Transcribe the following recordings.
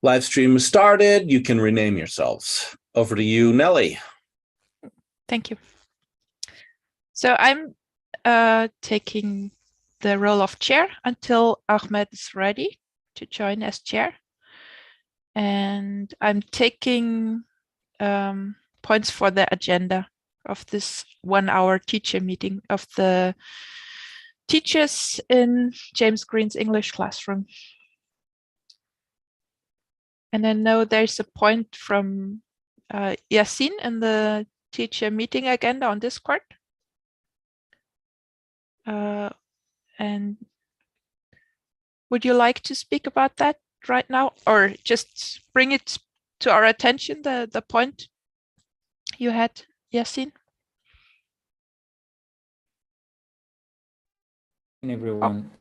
Live stream started. You can rename yourselves. Over to you, Nelly. Thank you. So I'm taking the role of chair until Ahmed is ready to join as chair. And I'm taking points for the agenda of this 1 hour teacher meeting of the teachers in James Green's English classroom. And I know there's a point from Yasin in the teacher meeting agenda on Discord. And would you like to speak about that right now, or just bring it to our attention, the point you had, Yasin? Everyone.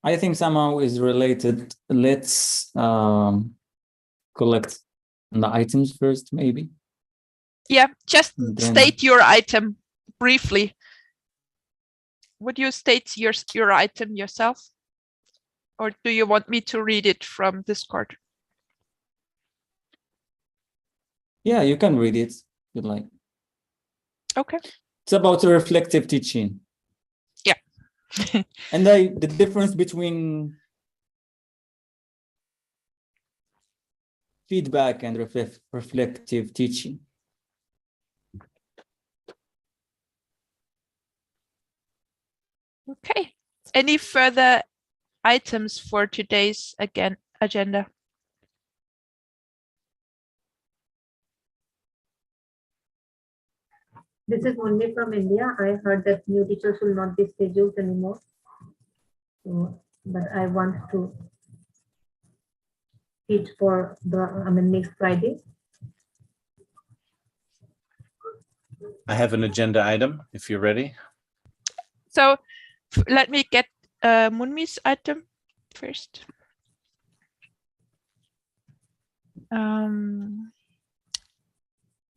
I think somehow is related. Let's collect the items first, maybe. Yeah, just state your item briefly. Would you state your item yourself? Or do you want me to read it from Discord? Yeah, you can read it if you'd like. Okay. It's about a reflective teaching. Yeah. And the difference between feedback and reflective teaching. Okay. Any further items for today's agenda? This is only from India. I heard that new teachers will not be scheduled anymore. So, but I want to teach for next Friday. I have an agenda item if you're ready. So let me get Munmi's item first.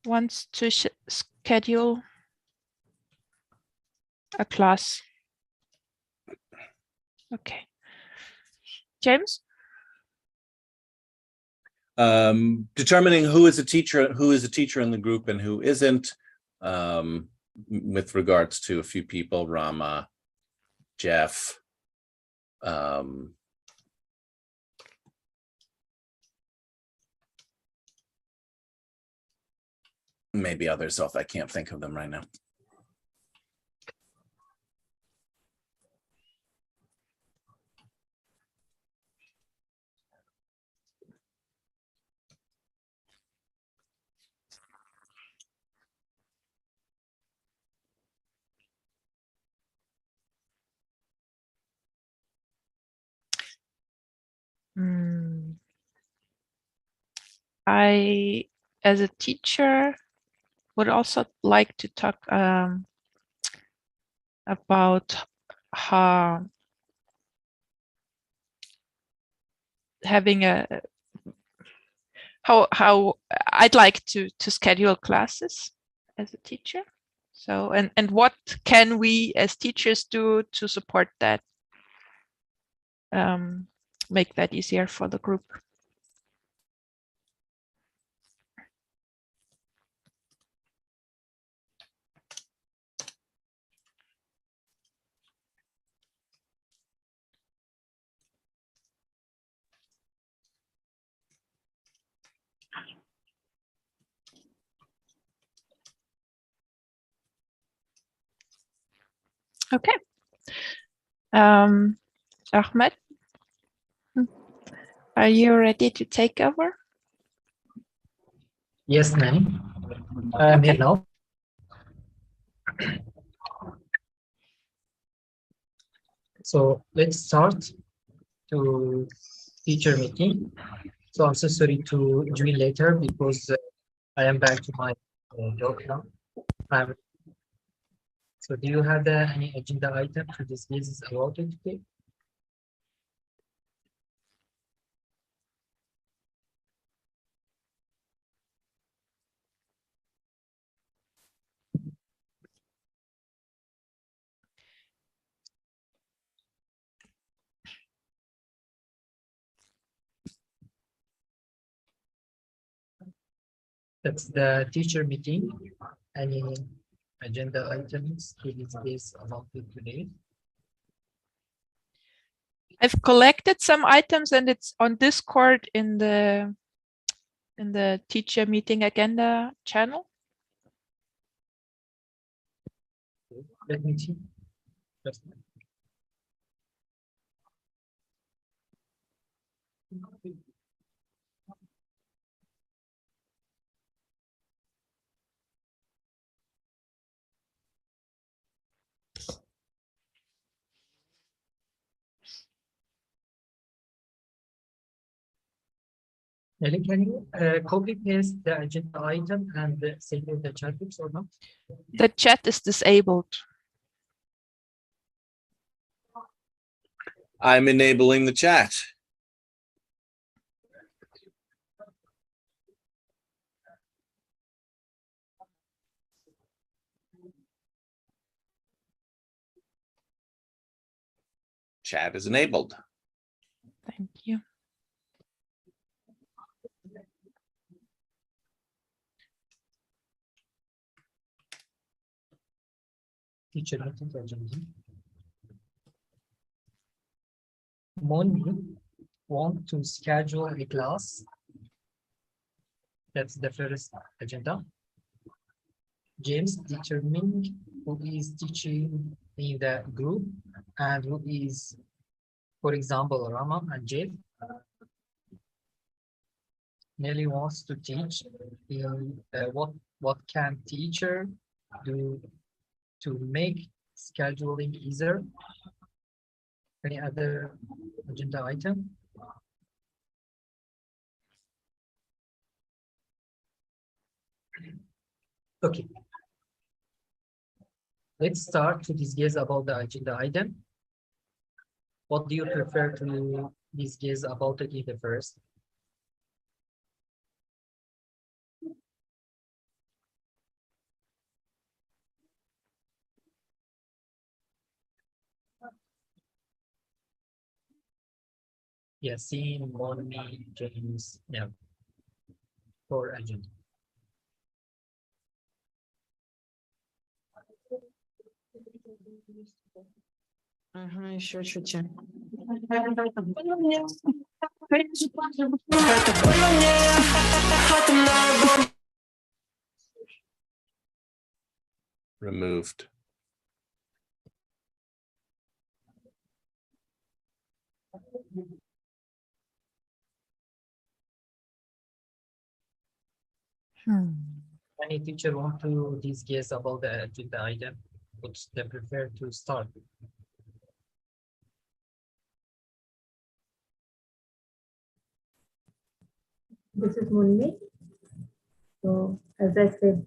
Wants to schedule a class. Okay. James? Determining who is a teacher in the group and who isn't, with regards to a few people, Rama, Jeff, maybe others, so if I can't think of them right now. I, as a teacher, would also like to talk about how having how I'd like to schedule classes as a teacher. So and what can we as teachers do to support that, make that easier for the group? Okay. Ahmed, are you ready to take over? Yes, ma'am. I'm here now. So let's start to teacher meeting. So I'm so sorry to join later because I am back to my job now. So do you have any agenda item to discuss about it today? That's the teacher meeting. Any agenda items to discuss about it today? I've collected some items and it's on Discord in the teacher meeting agenda channel. Let me see. Just- Nelly, can you copy paste the agenda item and save in the chat box or not? The chat is disabled. I'm enabling the chat. Chat is enabled. Thank you. Teacher meeting agenda. Moni want to schedule a class. That's the first agenda. James determining who is teaching in the group and who is, for example, Rama and Jeff. Nelly wants to teach in what can teacher do to make scheduling easier. Any other agenda item? Okay. Let's start to discuss about the agenda item. What do you prefer to discuss about it in the first? Yasin, Moni, James, yeah. For agenda. Ага, еще чуть-чуть. Removed. Any teacher want to discuss about the agenda item, which they prefer to start? This is Munmi. So as I said,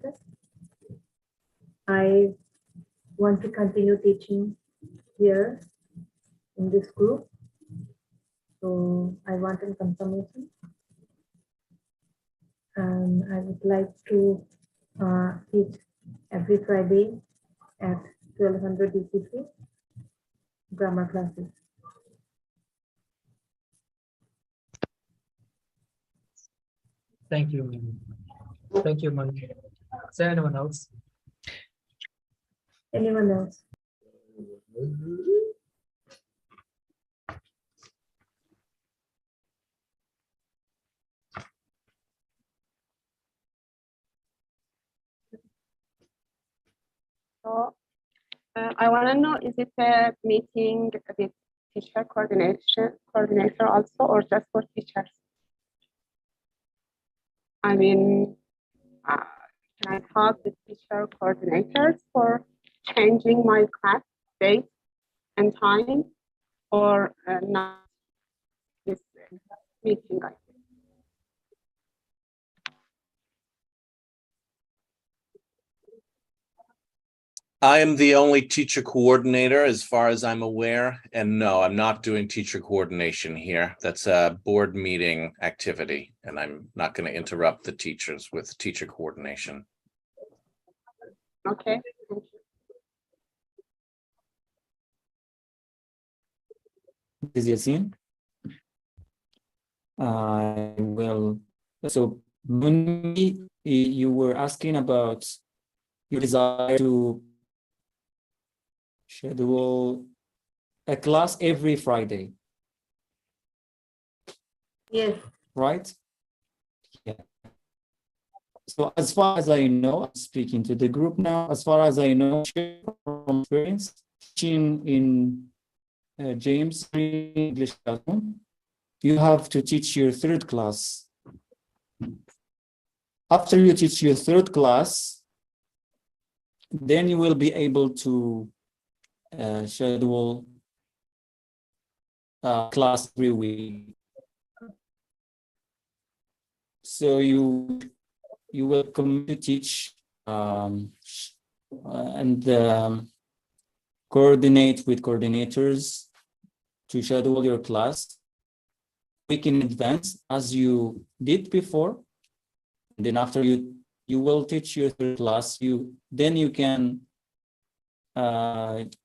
I want to continue teaching here in this group. So I want a confirmation. And I would like to teach every Friday at 1200 UTC grammar classes. Thank you, Moni. Thank you, Moni. Is there anyone else? Anyone else? So I want to know, is it a meeting with teacher coordinator also, or just for teachers? I mean, can I talk with teacher coordinators for changing my class date and time, or not this meeting? I think. I am the only teacher coordinator as far as I'm aware. And no, I'm not doing teacher coordination here. That's a board meeting activity. And I'm not going to interrupt the teachers with teacher coordination. Okay. This is Yasin. I will, so Maybe you were asking about your desire to schedule a class every Friday, Yes. right? Yeah. So as far as I know, I'm speaking to the group now, as far as I know, from experience, teaching in James English classroom, you have to teach your third class. After you teach your third class, then you will be able to schedule class every week. So you will come to teach and coordinate with coordinators to schedule your class week in advance as you did before. And then after you will teach your third class, you can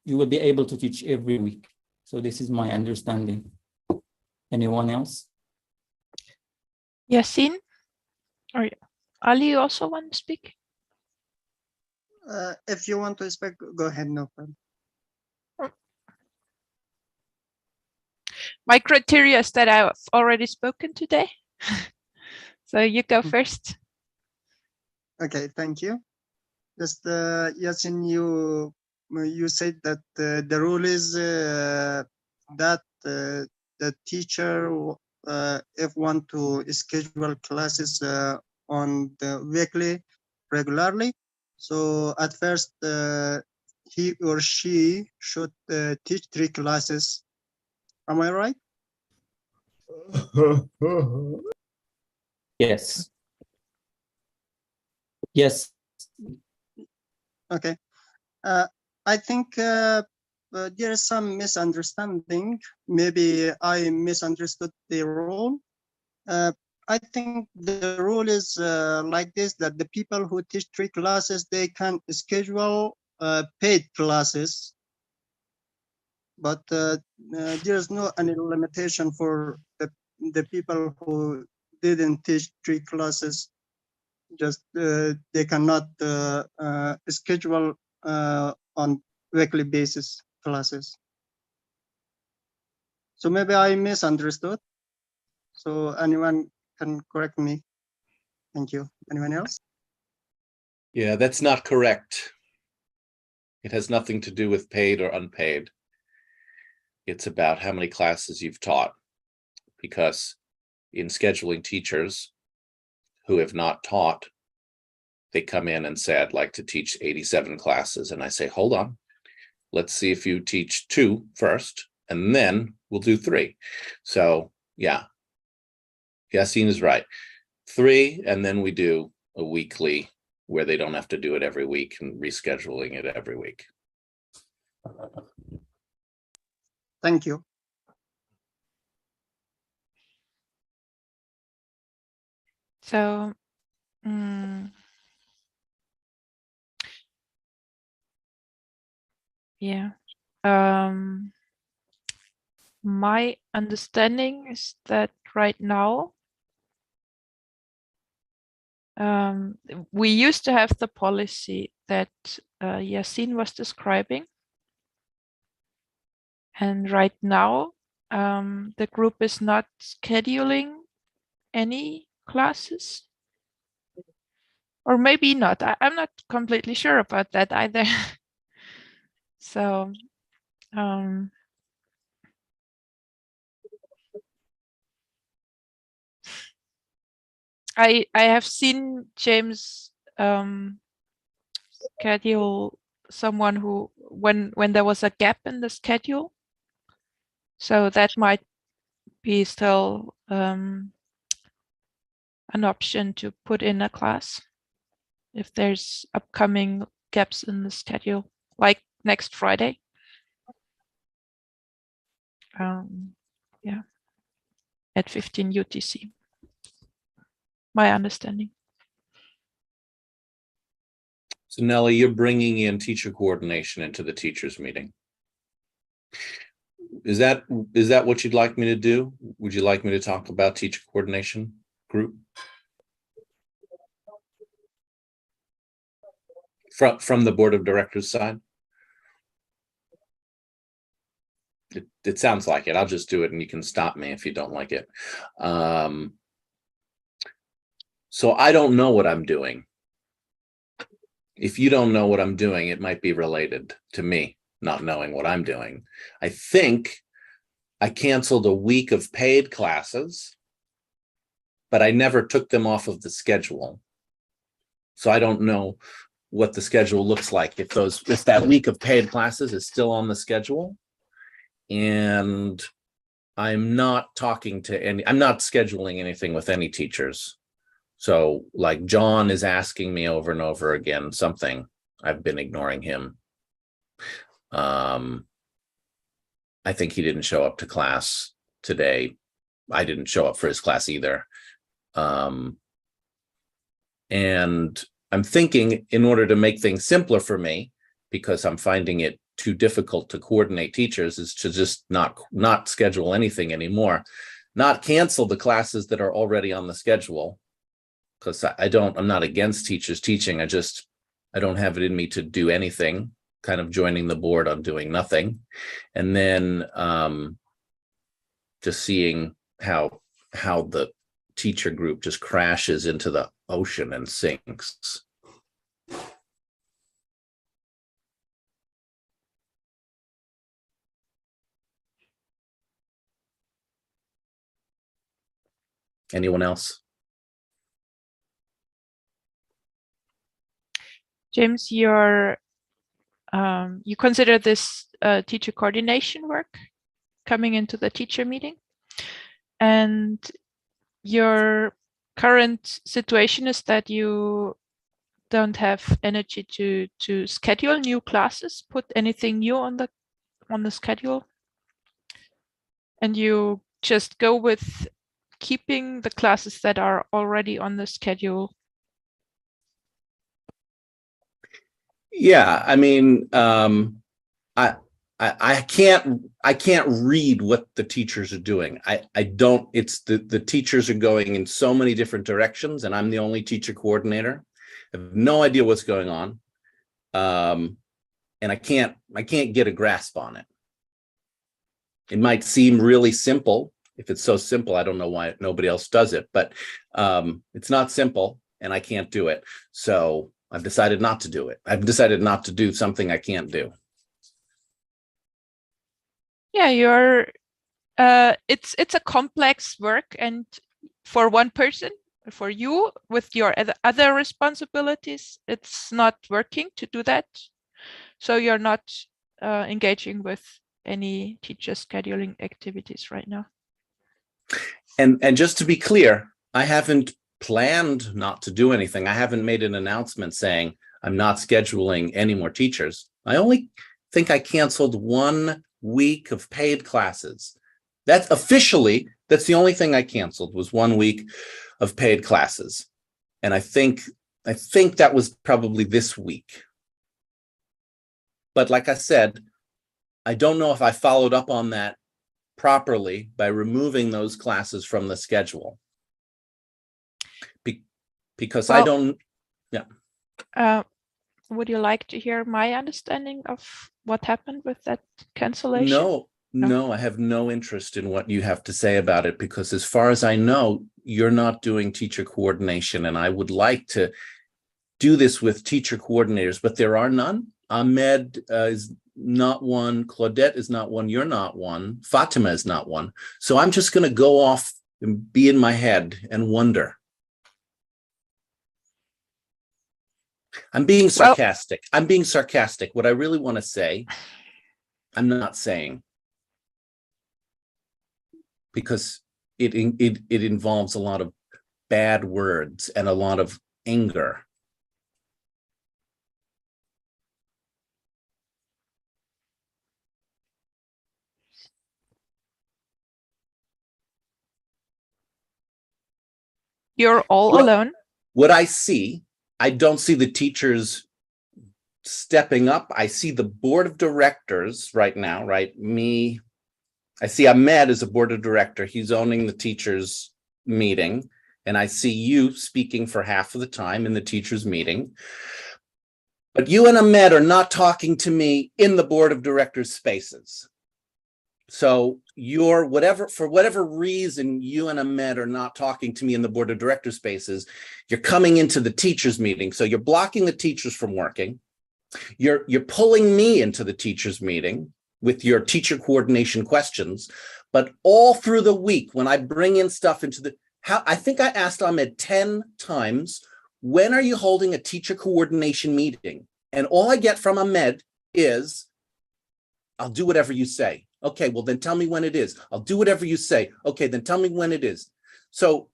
you will be able to teach every week. So this is my understanding. Anyone else? Yasin, or Ali, you also want to speak? If you want to speak, go ahead, no problem. My criteria is that I've already spoken today. So you go first. Okay, thank you. Just Yasin, you said that the rule is that the teacher, if want to schedule classes on the weekly regularly, so at first he or she should teach 3 classes. Am I right? Yes. Yes. Okay. I think there is some misunderstanding. Maybe I misunderstood the rule. I think the rule is like this, that the people who teach 3 classes, they can schedule paid classes, but there's no any limitation for the people who didn't teach 3 classes. Just they cannot schedule on weekly basis classes. So maybe I misunderstood. So anyone can correct me. Thank you. Anyone else? Yeah, that's not correct. It has nothing to do with paid or unpaid. It's about how many classes you've taught, because in scheduling teachers who have not taught, they come in and say, I'd like to teach 87 classes. And I say, hold on, let's see if you teach 2 first, and then we'll do 3. So yeah, Yasin is right. 3, and then we do a weekly where they don't have to do it every week and rescheduling it every week. Thank you. So yeah. My understanding is that right now we used to have the policy that Yasin was describing. And right now, the group is not scheduling any classes. Or maybe not. I'm not completely sure about that either. So I have seen James schedule someone who when there was a gap in the schedule. So that might be still an option to put in a class if there's upcoming gaps in the schedule, like next Friday. Yeah, at 15 UTC. My understanding. So Nelly, you're bringing in teacher coordination into the teachers meeting. Is that what you'd like me to do? Would you like me to talk about teacher coordination group? From the board of directors side? It sounds like it. I'll just do it and you can stop me if you don't like it. So I don't know what I'm doing. If you don't know what I'm doing, it might be related to me not knowing what I'm doing. I think I canceled a week of paid classes, but I never took them off of the schedule. So I don't know what the schedule looks like if that week of paid classes is still on the schedule. And I'm not scheduling anything with any teachers. So like John is asking me over and over again something. I've been ignoring him. I think he didn't show up to class today. I didn't show up for his class either. And I'm thinking, in order to make things simpler for me, because I'm finding it too difficult to coordinate teachers, is to just not schedule anything anymore, not cancel the classes that are already on the schedule. Because I'm not against teachers teaching. I don't have it in me to do anything, kind of joining the board on doing nothing. And then just seeing how the teacher group just crashes into the ocean and sinks. Anyone else? James, you consider this teacher coordination work coming into the teacher meeting, and your current situation is that you don't have energy to schedule new classes, put anything new on the schedule, and you just go with keeping the classes that are already on the schedule. Yeah, I mean, I can't read what the teachers are doing. I don't. It's the teachers are going in so many different directions, and I'm the only teacher coordinator. I have no idea what's going on, and I can't get a grasp on it. It might seem really simple. If it's so simple, I don't know why nobody else does it, but it's not simple, and I can't do it. So I've decided not to do it. I've decided not to do something I can't do. Yeah, it's a complex work, and for one person, for you with your other responsibilities, it's not working to do that. So you're not engaging with any teacher scheduling activities right now. And just to be clear, I haven't planned not to do anything. I haven't made an announcement saying I'm not scheduling any more teachers. I only think I canceled 1 week of paid classes. That's the only thing I canceled, was 1 week of paid classes. And I think that was probably this week. But like I said, I don't know if I followed up on that properly by removing those classes from the schedule. Because I don't, yeah. Would you like to hear my understanding of what happened with that cancellation? No, I have no interest in what you have to say about it, because as far as I know, you're not doing teacher coordination, and I would like to do this with teacher coordinators, but there are none. Ahmed is not one, Claudette is not one, you're not one, Fatima is not one. So I'm just going to go off and be in my head and wonder. I'm being sarcastic. I'm being sarcastic. What I really want to say, I'm not saying, because it involves a lot of bad words and a lot of anger. You're all alone. What I see, I don't see the teachers stepping up. I see the board of directors right now, right? Me, I see Ahmed as a board of director. He's owning the teachers meeting. And I see you speaking for half of the time in the teachers meeting. But you and Ahmed are not talking to me in the board of directors spaces. So you're for whatever reason, you and Ahmed are not talking to me in the board of directors spaces. You're coming into the teachers meeting. So you're blocking the teachers from working. You're pulling me into the teachers meeting with your teacher coordination questions. But all through the week, when I bring in stuff into I think I asked Ahmed 10 times, when are you holding a teacher coordination meeting? And all I get from Ahmed is, I'll do whatever you say. Okay, well then tell me when it is. I'll do whatever you say. Okay, then tell me when it is. So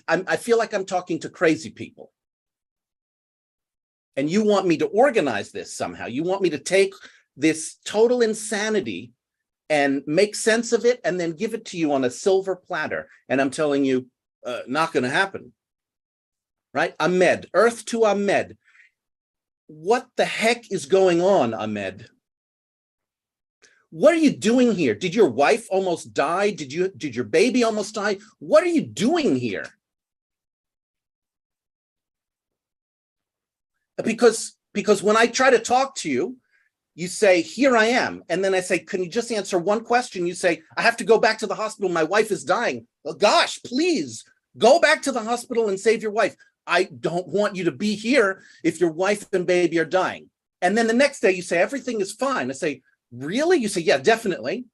I feel like I'm talking to crazy people. And you want me to organize this somehow. You want me to take this total insanity and make sense of it and then give it to you on a silver platter. And I'm telling you, not going to happen. Right? Ahmed, earth to Ahmed. What the heck is going on, Ahmed? What are you doing here? Did your wife almost die? Did your baby almost die? What are you doing here? Because when I try to talk to you, you say, here I am. And then I say, can you just answer one question? You say, I have to go back to the hospital. My wife is dying. Well, gosh, please go back to the hospital and save your wife. I don't want you to be here if your wife and baby are dying. And then the next day you say, everything is fine. I say, really? You say, yeah, definitely.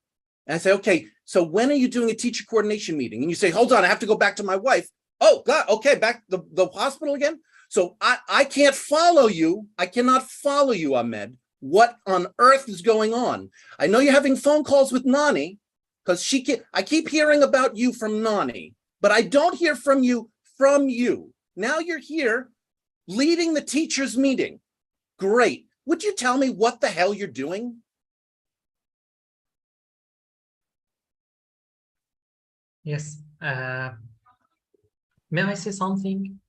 And I say, okay, so when are you doing a teacher coordination meeting? And you say, hold on, I have to go back to my wife. Oh, God, okay, back to the hospital again? So I can't follow you. I cannot follow you, Ahmed. What on earth is going on? I know you're having phone calls with Nani, because I keep hearing about you from Nani, but I don't hear from you. Now you're here leading the teachers meeting. Great. Would you tell me what the hell you're doing? Yes. May I say something?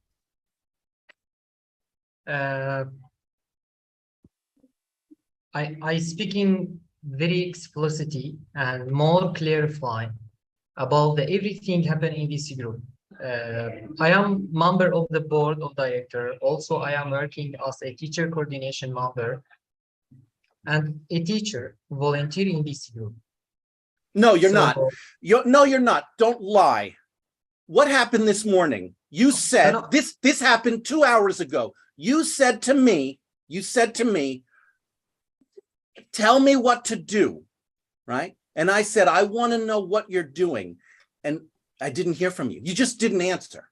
I speak in very explicitly and more clarify about everything happened in this group. I am member of the board of director. Also, I am working as a teacher coordination member and a teacher volunteer in this group. No, you're not. No, you're not. Don't lie. What happened this morning? You said this happened 2 hours ago. You said to me, tell me what to do, right? And I said, I want to know what you're doing. And I didn't hear from you. You just didn't answer.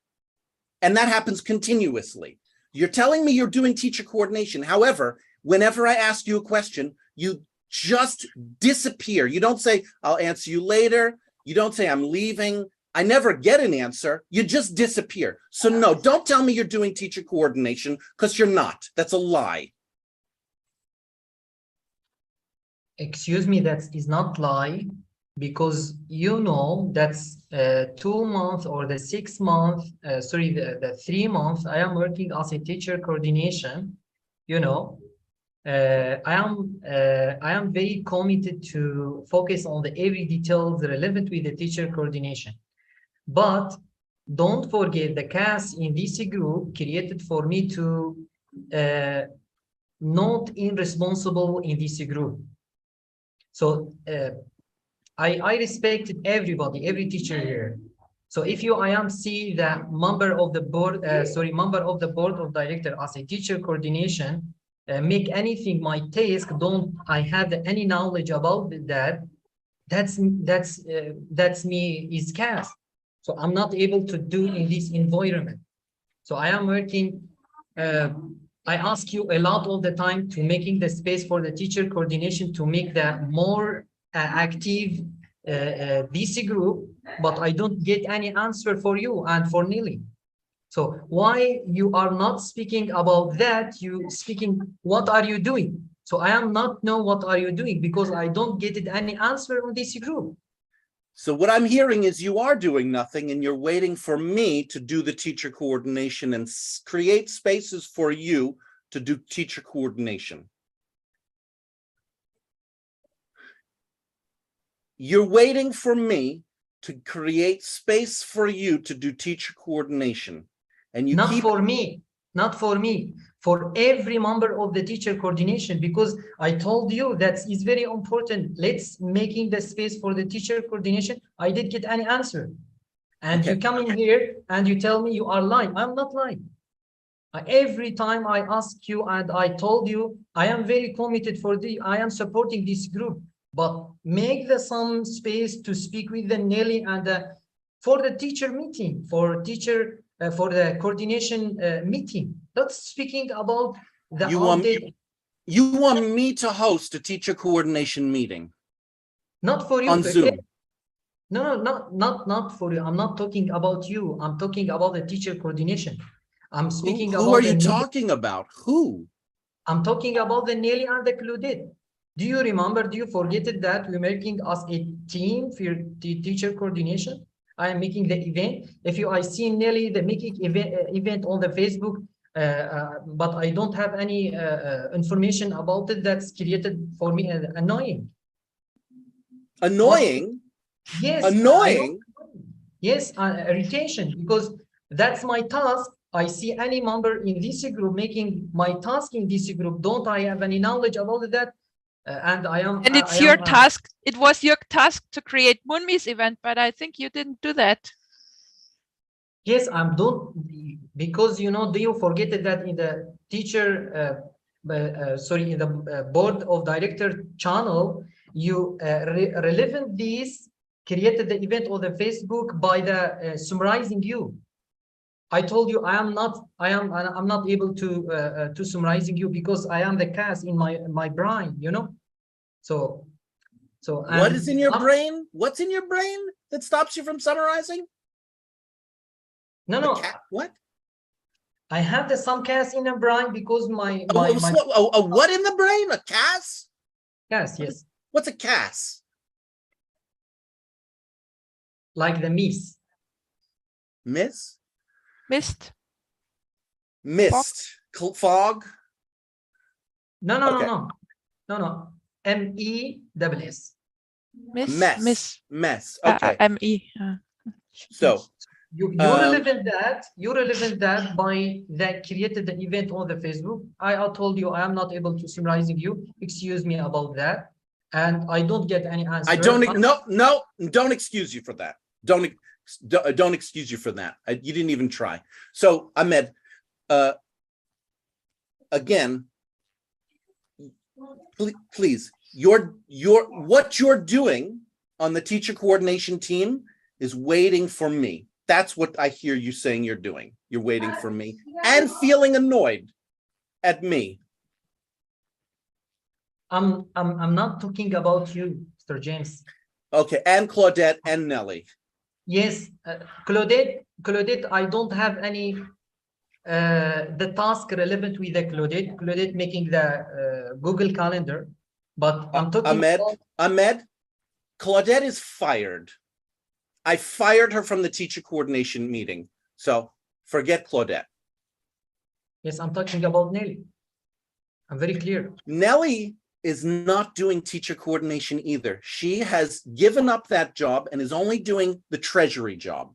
And that happens continuously. You're telling me you're doing teacher coordination. However, whenever I ask you a question, you just disappear. You don't say, I'll answer you later. You don't say, I'm leaving. I never get an answer. You just disappear. So no, don't tell me you're doing teacher coordination, because you're not. That's a lie. Excuse me, that is not lie, because you know that's 2 months or the 6 months, sorry, the 3 months I am working as a teacher coordination. You know, I am very committed to focus on every detail relevant with the teacher coordination. But don't forget the cast in this group created for me to not irresponsible in this group. So I respected everybody, every teacher here. So if I am the member of the board, member of the board of director as a teacher coordination, make anything my task, don't I have any knowledge about that? That's me is cast. So I'm not able to do in this environment. So I am working. I ask you a lot all the time to making the space for the teacher coordination to make that more active DC group, but I don't get any answer for you and for Nili. So why you are not speaking about that? You speaking, what are you doing? So I am not know what are you doing, because I don't get it any answer on this group. So what I'm hearing is you are doing nothing and you're waiting for me to do the teacher coordination and create spaces for you to do teacher coordination. You're waiting for me to create space for you to do teacher coordination. And you not for me, for every member of the teacher coordination, because I told you that is very important. Let's making the space for the teacher coordination. I didn't get any answer. And Okay. you come in here and you tell me you are lying. I'm not lying. Every time I ask you and I told you, I am very committed I am supporting this group, but make some space to speak with the Nelly and for the teacher meeting, for the coordination meeting. Not speaking about the update. You want me to host a teacher coordination meeting Not for you. on Zoom? No, not for you. I'm not talking about you. I'm talking about the teacher coordination. I'm speaking about Who are you talking about? Who? I'm talking about the Nelly and the Claudette. Do you remember? Do you forget it that we're making us a team for the teacher coordination? I am making the event. I see Nelly the making event on the Facebook, but I don't have any information about it. That's created for me annoying. Annoying? Yes. Annoying? Yes, irritation, because that's my task. I see any member in this group making my task in this group. Don't I have any knowledge about that? And I am. And it's your task. It was your task to create Moonmi's event, but I think you didn't do that. Yes, I'm don't, because do you forget that in the teacher, in the board of director channel, you relevant these created the event on the Facebook by the summarizing you. I told you I'm not able to summarizing you because I am the cast in my brain, So what is in your brain? What's in your brain that stops you from summarizing? No. What? I have some cast in the brain because my what in the brain? A CAS? Yes. What's a CAS? Like the miss. Miss? Mist. Mist. Fog? No. MESS. Mess. Okay. ME. So you relevant that by that created the event on the Facebook. I told you I am not able to summarizing you. Excuse me about that, and I don't get any answer. I don't. No. Don't excuse you for that. Don't excuse you for that. You didn't even try. So Ahmed, again, please, what you're doing on the teacher coordination team is waiting for me. That's what I hear you saying you're doing. You're waiting for me and feeling annoyed at me. I'm not talking about you, Mr. James. Okay, and Claudette and Nelly. Yes, Claudette, I don't have any the task relevant with the Claudette making the Google Calendar, but I'm talking Ahmed, Claudette is fired. I fired her from the teacher coordination meeting. So forget Claudette. Yes, I'm talking about Nelly. I'm very clear. Nelly is not doing teacher coordination either. She has given up that job and is only doing the treasury job.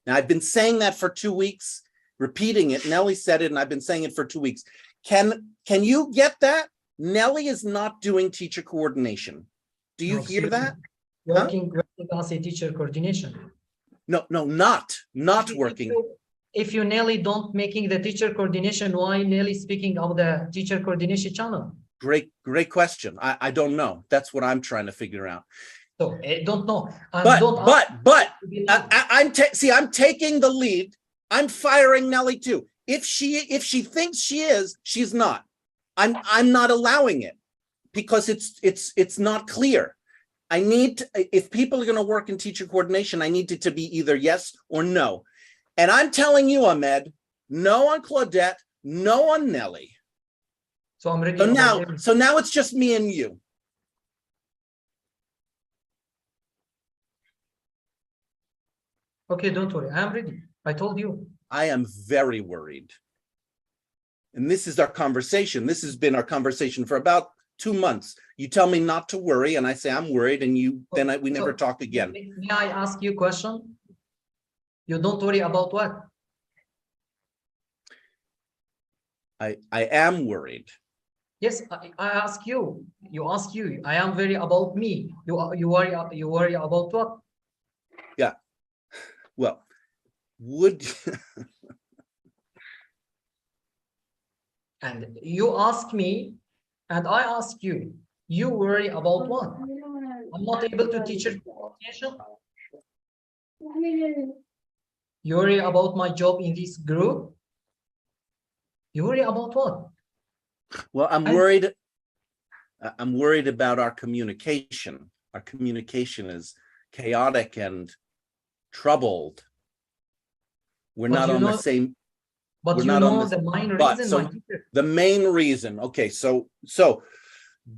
Now, I've been saying that for 2 weeks, repeating it. Nelly said it, and I've been saying it for 2 weeks. Can you get that? Nelly is not doing teacher coordination. Do you hear that? Working as a teacher coordination. No, not working. If you Nelly don't making the teacher coordination, why Nelly speaking of the teacher coordination channel? Great question. I don't know. That's what I'm trying to figure out. So I don't know. I'm taking the lead. I'm firing Nelly too. If she thinks she is, she's not. I'm not allowing it because it's not clear. I need if people are going to work in teacher coordination, I need it to be either yes or no. And I'm telling you, Ahmed, no on Claudette, no on Nelly. So I'm ready. So now it's just me and you. Okay, don't worry. I'm ready. I told you. I am very worried. And this is our conversation. This has been our conversation for about 2 months. You tell me not to worry, and I say I'm worried, and we never talk again. May I ask you a question? You don't worry about what? I am worried. Yes, I ask you. You ask you. I am worried about me. You worry about what? Yeah. Well, would And you ask me, and I ask you. You worry about what? I'm not able to teach your communication. You worry about my job in this group. You worry about what? well, I'm worried. I'm worried about our communication. Our communication is chaotic and troubled. We're But not you on the know- same. But We're you not on know the- the main but reason, so my teacher. the main reason. Okay, so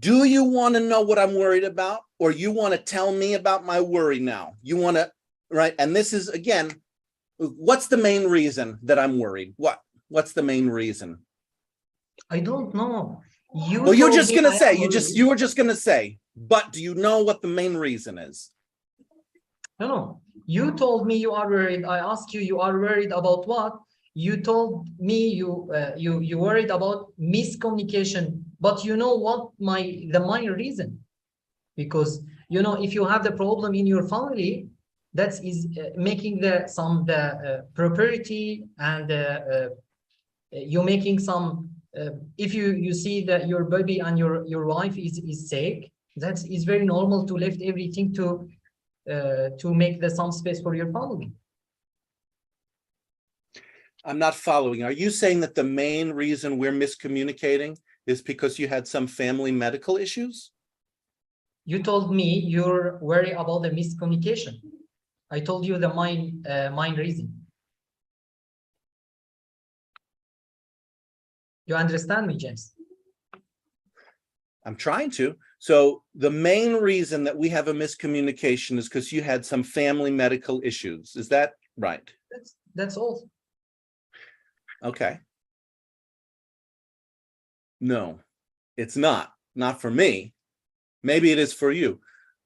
do you want to know what I'm worried about, or you want to tell me about my worry now? You want to, right? And this is again, what's the main reason that I'm worried? What's the main reason? I don't know. Well, you're told just me gonna I say, am you were just gonna say, but do you know what the main reason is? No. You told me you are worried. I asked you, you are worried about what? You told me you worried about miscommunication. But you know what the main reason? Because you know if you have the problem in your family, that is making the property and you making some. If you see that your baby and your wife is sick, that is very normal to left everything to make some space for your family. I'm not following. Are you saying that the main reason we're miscommunicating is because you had some family medical issues? You told me you're worried about the miscommunication. I told you the main reason. You understand me, James? I'm trying to. So the main reason that we have a miscommunication is because you had some family medical issues. Is that right? That's all. Okay. No, it's not. Not for me. Maybe it is for you.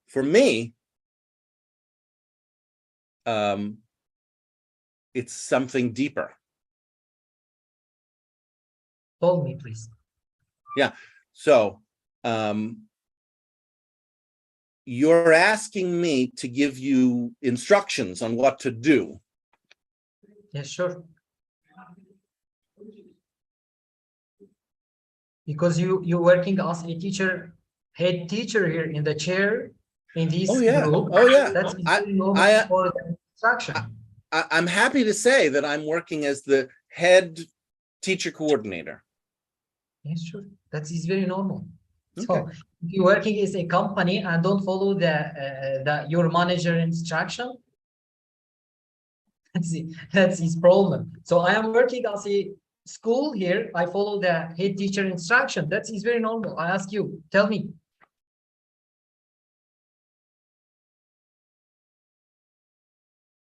For me, it's something deeper. Told me, please. Yeah. So you're asking me to give you instructions on what to do. Yes, sure. Because you're working as a teacher, head teacher here in the chair in this group. Oh yeah. That's very normal for the instruction. I'm happy to say that I'm working as the head teacher coordinator. Yes, sure. That is very normal. Okay. So if you're working as a company and don't follow your manager instruction, that's his problem. So I am working as a school here. I follow the head teacher instruction. That is very normal. I ask you, tell me.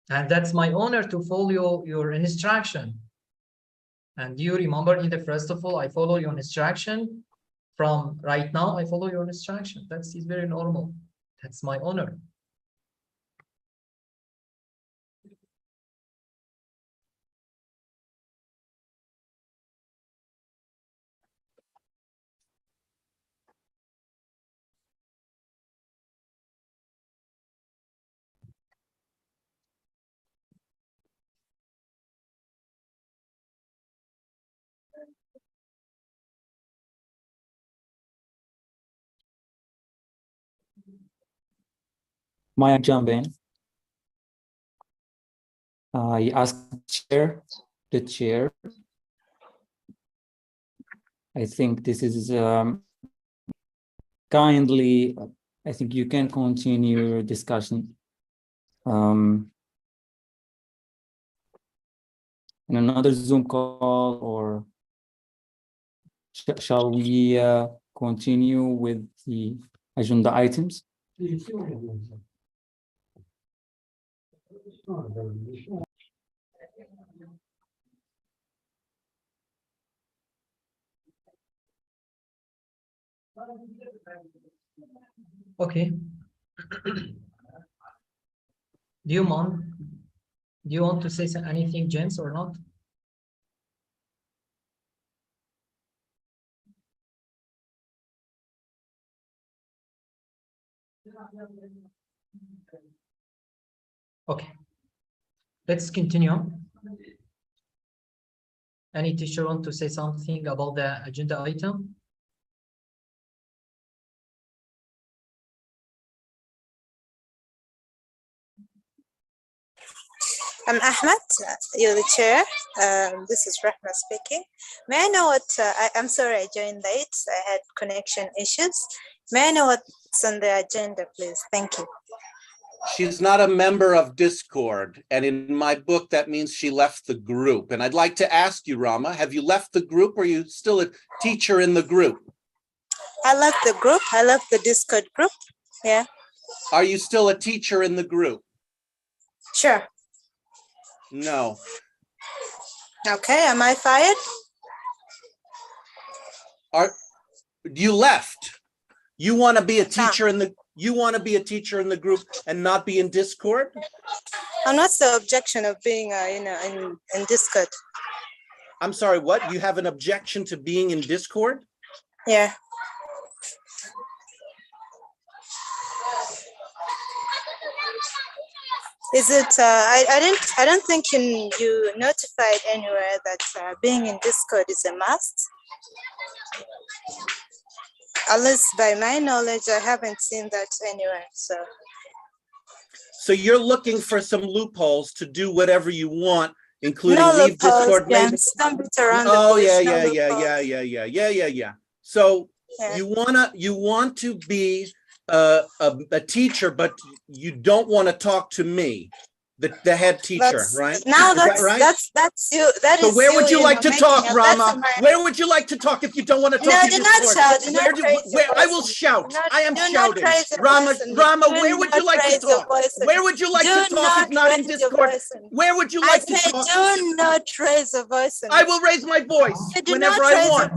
And that's my honor to follow your instruction. And you remember in the first of all, I follow your instruction. From right now, I follow your instruction. That is very normal. That's my honor. May I jump in? I asked the chair. I think this is kindly, I think you can continue your discussion in another Zoom call, or shall we continue with the agenda items? Okay. Do you want to say anything, James, or not? Okay, let's continue. Any teacher want to say something about the agenda item? I'm Ahmed, you're the chair. This is Rahma speaking. May I know what, I'm sorry I joined late, I had connection issues. May I know what's on the agenda, please? Thank you. She's not a member of Discord, and in my book, that means she left the group. And I'd like to ask you, Rama, have you left the group, or are you still a teacher in the group? I left the group, I left the Discord group, yeah. Are you still a teacher in the group? Sure. No. Okay, am I fired? You left. You want to be a teacher in the group and not be in Discord? I'm not the objection of being, in Discord. I'm sorry, what? You have an objection to being in Discord? Yeah. Is it? I don't think you notified anywhere that being in Discord is a must. At least by my knowledge, I haven't seen that anywhere. So you're looking for some loopholes to do whatever you want, including no leave Discord. Don't beat around oh the bush, yeah. So yeah. you want to be a teacher, but you don't want to talk to me, the head teacher, right? Now that's right. That's you. That so is where you, would you like to talk, Rama? Where would you like to talk if you don't want to talk? No, do not shout. I will shout. I am shouting. Rama, where would you like to talk? Where would you like to talk if not in Discord? Where would you like to talk? Do not raise a voice. I will raise my voice whenever I want.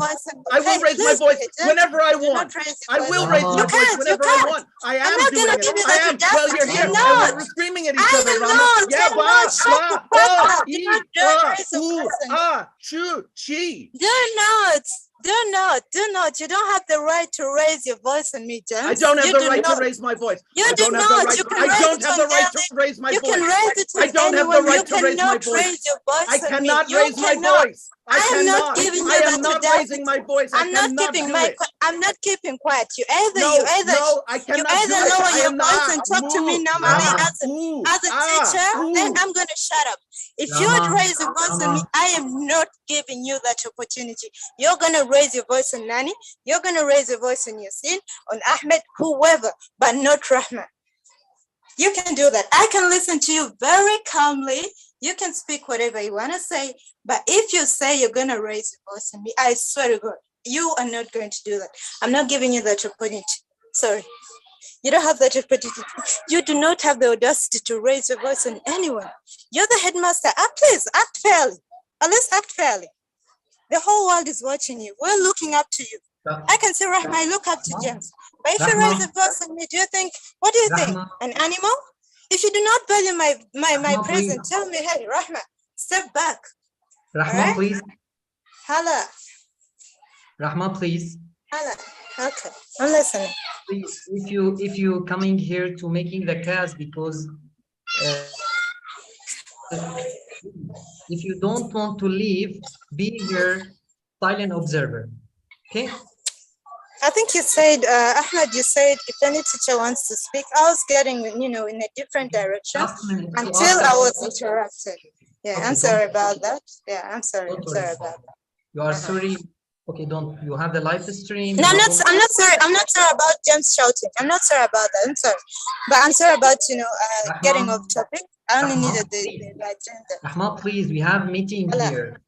I will raise my voice whenever I want. I will raise my voice whenever I want. I am doing it. I am. Well, you're here. We're screaming at each other, Rama. Yeah, Do not. You don't have the right to raise your voice on me, James. I don't have the right to raise my voice. You do not. I don't have the right to raise my voice. You can raise it. I don't have the right to raise my voice. I cannot raise my voice. I am not raising my voice. I'm not keeping quiet. You either lower your voice and talk to me normally as a teacher, then I'm gonna shut up. If you would raise your voice on me, I am not giving you that opportunity. You're gonna raise your voice on Nani, you're gonna raise your voice on Yasin, on Ahmed, whoever, but not Rahma. You can do that. I can listen to you very calmly. You can speak whatever you want to say, but if you say you're going to raise your voice on me, I swear to God, you are not going to do that. I'm not giving you that opportunity. Sorry. You don't have that opportunity. You do not have the audacity to raise your voice on anyone. You're the headmaster. Please act fairly. At least act fairly. The whole world is watching you. We're looking up to you. I can say, Rahma, I look up to James. But if you raise a voice on me, what do you think? An animal? If you do not value my presence, tell me, hey, Rahma, step back. Rahma, right? please. Hala. Rahma, please. Hala. Okay, I'm listening. Please, if you coming here to making the class because if you don't want to leave, be here, silent observer. Okay. I think you said, Ahmed, you said if any teacher wants to speak, I was getting, in a different direction until I was interrupted. Yeah, okay, I'm sorry about that. Yeah, I'm sorry. I'm sorry about that. You are sorry. Okay, don't you have the live stream? No, I'm not sorry. I'm not sorry about James shouting. I'm not sorry about that. I'm sorry. But I'm sorry about, getting off topic. I only needed the agenda. Ahmad, please, we have meeting here.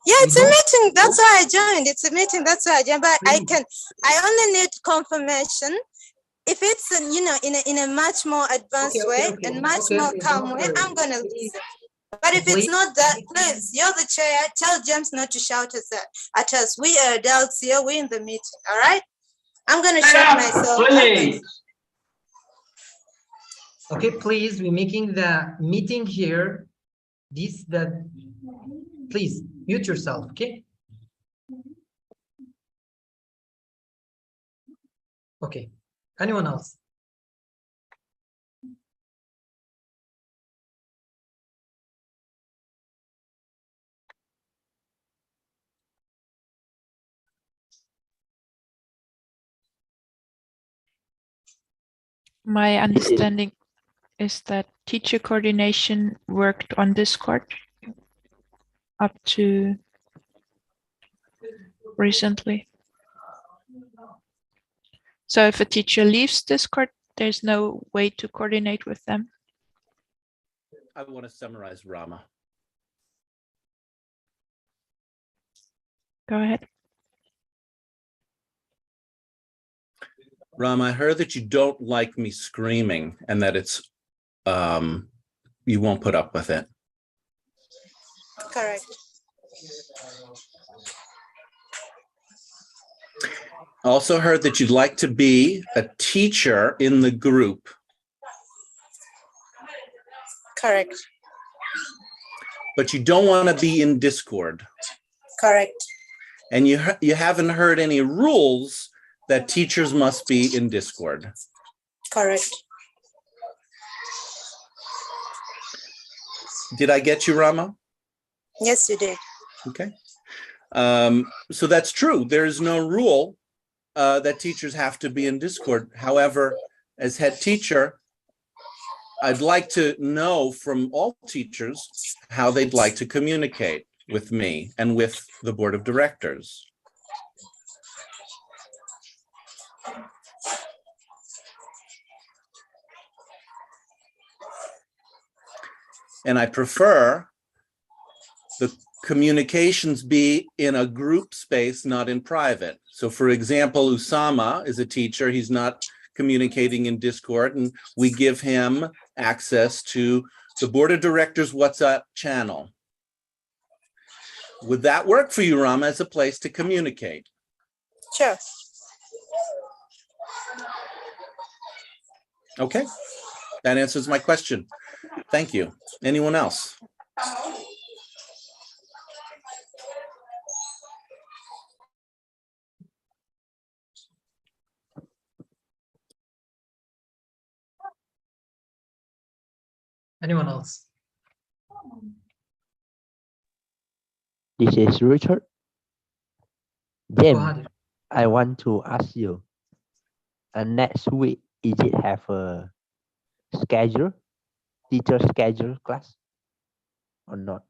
Yeah, it's a meeting. That's why I joined. It's a meeting. That's why I joined. But I only need confirmation. If it's, in a much more advanced way and much more calm way, I'm going to listen. But if it's not that, please, you're the chair. Tell James not to shout at us. We are adults here. We're in the meeting. All right? I'm going to shut myself. Please. Okay, please, we're making the meeting here. Please mute yourself, okay? Okay, anyone else? My understanding is that teacher coordination worked on Discord up to recently. So if a teacher leaves Discord, there's no way to coordinate with them. I want to summarize, Rama. Go ahead. Rama, I heard that you don't like me screaming and that it's you won't put up with it. Correct. Also heard that you'd like to be a teacher in the group. Correct. But you don't want to be in Discord. Correct. And you haven't heard any rules that teachers must be in Discord. Correct. Did I get you, Rama? Yes, you did. Okay. So that's true. There is no rule that teachers have to be in Discord. However, as head teacher, I'd like to know from all teachers how they'd like to communicate with me and with the board of directors. And I prefer the communications be in a group space, not in private. So for example, Usama is a teacher. He's not communicating in Discord, and we give him access to the board of directors WhatsApp channel. Would that work for you, Rama, as a place to communicate? Sure. Okay, that answers my question. Thank you. Anyone else? Anyone else? This is Richard. Go James, ahead. I want to ask you, next week, is it have a schedule, teacher schedule class or not?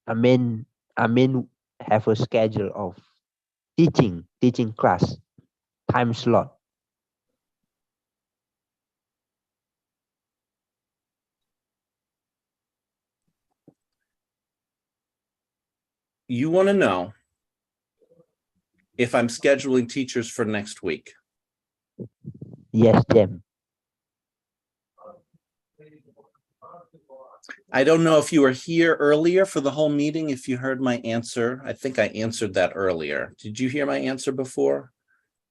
I mean, have a schedule of teaching class, time slot. You want to know if I'm scheduling teachers for next week? Yes, James. I don't know if you were here earlier for the whole meeting, if you heard my answer. I think I answered that earlier. Did you hear my answer before?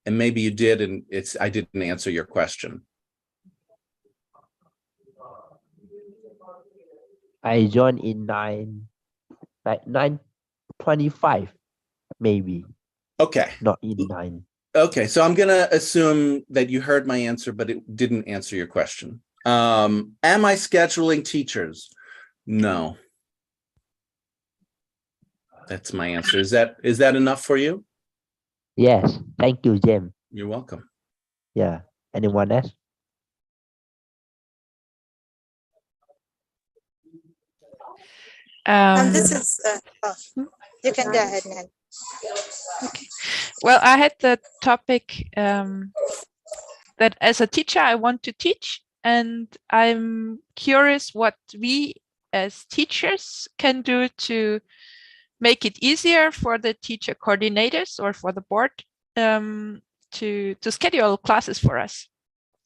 And maybe you did, and I didn't answer your question. I joined in 9:25, maybe. Okay. Not in 9. Okay, so I'm gonna assume that you heard my answer, but it didn't answer your question. Am I scheduling teachers? No. That's my answer. Is that enough for you? Yes, thank you, James. You're welcome. Yeah. Anyone else? This is, you can go ahead, Nan. Okay. Well, I had the topic that as a teacher, I want to teach, and I'm curious what we as teachers can do to make it easier for the teacher coordinators or for the board to schedule classes for us.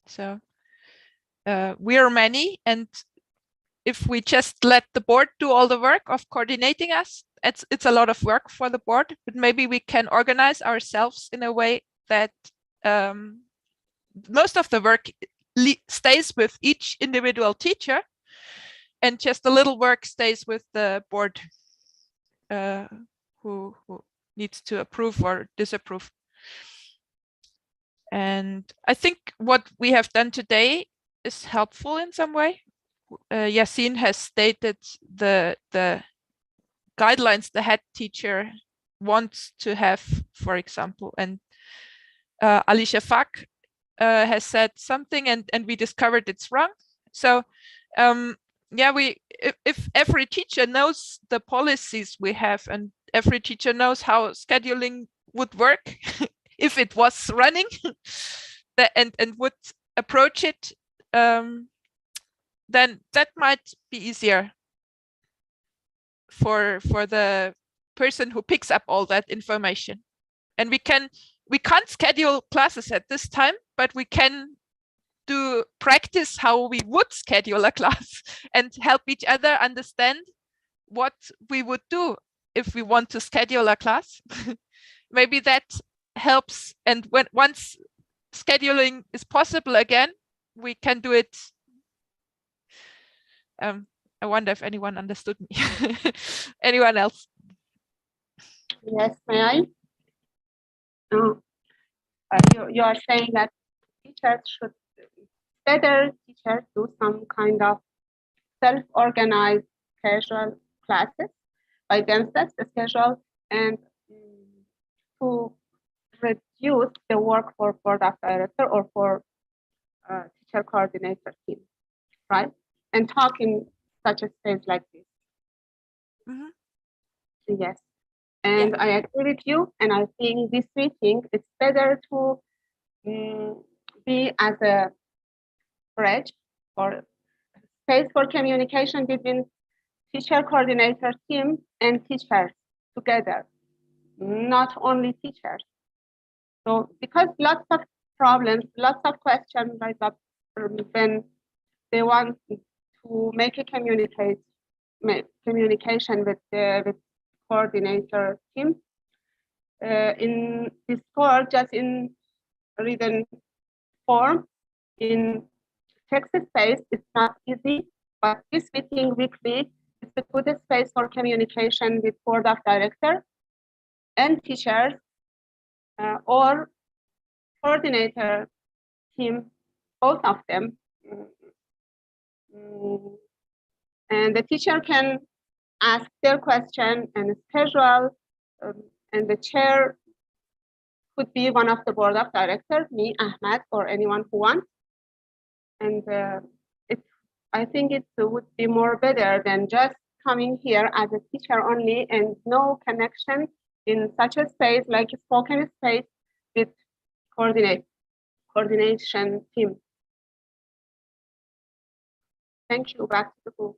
So we are many, and if we just let the board do all the work of coordinating us, it's a lot of work for the board, but maybe we can organize ourselves in a way that most of the work stays with each individual teacher, and just a little work stays with the board who needs to approve or disapprove. And I think what we have done today is helpful in some way. Yassine has stated the guidelines the head teacher want to have, for example, and Ali Shafak has said something and we discovered it's wrong. So yeah, if every teacher knows the policies we have and every teacher knows how scheduling would work if it was running and would approach it, then that might be easier for the person who picks up all that information. And we can't schedule classes at this time, but we can do practice how we would schedule a class and help each other understand what we would do if we want to schedule a class. Maybe that helps. And once scheduling is possible again, we can do it. I wonder if anyone understood me. Anyone else? Yes, may I? You are saying that teachers should do some kind of self-organized casual classes by themselves, schedule, and to reduce the work for board of director or for teacher coordinator team, right? And talk in such a space like this. Mm-hmm. Yes. And yeah. I agree with you. And I think this meeting, it's better to be as a bridge or space for communication between teacher coordinator team and teachers together, not only teachers. So because lots of problems, lots of questions rise up when they want to make a communication with the coordinator team in Discord, just in written form, in text space, it's not easy, but this meeting weekly is a good space for communication with board of directors and teachers or coordinator team, both of them. And the teacher can ask their question and schedule, and the chair could be one of the board of directors, me, Ahmed, or anyone who wants. And I think it would be more better than just coming here as a teacher only and no connection in such a space like a spoken space with coordination team. Thank you. Back to the group.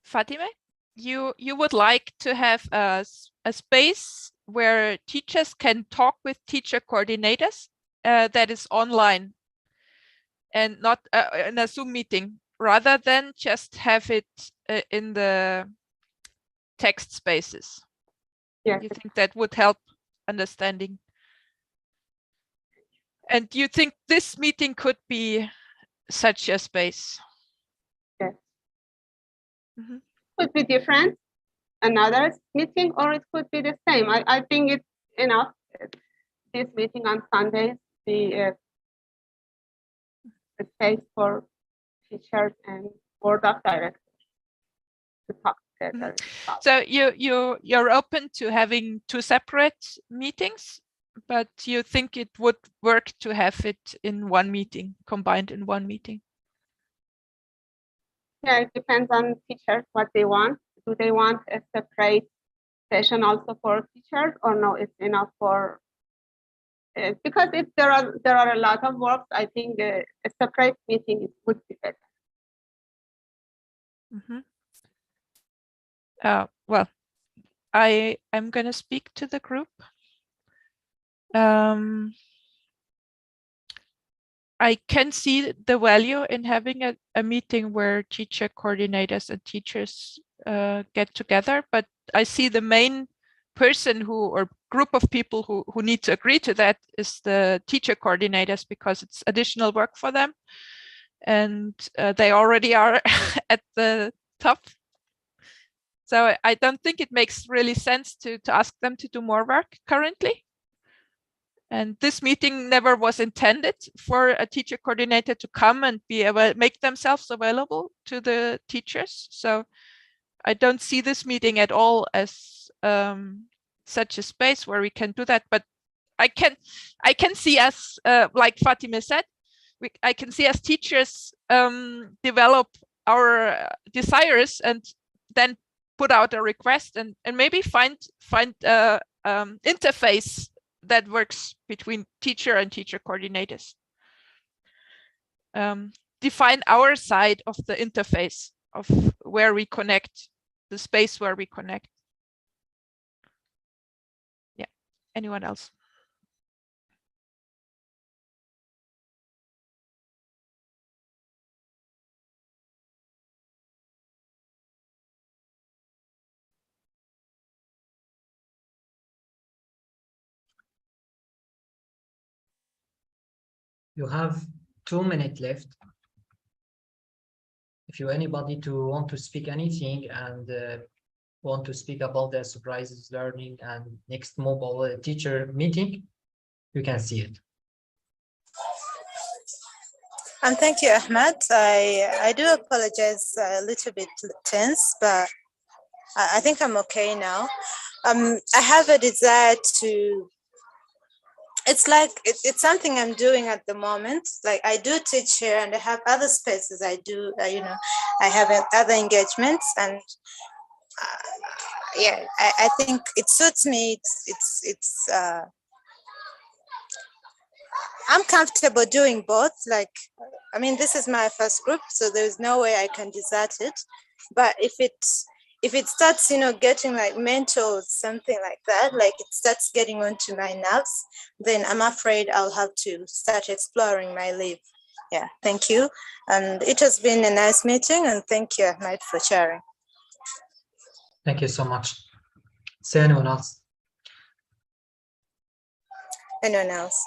Fatime, you would like to have a space where teachers can talk with teacher coordinators that is online and not in a Zoom meeting, rather than just have it in the text spaces. Yes. You think that would help understanding? And do you think this meeting could be such a space? Yes. Mm-hmm. Could be different, another meeting, or it could be the same. I think it's enough. This meeting on Sundays, the space for teachers and board of directors to talk together. Mm-hmm. So you're open to having two separate meetings, but you think it would work to have it in one meeting, combined in one meeting? Yeah, it depends on teachers what they want. Do they want a separate session also for teachers, or no? It's enough for because if there are a lot of works, I think a separate meeting would be better. Mm-hmm. Well, I'm going to speak to the group. I can see the value in having a meeting where teacher coordinators and teachers get together, but I see the main person or group of people who need to agree to that is the teacher coordinators, because it's additional work for them, and they already are at the top. So I don't think it makes really sense to ask them to do more work currently. And this meeting never was intended for a teacher coordinator to come and be able make themselves available to the teachers. So I don't see this meeting at all as such a space where we can do that. But I can see us, like Fatima said, I can see as teachers develop our desires and then put out a request and maybe find interface that works between teacher and teacher coordinators. Define our side of the interface of where we connect, the space where we connect. Yeah, anyone else? You have 2 minutes left. If you anybody to want to speak anything and want to speak about the surprises learning and next mobile teacher meeting, you can see it. Thank you, Ahmed. I do apologize, a little bit tense, but I think I'm okay now. I have a desire to, it's like, it's something I'm doing at the moment. Like I do teach here and I have other spaces I do, you know, I have other engagements and yeah, I think it suits me. It's I'm comfortable doing both. Like, I mean, this is my first group, so there's no way I can desert it. But if it starts, you know, getting like mental or something like that, like it starts getting onto my nerves, then I'm afraid I'll have to start exploring my leave. Yeah, thank you. And it has been a nice meeting, and thank you, Ahmed, for sharing. Thank you so much. Say anyone else? Anyone else?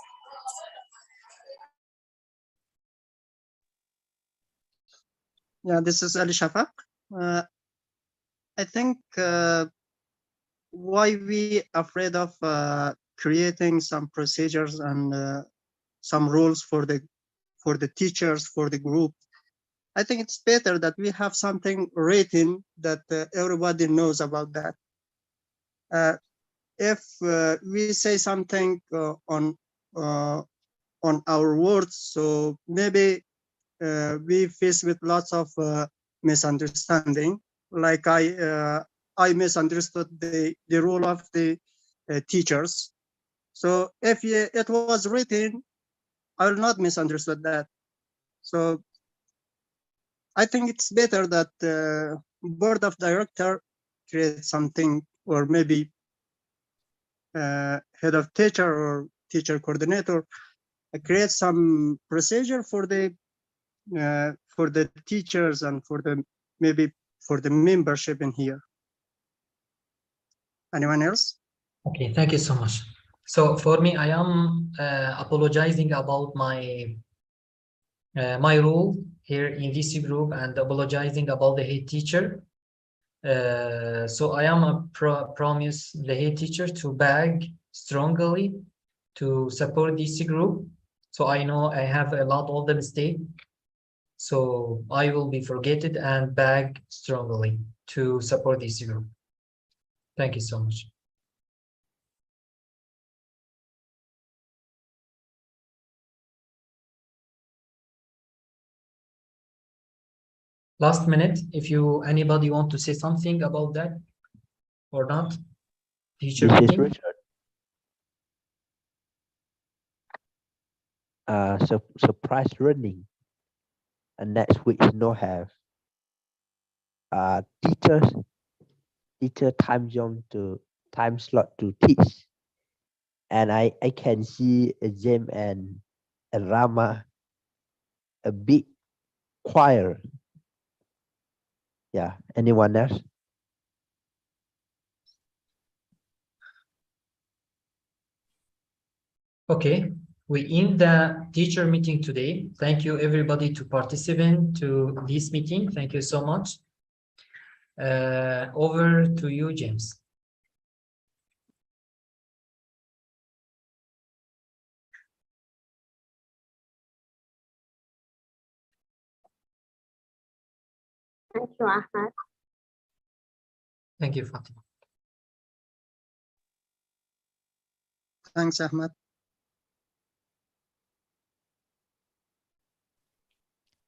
Yeah, this is Ali Shafaq. I think why we afraid of creating some procedures and some rules for the teachers, for the group. I think it's better that we have something written that everybody knows about that. If we say something on our words, so maybe we face with lots of misunderstanding. Like I misunderstood the role of the teachers. So if it was written, I will not misunderstood that. So I think it's better that board of director create something, or maybe head of teacher or teacher coordinator create some procedure for the teachers and for the maybe for the membership in here. Anyone else? Okay, thank you so much. So for me, I am apologizing about my my role here in DC group and apologizing about the head teacher. So I am a promise the head teacher to beg strongly to support DC group. So I know I have a lot of the mistake. So I will be forgetted and beg strongly to support DC group. Thank you so much. Last minute, if you anybody want to say something about that or not? Teacher This is meeting? Richard. Surprise running. And next week no have teacher time slot to teach. And I can see Jem and Rama a big choir. Yeah, anyone else? Okay, we end the teacher meeting today. Thank you everybody to participate to this meeting. Thank you so much. Over to you, James. Thank you, Ahmed. Thank you, Fatima. Thanks, Ahmed.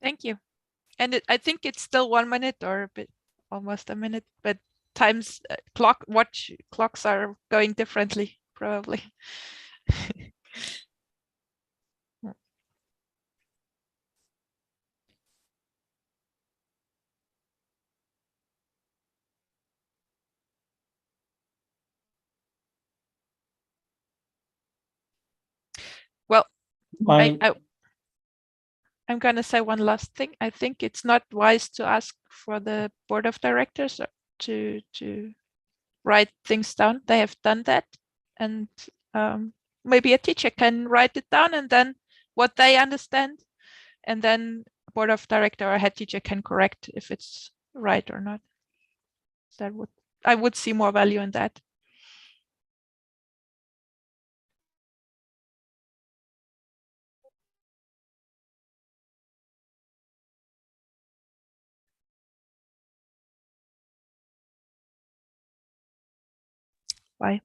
Thank you. And I think it's still 1 minute or a bit, almost a minute, but times clocks are going differently, probably. Well, I'm going to say one last thing. I think it's not wise to ask for the board of directors to write things down. They have done that, and maybe a teacher can write it down, and then what they understand, and then board of director or head teacher can correct if it's right or not. I would see more value in that. Bye.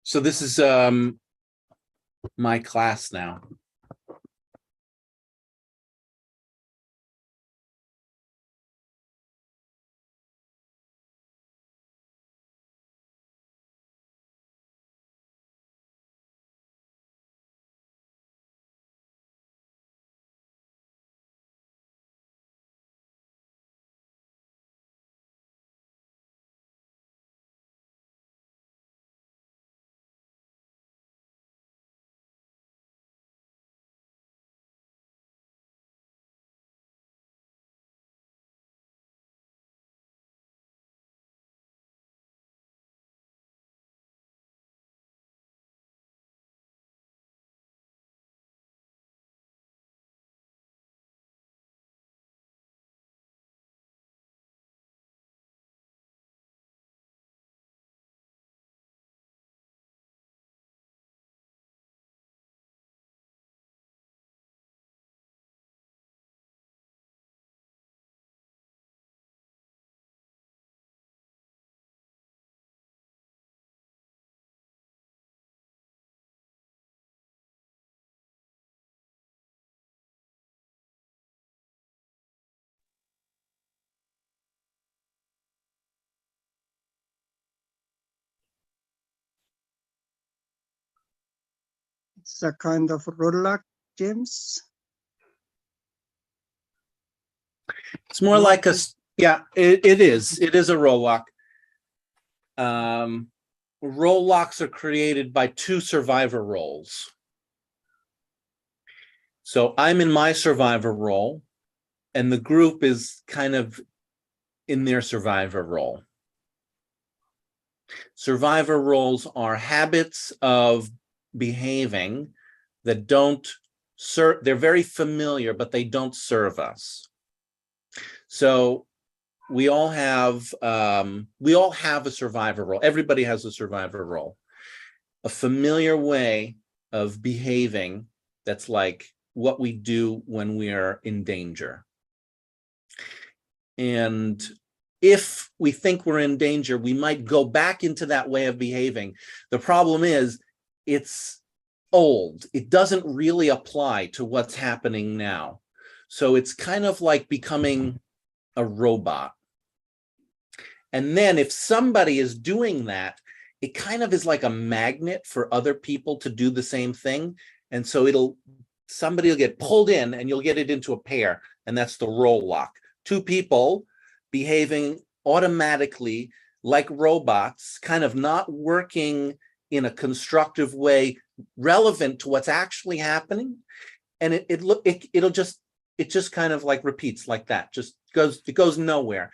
So this is my class now. It's a kind of roadblock, James. It's more like a, yeah, it is. It is a roll lock. Roll locks are created by two survivor roles. So I'm in my survivor role, and the group is kind of in their survivor role. Survivor roles are habits of behaving that don't serve, they're very familiar, but they don't serve us. So we all have a survivor role. Everybody has a survivor role. A familiar way of behaving that's like what we do when we are in danger. And if we think we're in danger, we might go back into that way of behaving. The problem is it's old. It doesn't really apply to what's happening now. So it's kind of like becoming a robot. And then if somebody is doing that, it kind of is like a magnet for other people to do the same thing. And so somebody will get pulled in and you'll get it into a pair. And that's the roll lock. Two people behaving automatically like robots, kind of not working in a constructive way relevant to what's actually happening. And it just kind of like repeats like that, it goes nowhere.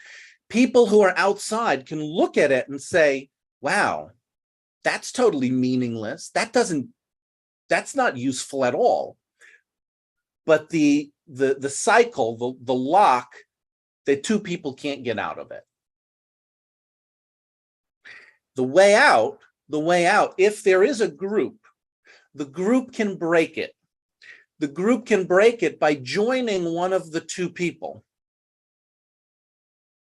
People who are outside can look at it and say, wow, that's totally meaningless. That's not useful at all. But the cycle, the lock The two people can't get out of it. The way out, if there is a group, the group can break it. The group can break it by joining one of the two people,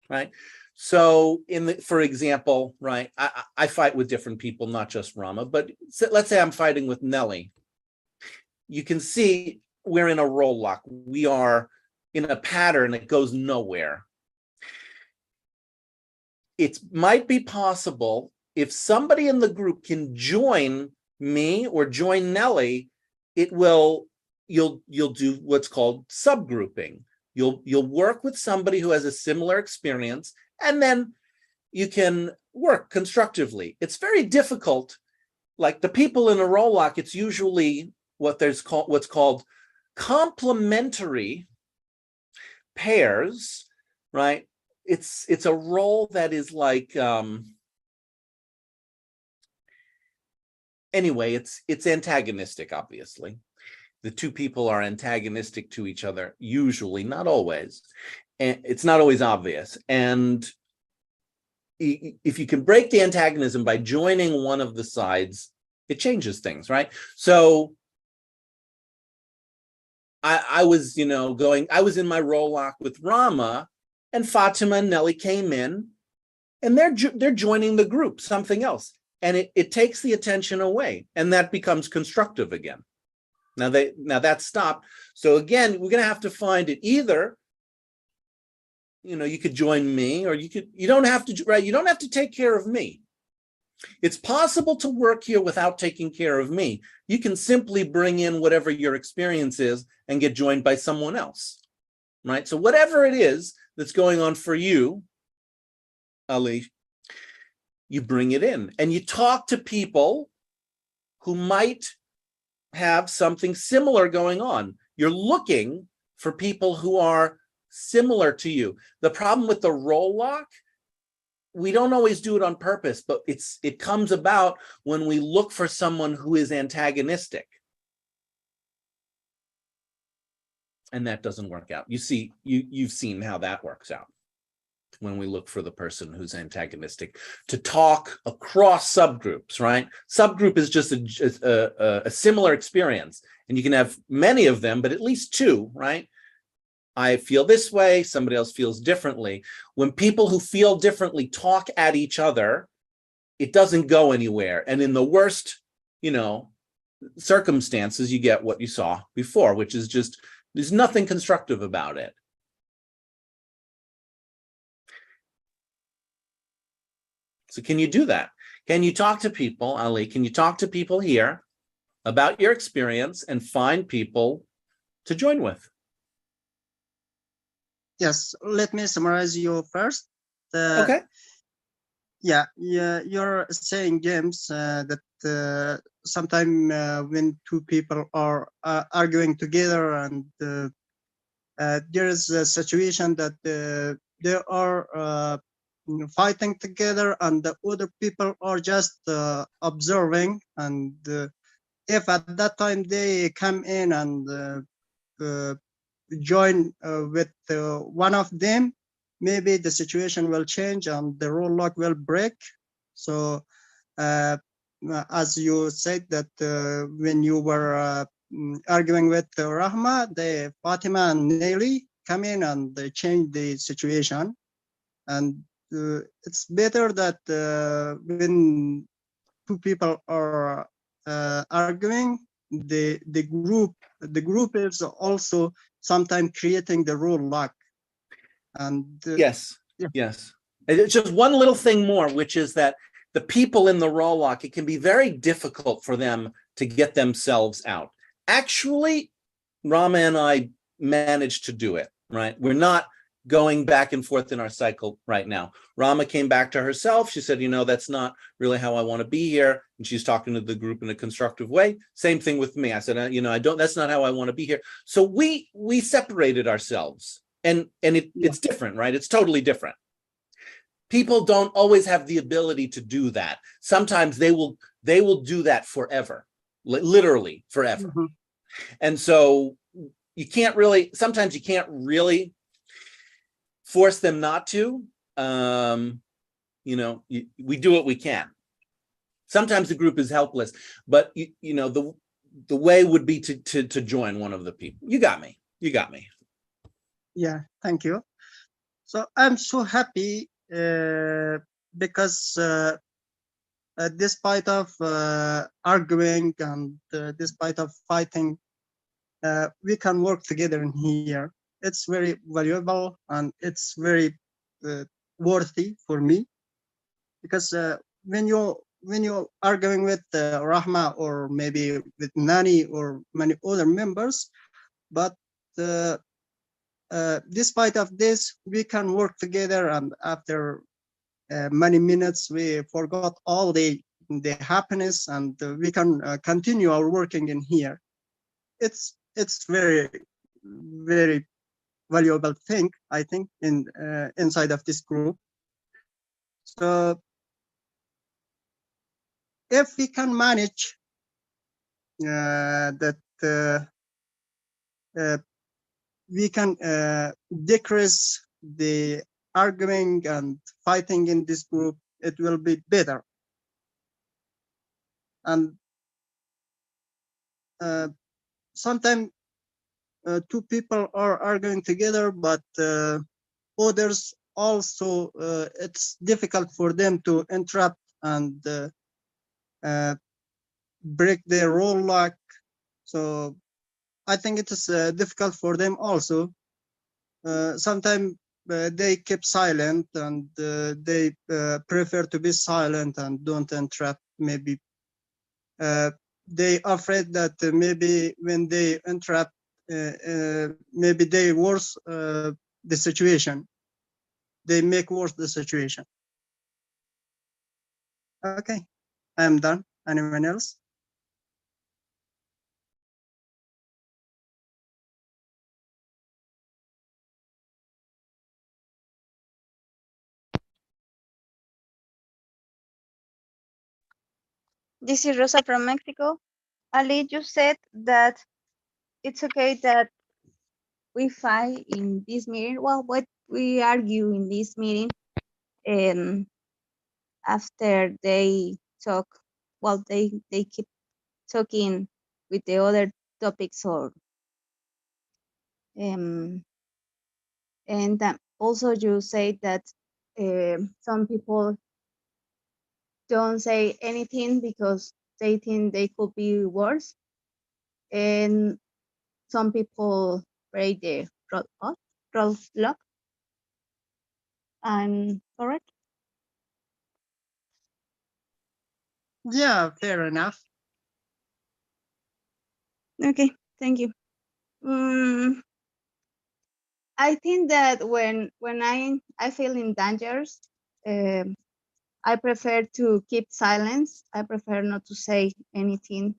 right? So for example, right, I fight with different people, not just Rama, but let's say I'm fighting with Nelly. You can see we're in a role lock. We are in a pattern that goes nowhere. It might be possible if somebody in the group can join me or join Nelly, you'll do what's called subgrouping. You'll work with somebody who has a similar experience, and then you can work constructively. It's very difficult. Like the people in a role lock, it's usually what's called complementary pairs, right? It's a role that is like anyway, it's antagonistic, obviously. The two people are antagonistic to each other, usually, not always. And it's not always obvious. And if you can break the antagonism by joining one of the sides, it changes things, right? So I was, I was in my role lock with Rama, and Fatima and Nelly came in, and they're joining the group, something else. And it takes the attention away, and that becomes constructive again. Now that stopped. So again, we're going to have to find it either, you could join me, or you don't have to, right? You don't have to take care of me. It's possible to work here without taking care of me. You can simply bring in whatever your experience is and get joined by someone else, right? So whatever it is that's going on for you, Ali, you bring it in and you talk to people who might have something similar going on. You're looking for people who are similar to you. The problem with the role lock, we don't always do it on purpose, but it comes about when we look for someone who is antagonistic. And that doesn't work out. You see, you've seen how that works out when we look for the person who's antagonistic, to talk across subgroups, right? Subgroup is just a similar experience, and you can have many of them, but at least two, right? I feel this way, somebody else feels differently. When people who feel differently talk at each other, it doesn't go anywhere. And in the worst, circumstances, you get what you saw before, which is just, there's nothing constructive about it. So can you do that? Can you talk to people, Ali? Can you talk to people here about your experience and find people to join with? Yes, let me summarize you first. Okay. Yeah, you're saying, James, that sometimes when two people are arguing together and there is a situation that they are fighting together and the other people are just observing, and if at that time they come in and join with one of them, maybe the situation will change and the role lock will break. So as you said that when you were arguing with Rahma, the Fatima and Nelly come in and they change the situation. And it's better that when two people are arguing, the group is also sometimes creating the role lock. And yes. It's just one little thing more, which is that the people in the role lock, it can be very difficult for them to get themselves out. Actually, Rama and I managed to do it, right? We're not going back and forth in our cycle right now. Rama came back to herself. She said, that's not really how I want to be here. And she's talking to the group in a constructive way. Same thing with me. I said, that's not how I want to be here. So we separated ourselves, and it's different, right? It's totally different. People don't always have the ability to do that. Sometimes they will do that forever, literally forever. Mm-hmm. And so sometimes you can't really force them not to. We do what we can. Sometimes the group is helpless, but the way would be to join one of the people. You got me. Yeah, thank you. So I'm so happy because despite of arguing and despite of fighting, we can work together in here. It's very valuable and it's very worthy for me, because when you arguing with Rahma or maybe with Nani or many other members, but despite of this, we can work together, and after many minutes, we forgot all the happiness, and we can continue our working in here. It's very, very valuable thing, I think, in inside of this group. So if we can manage that we can decrease the arguing and fighting in this group, it will be better. And sometimes two people are arguing together, but others also, it's difficult for them to interrupt and break their rule lock. So I think it is difficult for them also. Sometimes they keep silent, and they prefer to be silent and don't interrupt. Maybe they are afraid that maybe when they interrupt, maybe they worse the situation. They make worse the situation. Okay, I'm done. Anyone else? This is Rosa from Mexico. Ali, you said that it's okay that we fight in this meeting. Well, what we argue in this meeting, and after they talk, well, they keep talking with the other topics, or and also you say that some people don't say anything because they think they could be worse, and some people break the roadblock. I'm correct? Yeah, fair enough. Okay, thank you. I think that when I feel in dangers, I prefer to keep silence. I prefer not to say anything.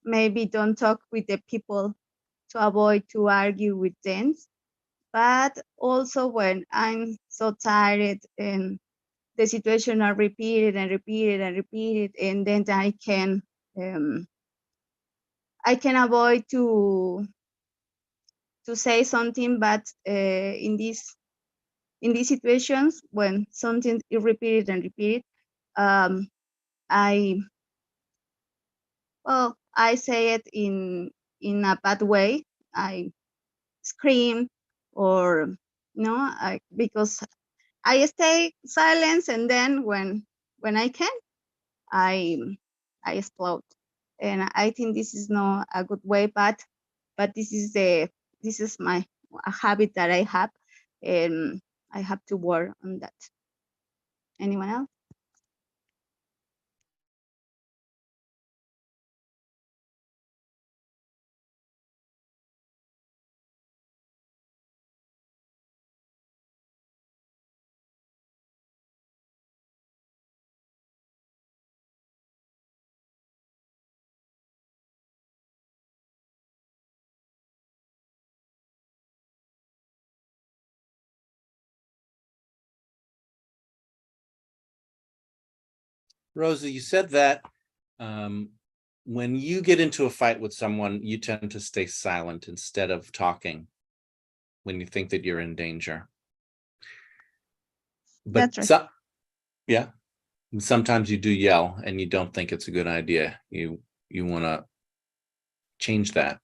Maybe don't talk with the people to avoid to argue with them. But also when I'm so tired and the situation are repeated and repeated and repeated, and then I can avoid to say something, but in these situations when something is repeated and repeated, I say it in a bad way. I scream, or no, because I stay silent, and then when I can, I explode. And I think this is not a good way, but this is my a habit that I have, and I have to work on that. Anyone else? Rosa, you said that when you get into a fight with someone, you tend to stay silent instead of talking. when you think that you're in danger. That's But right. yeah, sometimes you do yell and you don't think it's a good idea. You want to change that.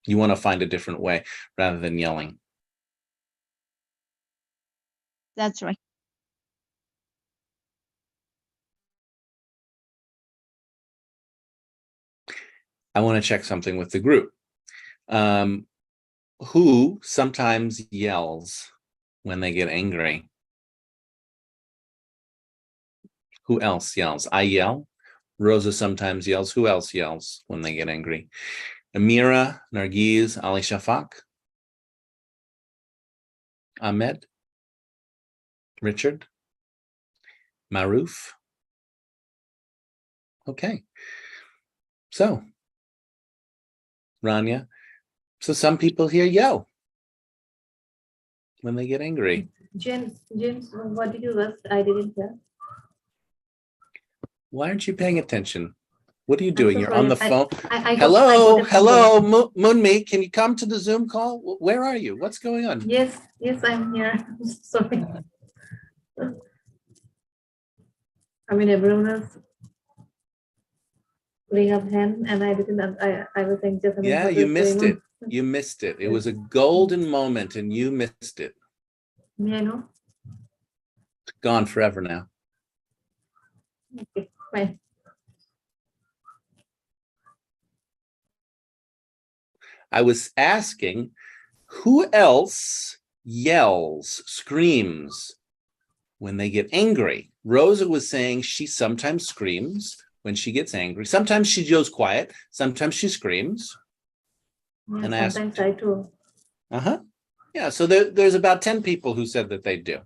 You want to find a different way rather than yelling. That's right. I want to check something with the group. Who sometimes yells when they get angry? Who else yells? I yell. Rosa sometimes yells. Who else yells when they get angry? Amira, Nargiz, Ali Shafak, Ahmed, Richard, Maruf. Okay. So, Rania, so some people here yell when they get angry. James, what did you ask? I didn't hear. Why aren't you paying attention? What are you I'm doing? so You're sorry. on the phone. I Hello, got a phone call. hello, Moonmi, can you come to the Zoom call? Where are you? What's going on? Yes, I'm here. Sorry. I mean, everyone else putting up hand, and I didn't. I was anxious. I mean, Yeah, what you was missed going it. on? You missed it. It was a golden moment and you missed it. May I know? It's gone forever now. Okay, fine. I was asking, who else yells, screams when they get angry? Rosa was saying she sometimes screams when she gets angry. Sometimes she goes quiet. Sometimes she screams. Yeah, And I asked, sometimes I too. Yeah, so there's about 10 people who said that they do.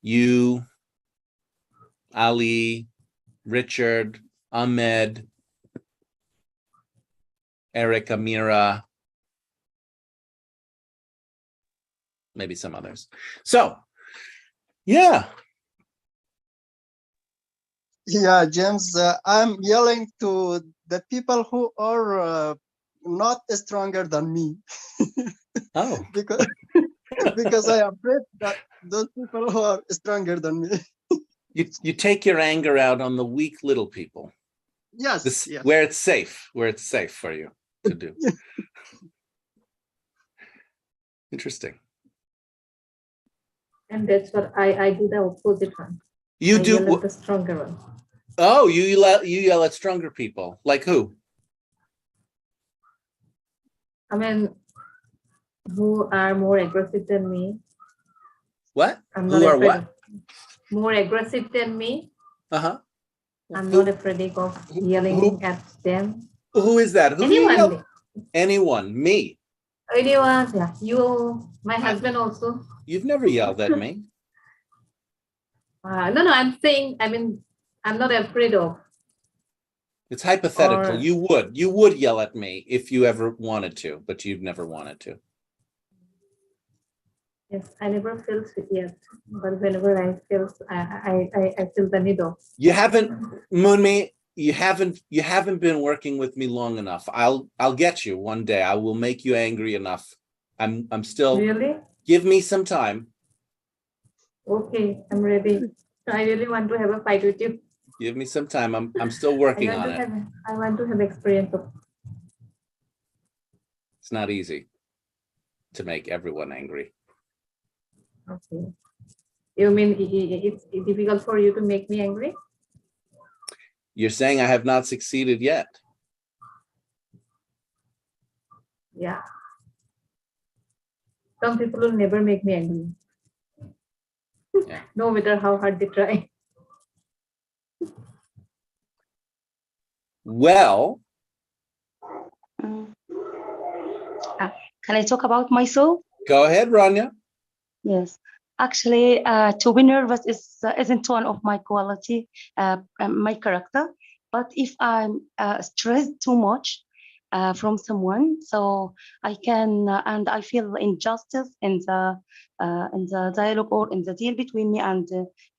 You, Ali, Richard, Ahmed, Eric, Amira, maybe some others. So, yeah. Yeah, James, I'm yelling to the people who are not stronger than me. Oh. because I am afraid that those people who are stronger than me. You take your anger out on the weak little people. Yes, yes. Where it's safe for you to do. Interesting. And that's what I do the opposite one. You I do yell at the stronger one. Oh, you yell at stronger people. Like who? I mean, who are more aggressive than me. What? I'm Who not are afraid what? of more aggressive than me. Uh-huh. I'm not afraid of yelling at them. Who is that? Who do you Anyone. yell? Anyone. Me. Anyone. Yeah. You, my husband also. You've never yelled at me. No, I'm saying, I mean, I'm not afraid of. It's hypothetical. Or- You would yell at me if you ever wanted to, but you've never wanted to. Yes, I never felt it yet, but whenever I feel, I feel the need of. You haven't, Moonmi, you haven't been working with me long enough. I'll get you one day. I will make you angry enough. I'm still. Really? Give me some time. Okay, I'm ready. I really want to have a fight with you. Give me some time. I'm still working on it. I want to have experience of. It's not easy to make everyone angry. Okay. You mean it's difficult for you to make me angry? You're saying I have not succeeded yet. Yeah. Some people will never make me angry. Yeah. No matter how hard they try. Well. Can I talk about myself? Go ahead, Rania. Yes. Actually, to be nervous isn't one of my quality, my character. But if I'm stressed too much from someone, so I can and I feel injustice in the dialogue or in the deal between me and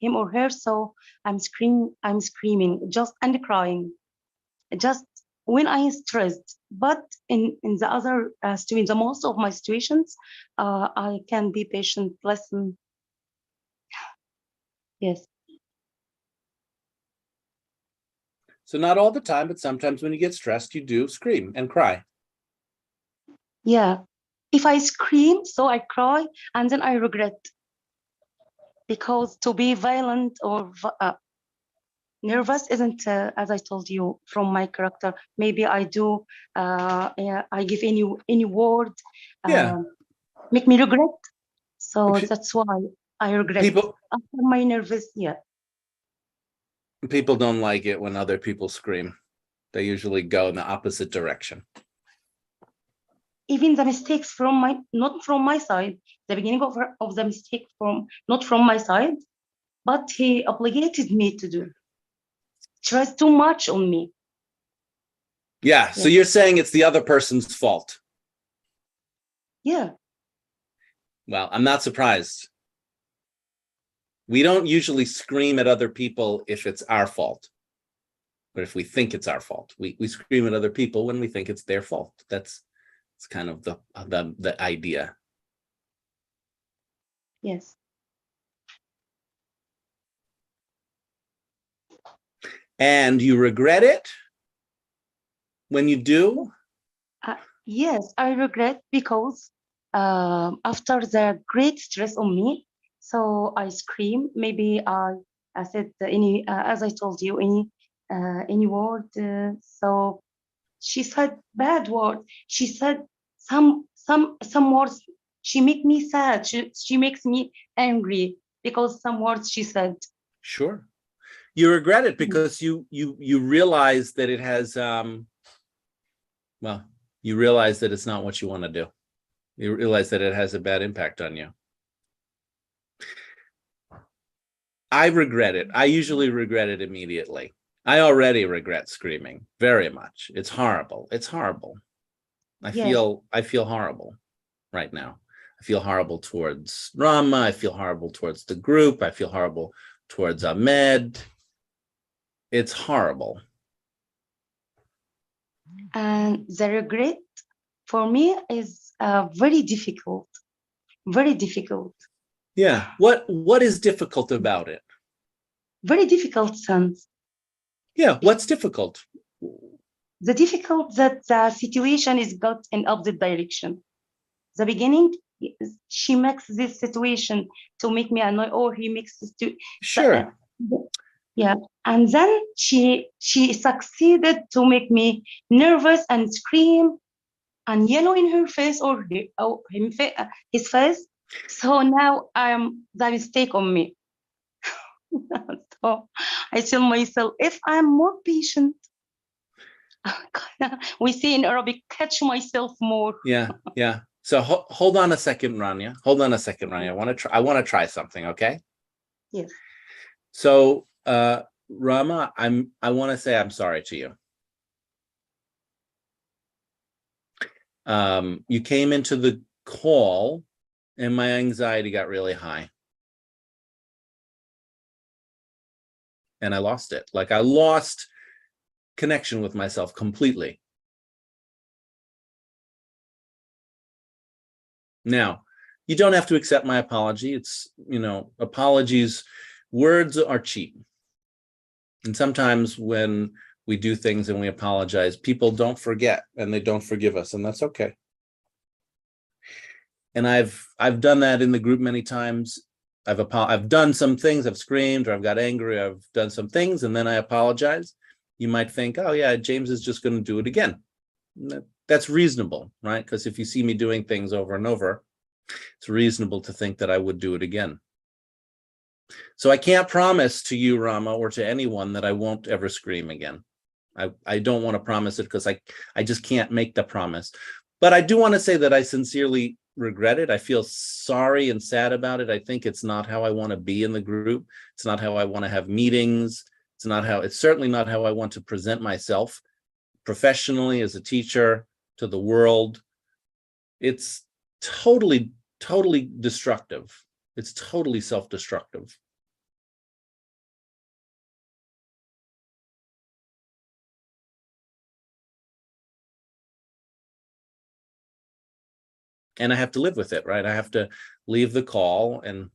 him or her, so I'm screaming just and crying, just when I am stressed. But in the other in the most of my situations, I can be patient, listen. Yes. So not all the time, but sometimes when you get stressed, you do scream and cry. Yeah. If I scream, so I cry, and then I regret. Because to be violent or nervous isn't, as I told you, from my character. Maybe I do, yeah, I give any word, Yeah. make me regret. So Okay. that's why I regret. People After my nervous, yeah. People don't like it when other people scream. They usually go in the opposite direction. Even the mistakes from not from my side, the beginning of the mistake not from my side, but he obligated me to do. Trust too much on me. Yeah. So you're saying it's the other person's fault. Yeah. Well, I'm not surprised. We don't usually scream at other people if it's our fault. But if we think it's our fault, we scream at other people when we think it's their fault. That's kind of the idea. Yes. And you regret it when you do? Yes, I regret because after the great stress on me, so I scream. Maybe I said any, as I told you, any word. So she said bad word. She said some words. She make me sad. She makes me angry because some words she said. Sure. You regret it because you realize that it has well, you realize that it's not what you want to do. You realize that it has a bad impact on you. I regret it. I usually regret it immediately. I already regret screaming very much. It's horrible. It's horrible. I feel horrible right now. I feel horrible towards Rama. I feel horrible towards the group. I feel horrible towards Ahmed. It's horrible. And the regret for me is very difficult. Very difficult. Yeah. What is difficult about it? Very difficult sense. Yeah. What's difficult? The difficult that the situation is got in opposite direction. The beginning, she makes this situation to make me annoyed, or he makes this to sure. Yeah, and then she succeeded to make me nervous and scream and yellow in her face or his face. So now the mistake on me. So I tell myself, if I'm more patient, we see in Arabic, catch myself more. Yeah. So hold on a second, Rania. Hold on a second, Rania. I want to try something, okay? Yes. So Rama, I want to say I'm sorry to you. You came into the call and my anxiety got really high. And I lost it. Like I lost connection with myself completely. Now, you don't have to accept my apology. It's, apologies, words are cheap. And sometimes when we do things and we apologize, people don't forget and they don't forgive us, and that's okay. And I've done that in the group many times. I've done some things, I've screamed or I've got angry, I've done some things, and then I apologize. You might think, oh yeah, James is just going to do it again. That's reasonable, right? Because if you see me doing things over and over, it's reasonable to think that I would do it again. So I can't promise to you, Rama, or to anyone that I won't ever scream again. I don't want to promise it because I just can't make the promise. But I do want to say that I sincerely regret it. I feel sorry and sad about it. I think it's not how I want to be in the group. It's not how I want to have meetings. It's certainly not how I want to present myself professionally as a teacher to the world. It's totally destructive. It's totally self-destructive. And I have to live with it, right? I have to leave the call and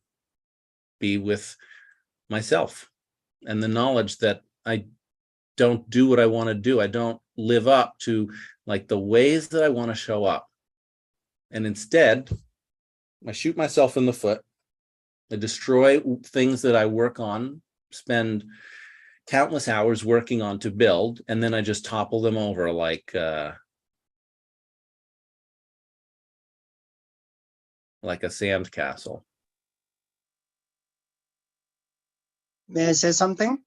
be with myself, and the knowledge that I don't do what I want to do. I don't live up to like the ways that I want to show up. And instead, I shoot myself in the foot. I destroy things that I work on, spend countless hours working on to build, and then I just topple them over like a sand castle. May I say something?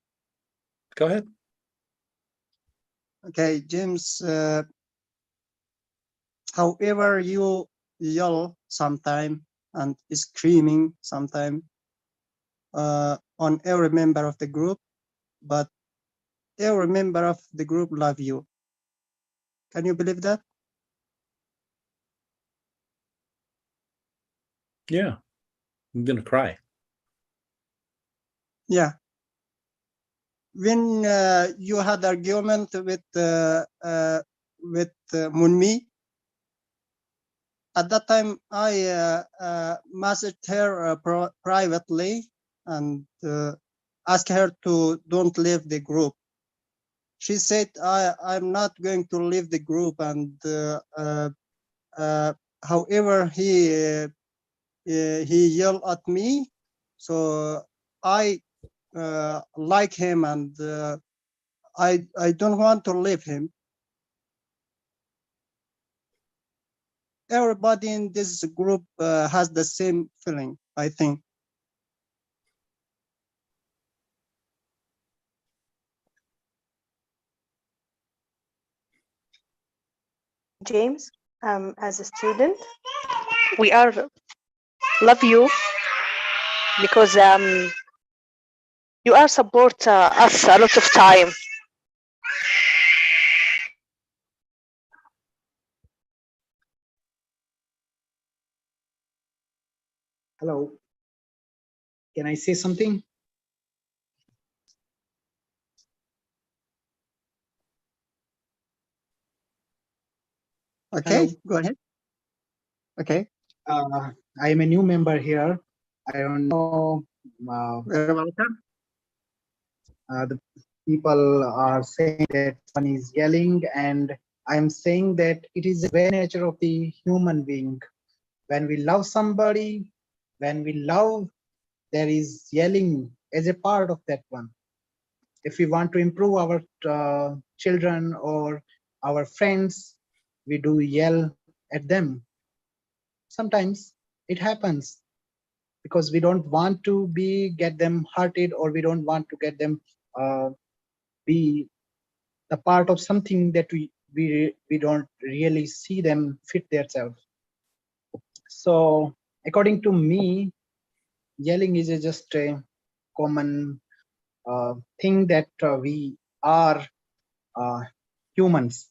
Go ahead. Okay, James, however you yell sometime and screaming sometime on every member of the group, but every member of the group love you. Can you believe that? Yeah, I'm gonna cry. Yeah. When you had argument with Munmi, at that time I messaged her privately and asked her to don't leave the group. She said, I'm not going to leave the group, and however he yelled at me, so I like him, and I don't want to leave him. Everybody in this group has the same feeling, I think. James, as a student, we are love you because you are support us a lot of time. Hello. Can I say something? Okay, Hello. go ahead. Okay. I am a new member here. I don't know. Very welcome. The people are saying that one is yelling, and I'm saying that it is the very nature of the human being. When we love somebody, when we love, there is yelling as a part of that one. If we want to improve our children or our friends, we do yell at them. Sometimes it happens because we don't want to get them hurted, or we don't want to get them be the part of something that we don't really see them fit themselves. So according to me, yelling is just a common thing that we are humans,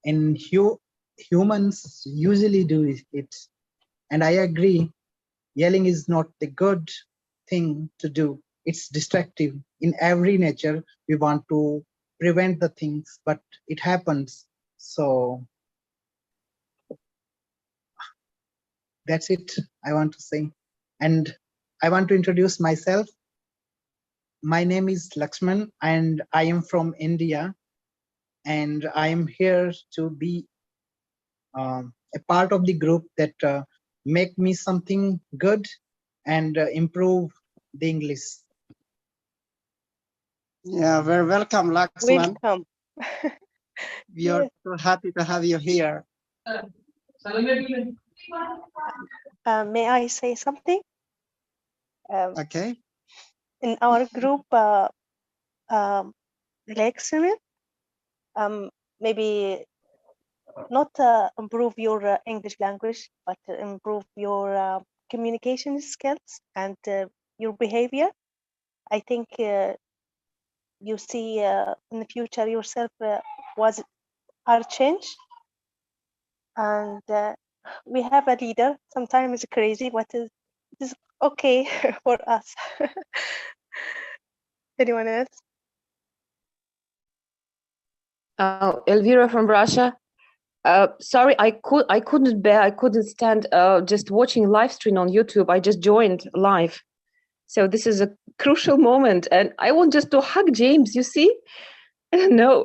and humans usually do it. And I agree, yelling is not the good thing to do. It's destructive. In every nature, we want to prevent the things, but it happens. So that's it I want to say. And I want to introduce myself. My name is Lakshman, and I am from India. And I am here to be a part of the group that make me something good and improve the English. Yeah, very welcome, Lakshman. Welcome. We are so happy to have you here. May I say something? Okay. In our group, Lakshman, maybe not improve your English language, but improve your communication skills and your behavior. I think you see in the future yourself are changed, and we have a leader. Sometimes it's crazy, but it is okay for us. Anyone else? Elvira from Russia. Sorry, I couldn't stand just watching live stream on YouTube. I just joined live. So this is a crucial moment, and I want just to hug James, you see? No.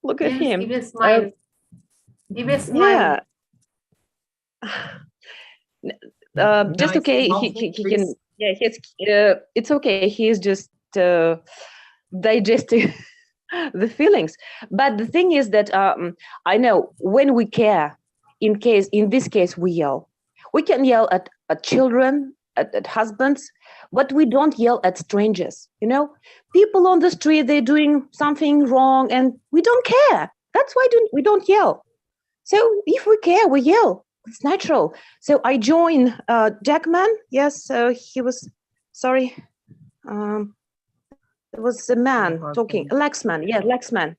Look at James, him. give a smile. Give a smile. Yeah. Just Guys, okay. something, He please. can. Yeah, it's okay. He is just digesting the feelings. But the thing is that I know when we care, in this case, we yell. We can yell at children, at husbands, but we don't yell at strangers. You know, people on the street, they're doing something wrong, and we don't care. That's why we don't yell. So if we care, we yell. It's natural. So I join Jackman. Yes, he was. Sorry. It was a man talking, Lexman. Yeah, Lexman.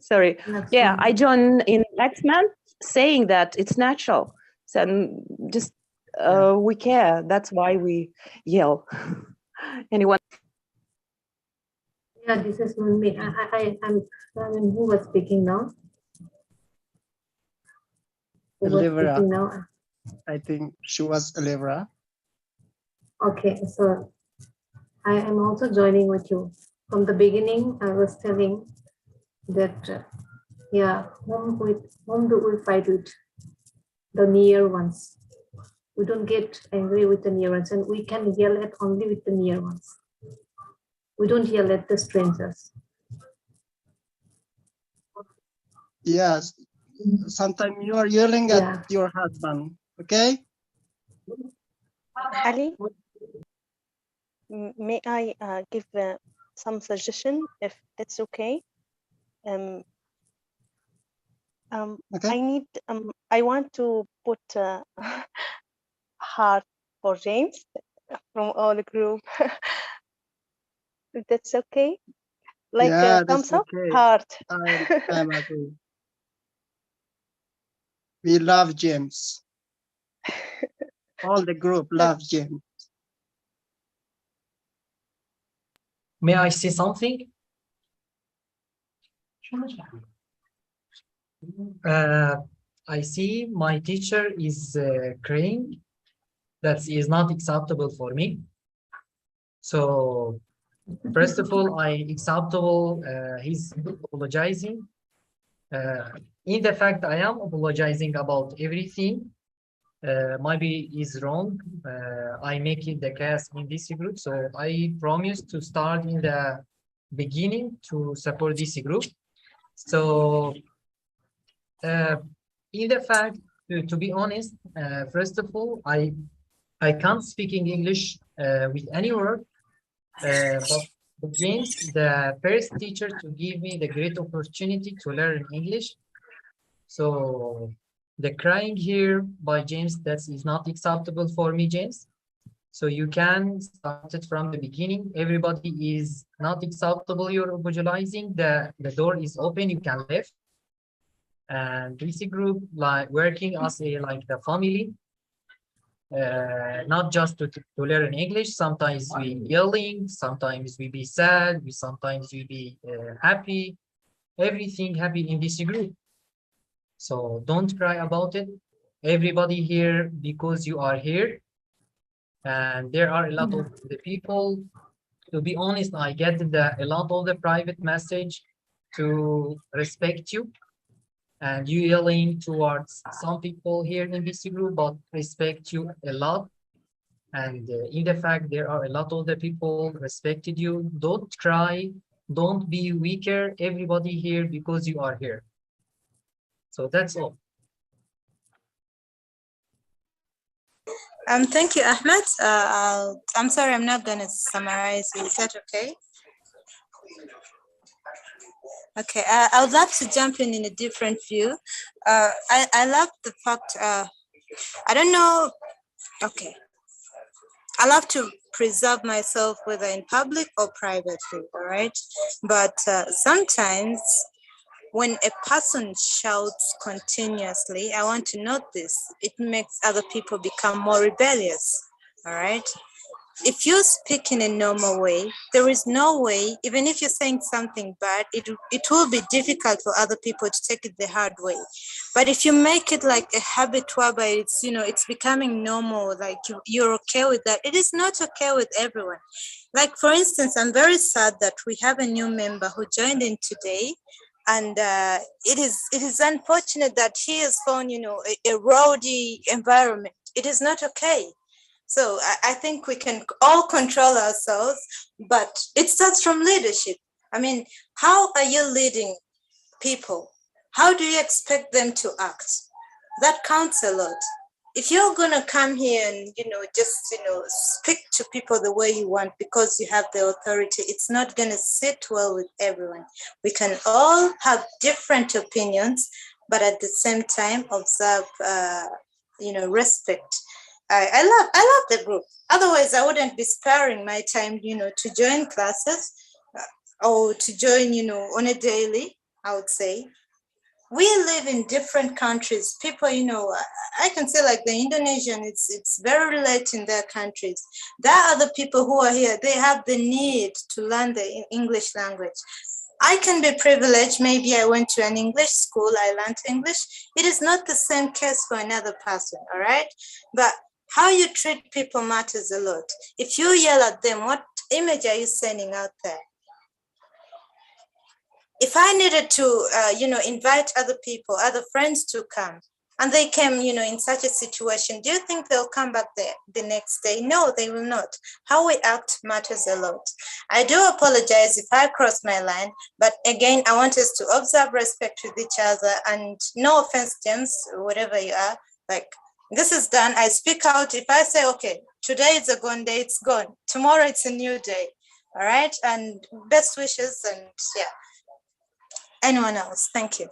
Sorry. Yeah, I join in Lexman saying that it's natural. So just we care. That's why we yell. Anyone? Yeah, this is me. I'm who was speaking now? Who was Olivera. speaking now? I think she was Olivera. Okay, so I am also joining with you. From the beginning, I was telling that, yeah, whom do we fight with? The near ones. We don't get angry with the near ones, and we can yell at only with the near ones. We don't yell at the strangers. Yes. Sometimes you are yelling at your husband. Okay. Ali, may I give some suggestion if it's okay? Okay. I want to put heart for James from all the group. If that's okay? Like Yeah, thumbs that's up, okay. heart. I'm agree. We love James. All the group loves James. May I say something? I see my teacher is crying. That is not acceptable for me. So first of all, I acceptable he's apologizing. In the fact I am apologizing about everything. Maybe is wrong. I make it the case in this group. So I promise to start in the beginning to support this group. So in the fact, to be honest, first of all, I can't speak in English with any word, but James, the first teacher to give me the great opportunity to learn English. So the crying here by James, that is not acceptable for me, James. So you can start it from the beginning. Everybody is not acceptable. You're apologizing. The door is open. You can leave. And this group like working as a like the family. Not just to learn English. Sometimes we yelling. Sometimes we be sad. Sometimes we be happy. Everything happy in this group. So don't cry about it. Everybody here because you are here. And there are a lot of the people. To be honest, I get a lot of the private message to respect you. And you yelling towards some people here in this group, but respect you a lot. And in the fact, there are a lot of the people respected you. Don't cry. Don't be weaker. Everybody here because you are here. So that's all. Thank you, Ahmed. I'm sorry, I'm not going to summarize. Is that okay? Okay, I would love to jump in a different view. I love the fact, I don't know, okay. I love to preserve myself whether in public or privately, all right? But sometimes when a person shouts continuously, I want to note this, it makes other people become more rebellious, all right? if you speak in a normal way, there is no way, even if you're saying something bad, it will be difficult for other people to take it the hard way. But if you make it like a habit whereby it's, it's becoming normal, like you're okay with that, it is not okay with everyone. Like, for instance, I'm very sad that we have a new member who joined in today. And it is unfortunate that he has found, a rowdy environment. It is not okay. So I think we can all control ourselves, but it starts from leadership. I mean, how are you leading people? How do you expect them to act? That counts a lot. If you're gonna come here and just speak to people the way you want because you have the authority, it's not gonna sit well with everyone. We can all have different opinions, but at the same time observe respect. I love the group. Otherwise, I wouldn't be sparing my time, to join classes or to join, on a daily, I would say. We live in different countries. People, I can say like the Indonesian, it's very late in their countries. There are other people who are here. They have the need to learn the English language. I can be privileged. Maybe I went to an English school. I learned English. It is not the same case for another person, all right? But how you treat people matters a lot. If you yell at them, what image are you sending out there? If I needed to, invite other people, other friends to come, and they came, in such a situation, do you think they'll come back there the next day? No, they will not. How we act matters a lot. I do apologize if I cross my line, but again, I want us to observe respect with each other, and no offense, James, whatever you are, like, this is done. I speak out. If I say, okay, today it's a gone day, it's gone. Tomorrow it's a new day. All right. And best wishes. And yeah. Anyone else? Thank you.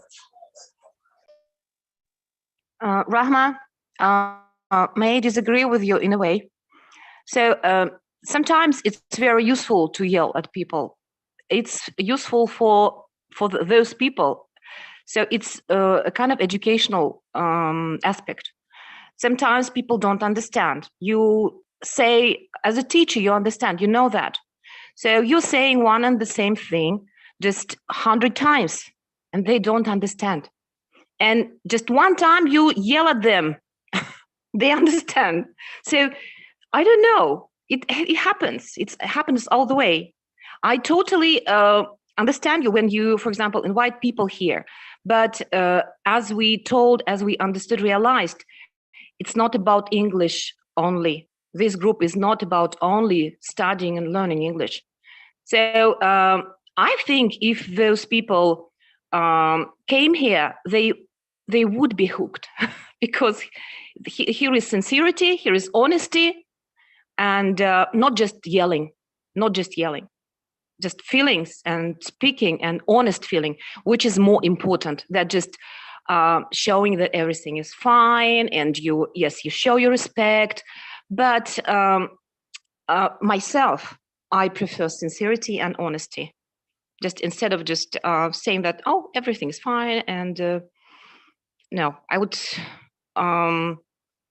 Rahma, may I disagree with you in a way? So sometimes it's very useful to yell at people. It's useful for those people. So it's a kind of educational aspect. Sometimes people don't understand. You say, as a teacher, you understand, you know that. So you're saying one and the same thing just 100 times, and they don't understand. And just one time you yell at them, they understand. So I don't know. It happens. It happens all the way. I totally understand you when you, for example, invite people here. But as we understood, realized, it's not about English only. This group is not about only studying and learning English. So I think if those people came here, they would be hooked because here is sincerity, here is honesty, and not just yelling, just feelings and speaking and honest feeling, which is more important than just showing that everything is fine and you show your respect. But myself, I prefer sincerity and honesty. Just instead of just saying that, oh, everything's fine, and no, I would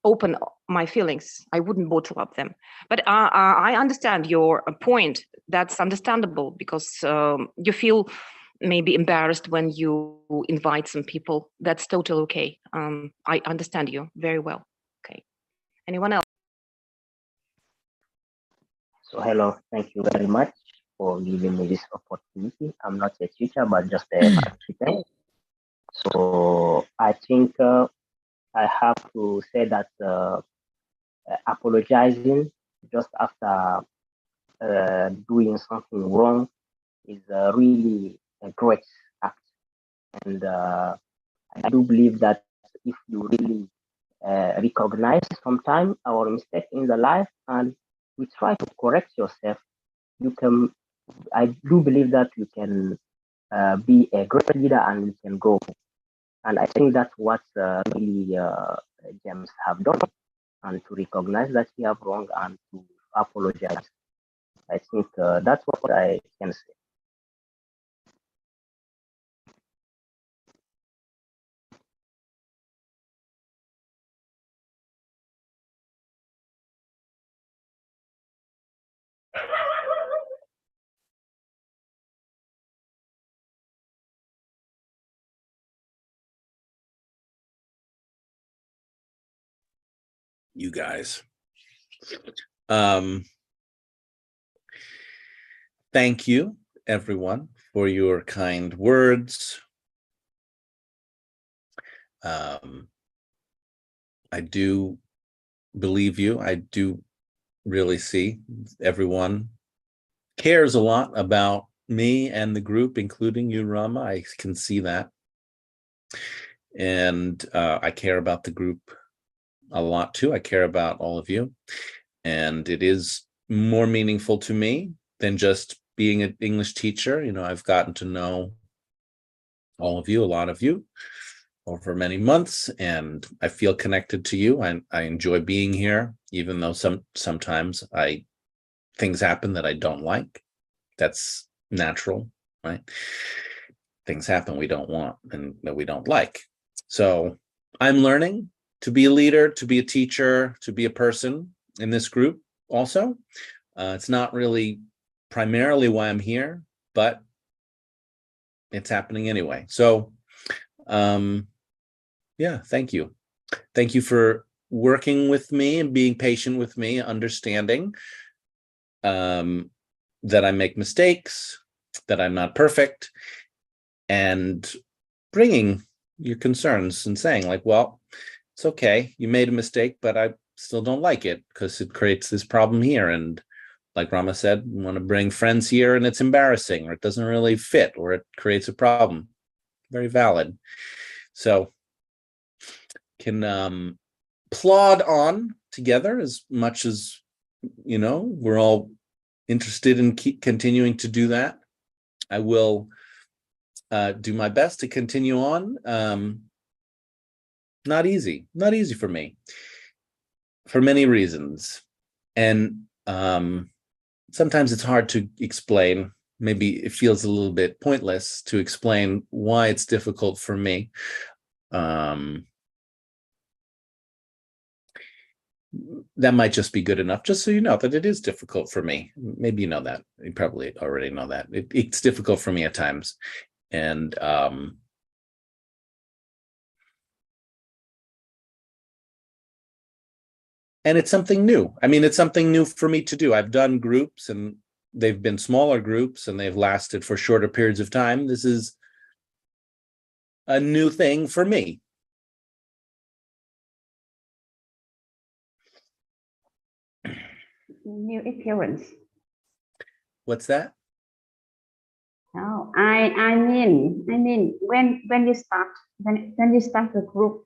open my feelings. I wouldn't bottle up them. But I understand your point. That's understandable because you feel maybe embarrassed when you invite some people. That's totally okay. I understand you very well. Okay. Anyone else? So hello, thank you very much for giving me this opportunity. I'm not a teacher, but just a participant. So I think I have to say that apologizing just after doing something wrong is really a great act. And I do believe that if you really recognize sometime our mistake in the life and we try to correct yourself, you can, I do believe that you can be a great leader and you can grow. And I think that's what really James have done, and to recognize that he have wrong and to apologize. I think that's what I can say. you guys. Thank you, everyone, for your kind words. I do believe you. I do really see everyone cares a lot about me and the group, including you, Rama. I can see that. And I care about the group a lot too. I care about all of you. And it is more meaningful to me than just being an English teacher. You know, I've gotten to know all of you, a lot of you, over many months, and I feel connected to you. I enjoy being here, even though sometimes things happen that I don't like. That's natural, right? Things happen we don't want and that we don't like. So I'm learning to be a leader, to be a teacher, to be a person in this group also. It's not really primarily why I'm here, but it's happening anyway. So yeah, thank you. Thank you for working with me and being patient with me, understanding that I make mistakes, that I'm not perfect, and bringing your concerns and saying like, well, it's okay, you made a mistake, but I still don't like it because it creates this problem here. And like Rama said, we want to bring friends here and it's embarrassing, or it doesn't really fit, or it creates a problem. Very valid. So can plod on together as much as, you know, we're all interested in continuing to do that. I will do my best to continue on. Not easy for me, for many reasons. And sometimes it's hard to explain. Maybe it feels a little bit pointless to explain why it's difficult for me. That might just be good enough, just so you know that it is difficult for me. Maybe you know that. You probably already know that. It's difficult for me at times. And it's something new. I mean, it's something new for me to do. I've done groups and they've been smaller groups and they've lasted for shorter periods of time. This is a new thing for me. New appearance. What's that? No, I mean when you start the group,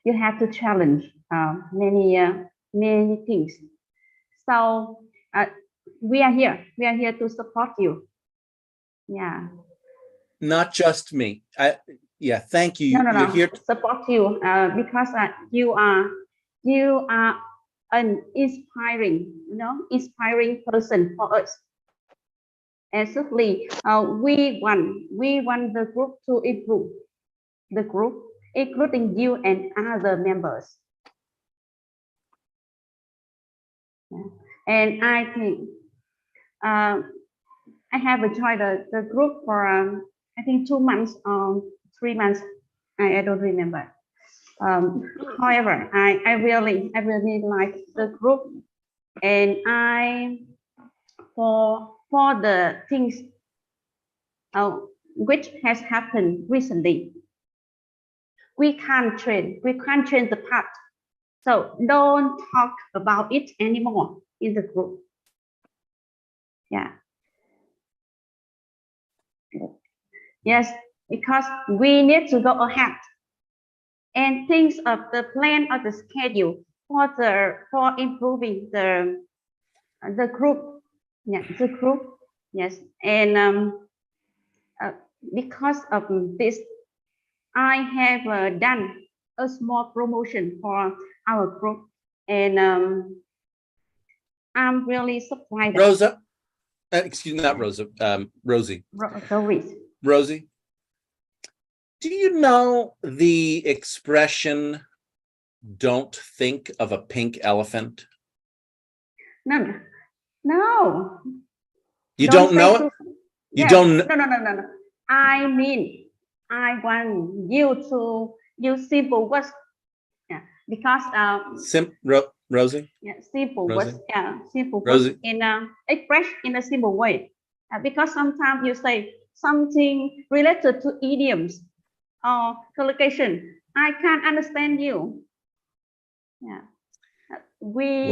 you have to challenge many things. So we are here to support you. Yeah. Not just me. Yeah, thank you. No. You're here to support you because you are an inspiring, inspiring person for us. And certainly, we want the group to improve. The group, including you and other members. Yeah. And I think I have joined the group for I think 2 months or 3 months. I don't remember. However, I really like the group, and for the things which has happened recently, we can't change the past. So don't talk about it anymore in the group. Yeah. Yes, because we need to go ahead and think of the plan of the schedule for improving the group. Yeah, the group. Yes, and because of this, I have done a small promotion for our group, and I'm really surprised. Rosa, excuse me, not Rosa, Rosie. Rosie, do you know the expression, don't think of a pink elephant? No. You don't know it? You don't know? No. I mean, I want you to use simple words. Yeah. because Rosie? yeah, simple Rosie? words, yeah, simple Rosie? words in express in a simple way. Because sometimes you say something related to idioms or collocation, I can't understand you. Yeah, we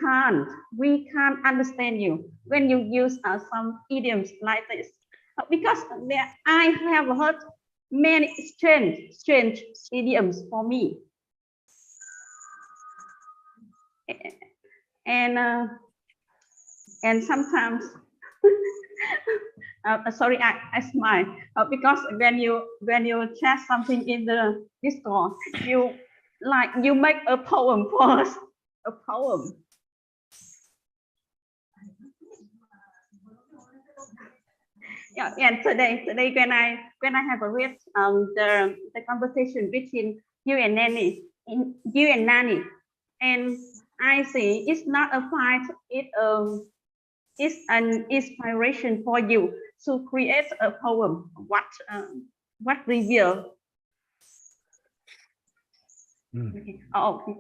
can't understand you when you use some idioms like this, because I have heard many strange idioms for me, and sometimes sorry, I smile because when you chat something in the Discord, you make a poem for us, a poem. Yeah, and today when I have a read the conversation between you and Nanny, and I see it's not a fight, it's an inspiration for you to create a poem. What reveal? Okay. Oh, okay.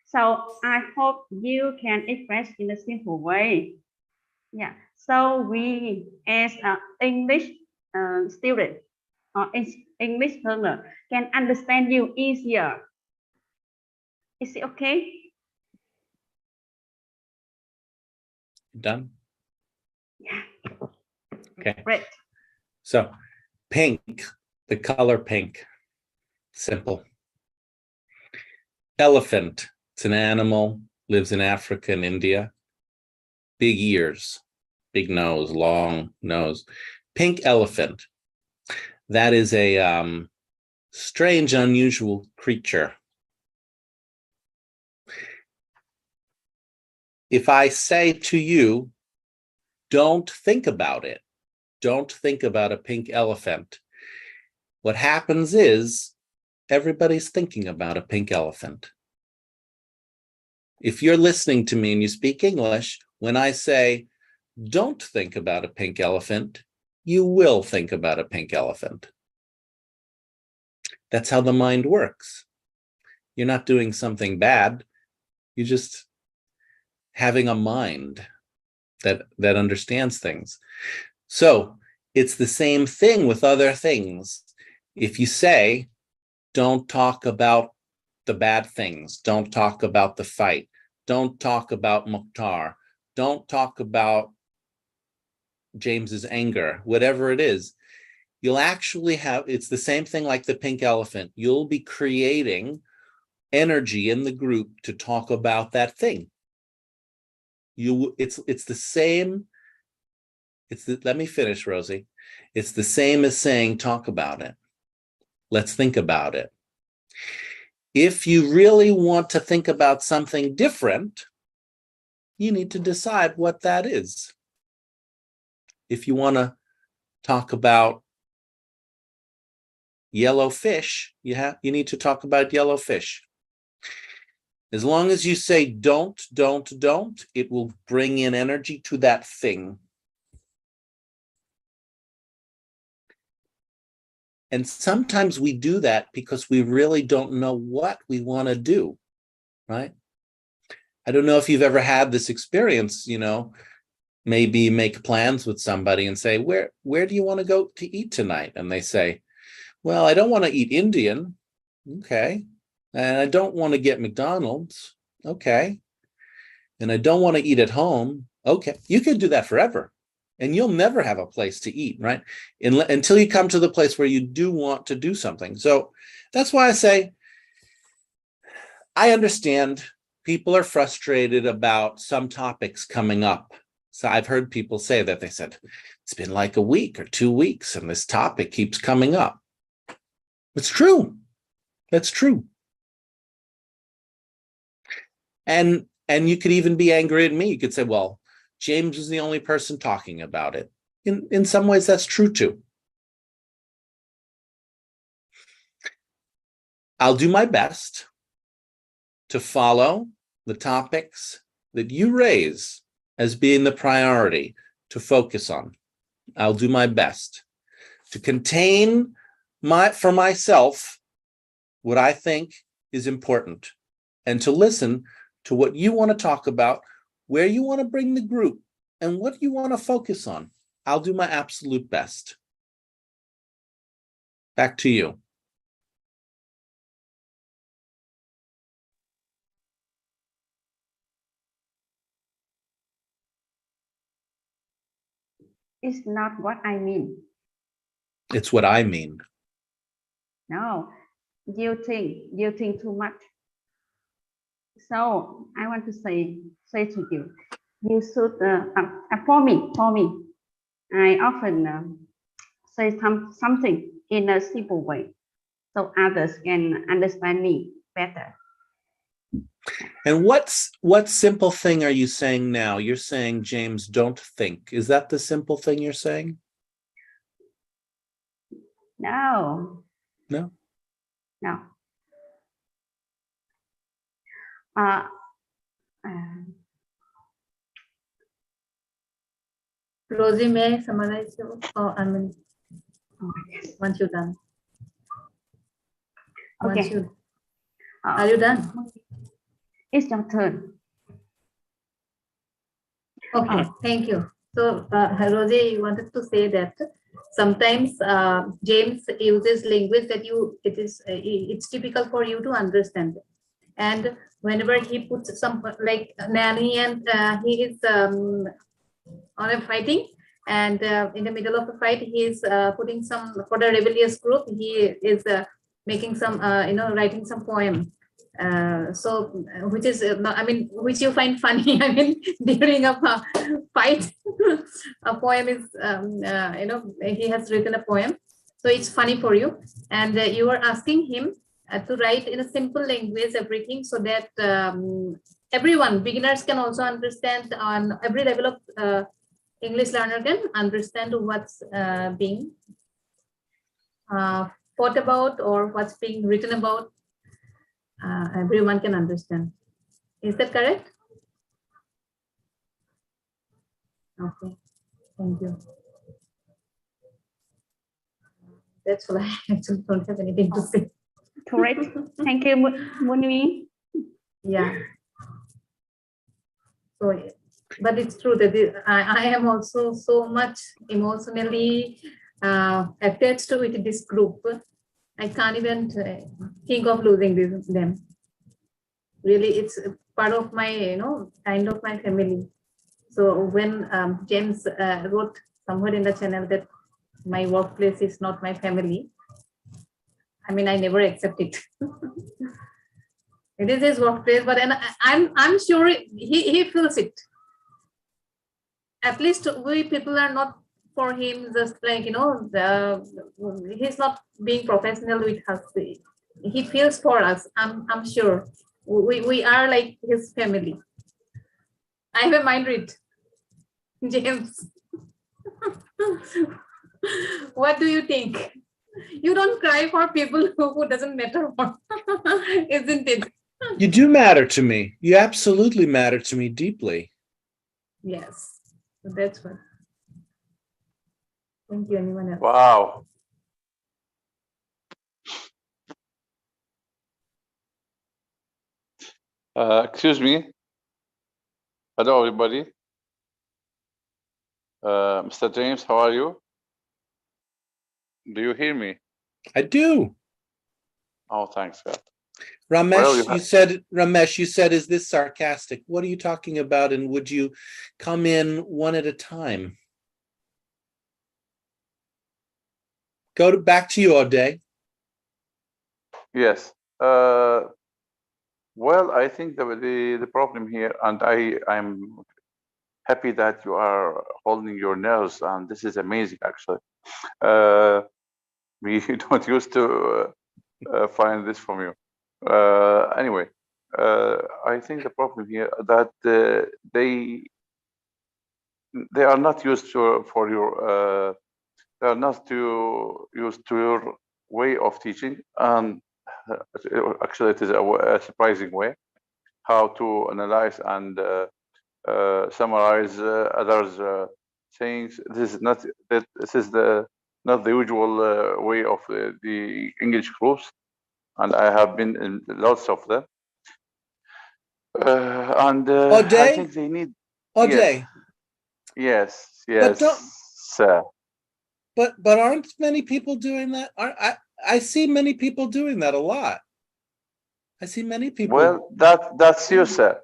So I hope you can express in a simple way. Yeah. So we, as an English student or English learner, can understand you easier. Is it okay? Done? Yeah. Okay. Great. So pink, the color pink, simple. Elephant, it's an animal, lives in Africa and India. Big ears, big nose, long nose. Pink elephant, that is a strange, unusual creature. If I say to you, don't think about it, don't think about a pink elephant, what happens is everybody's thinking about a pink elephant. If you're listening to me and you speak English, when I say, don't think about a pink elephant, you will think about a pink elephant. That's how the mind works. You're not doing something bad. You're just having a mind that understands things. So it's the same thing with other things. If you say, don't talk about the bad things, don't talk about the fight, don't talk about Mukhtar, don't talk about James's anger, whatever it is, you'll actually have, it's the same thing like the pink elephant. You'll be creating energy in the group to talk about that thing. It's the same. Let me finish, Rosie. It's the same as saying, talk about it. Let's think about it. If you really want to think about something different, you need to decide what that is. If you want to talk about yellow fish, you need to talk about yellow fish. As long as you say don't, it will bring in energy to that thing. And sometimes we do that because we really don't know what we want to do, right? I don't know if you've ever had this experience, maybe make plans with somebody and say, where do you want to go to eat tonight? And they say, well, I don't want to eat Indian. Okay. And I don't want to get McDonald's. Okay. And I don't want to eat at home. Okay. You can do that forever. And you'll never have a place to eat, right? Until you come to the place where you do want to do something. So that's why I say, I understand people are frustrated about some topics coming up. So I've heard people say that. They said, it's been like a week or 2 weeks and this topic keeps coming up. It's true. That's true. And you could even be angry at me. You could say, well, James is the only person talking about it. In some ways, that's true too. I'll do my best to follow the topics that you raise as being the priority to focus on. I'll do my best to contain for myself what I think is important and to listen to what you want to talk about, where you want to bring the group, and what you want to focus on. I'll do my absolute best. Back to you. It's not what I mean. It's what I mean. No, you think too much. So I want to say to you, you should for me. I often say something in a simple way, so others can understand me better. And what simple thing are you saying now? You're saying, James, don't think. Is that the simple thing you're saying? No. No. No. Rosie, may I summarize you? Oh, I mean, once you're done. Once Okay. you, are you done? It's your turn. Okay, thank you. So, Rosie, you wanted to say that sometimes James uses language that it's typical for you to understand. And whenever he puts some like nanny and he is on a fighting, and in the middle of a fight, he is putting some for the rebellious group. He is making some writing some poem. So which is I mean, which you find funny. I mean, during a fight, a poem is he has written a poem, so it's funny for you, and you are asking him to write in a simple language everything, so that everyone, beginners can also understand. On every level of English learner can understand what's being thought about or what's being written about. Everyone can understand. Is that correct? Okay, thank you. That's all. I actually don't have anything to say. Correct. Thank you, Munmi. Yeah. So, but it's true that I am also so much emotionally attached with this group. I can't even think of losing them. Really, it's part of my, kind of my family. So when James wrote somewhere in the channel that my workplace is not my family, I mean, I never accept it. It is his workplace, but I'm sure he feels it. At least we people are not for him, just like he's not being professional with us. He feels for us. I'm sure we are like his family. I have a mind read, James. What do you think? You don't cry for people who doesn't matter for, isn't it? You do matter to me. You absolutely matter to me deeply. Yes, that's what. Thank you. Anyone else? Wow. Excuse me. Hello, everybody. Mr. James, how are you? Do you hear me? I do. Oh, thanks, God. Ramesh, Well, you said, is this sarcastic? What are you talking about? And would you come in one at a time? Back to you, Ode. Yes. Well, I think the problem here, and I'm happy that you are holding your nerves, and this is amazing, actually. We don't used to find this from you. Anyway, I think the problem here that they are not used to your they are not used to your way of teaching, and actually it is a surprising way how to analyze and summarize others' sayings. This is not not the usual way of the English groups, and I have been in lots of them. I Ode? think they need. Ode. Yes, But don't. sir. But aren't many people doing that? I see many people doing that a lot. I see many people. Well, that's you, sir.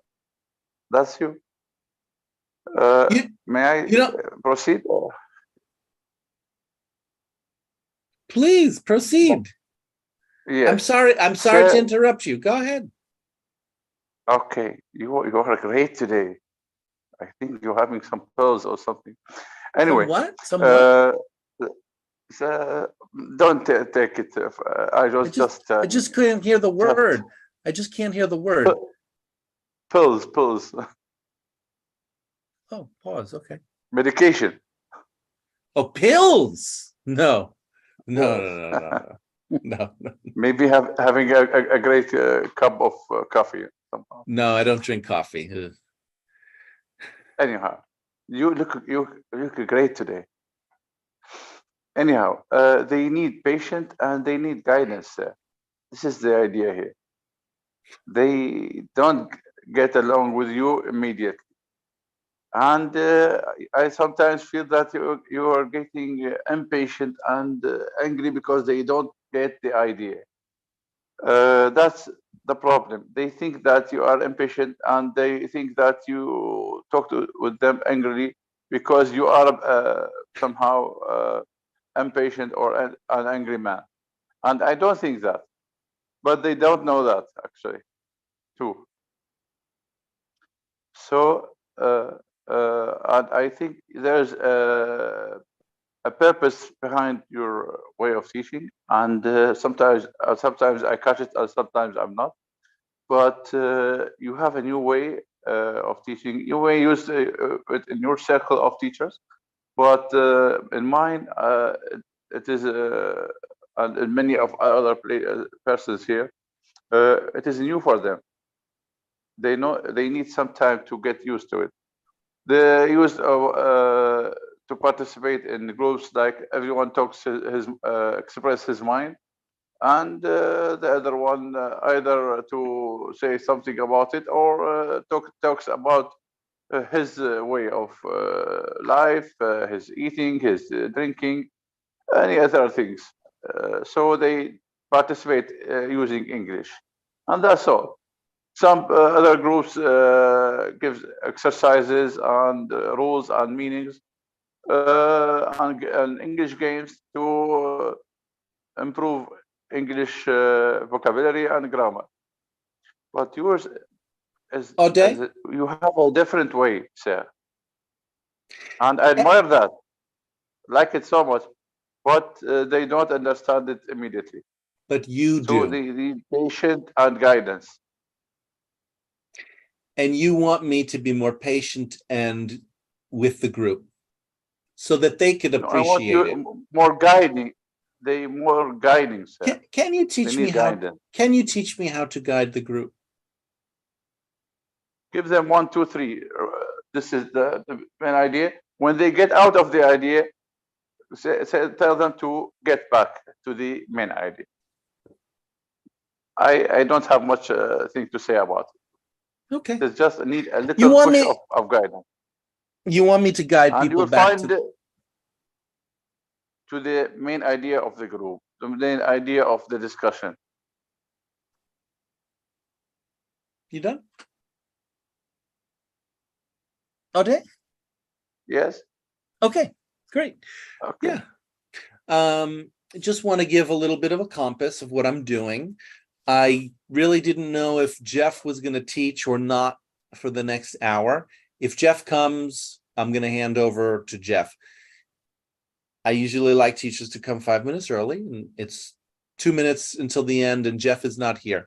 That's you. May I proceed? Please proceed. Yes. I'm sorry Sir, to interrupt you. Go ahead. Okay, you are great today. I think you're having some pearls or something. Anyway, Some what? Don't take it. I just couldn't hear the word. I just can't hear the word. Pills. Oh, pause. Okay. Medication. Oh, pills. No. Maybe having a great cup of coffee somehow. No, I don't drink coffee. Ugh. Anyhow, you look great today. Anyhow, they need patience and they need guidance. This is the idea here. They don't get along with you immediately. And I sometimes feel that you are getting impatient and angry because they don't get the idea. That's the problem. They think that you are impatient and they think that you talk with them angrily because you are somehow impatient or an angry man. And I don't think that. But they don't know that, actually, too. So, and I think there's a purpose behind your way of teaching, and sometimes I catch it, and sometimes I'm not. But you have a new way of teaching. You may use it in your circle of teachers, but in mine, it is, and in many of other persons here, it is new for them. They know they need some time to get used to it. They used to participate in groups like everyone talks express his mind, and the other one either to say something about it or talks about his way of life, his eating, his drinking, any other things. So they participate using English, and that's all. Some other groups give exercises and rules and meanings and English games to improve English vocabulary and grammar. But yours is you have a different way, sir. And I admire that, like it so much, but they don't understand it immediately. But you do. So they need patience and guidance. And you want me to be more patient and with the group so that they could appreciate it. More guiding. They more guiding, sir. Can you teach me how? Can you teach me how to guide the group? Give them 1, 2, 3. This is the main idea. When they get out of the idea, tell them to get back to the main idea. I don't have much thing to say about it. Okay. They just need a little push of guidance. You want me to guide people back to the main idea of the group, the main idea of the discussion. You done? Ode? Yes. Okay, great. Okay. Yeah. I just want to give a little bit of a compass of what I'm doing. I really didn't know if Jeff was going to teach or not for the next hour. If Jeff comes, I'm going to hand over to Jeff. I usually like teachers to come 5 minutes early, and it's 2 minutes until the end, and Jeff is not here.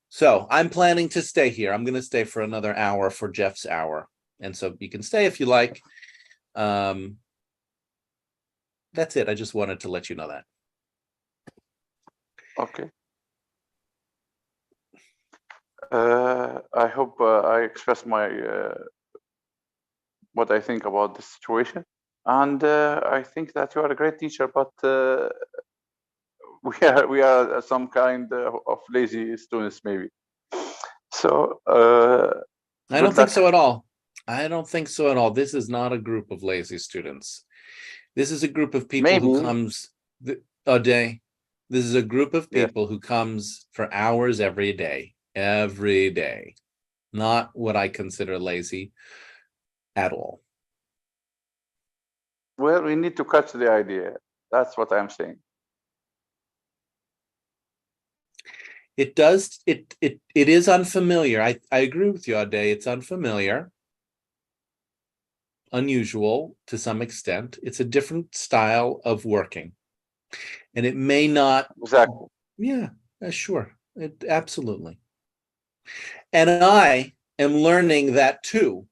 So I'm planning to stay here. I'm going to stay for another hour for Jeff's hour. And so you can stay if you like. That's it. I just wanted to let you know that. Okay. I hope I expressed my what I think about this situation. And I think that you are a great teacher, but we are some kind of lazy students maybe. So I don't think so at all. I don't think so at all. This is not a group of lazy students. This is a group of people who comes a day. This is a group of people who comes for hours every day. Not what I consider lazy at all. Well, we need to catch the idea. That's what I'm saying. It does, it is unfamiliar. I agree with you, Ade. It's unfamiliar, unusual to some extent. It's a different style of working. And it may not. Exactly. Yeah, sure. Absolutely. And I am learning that too.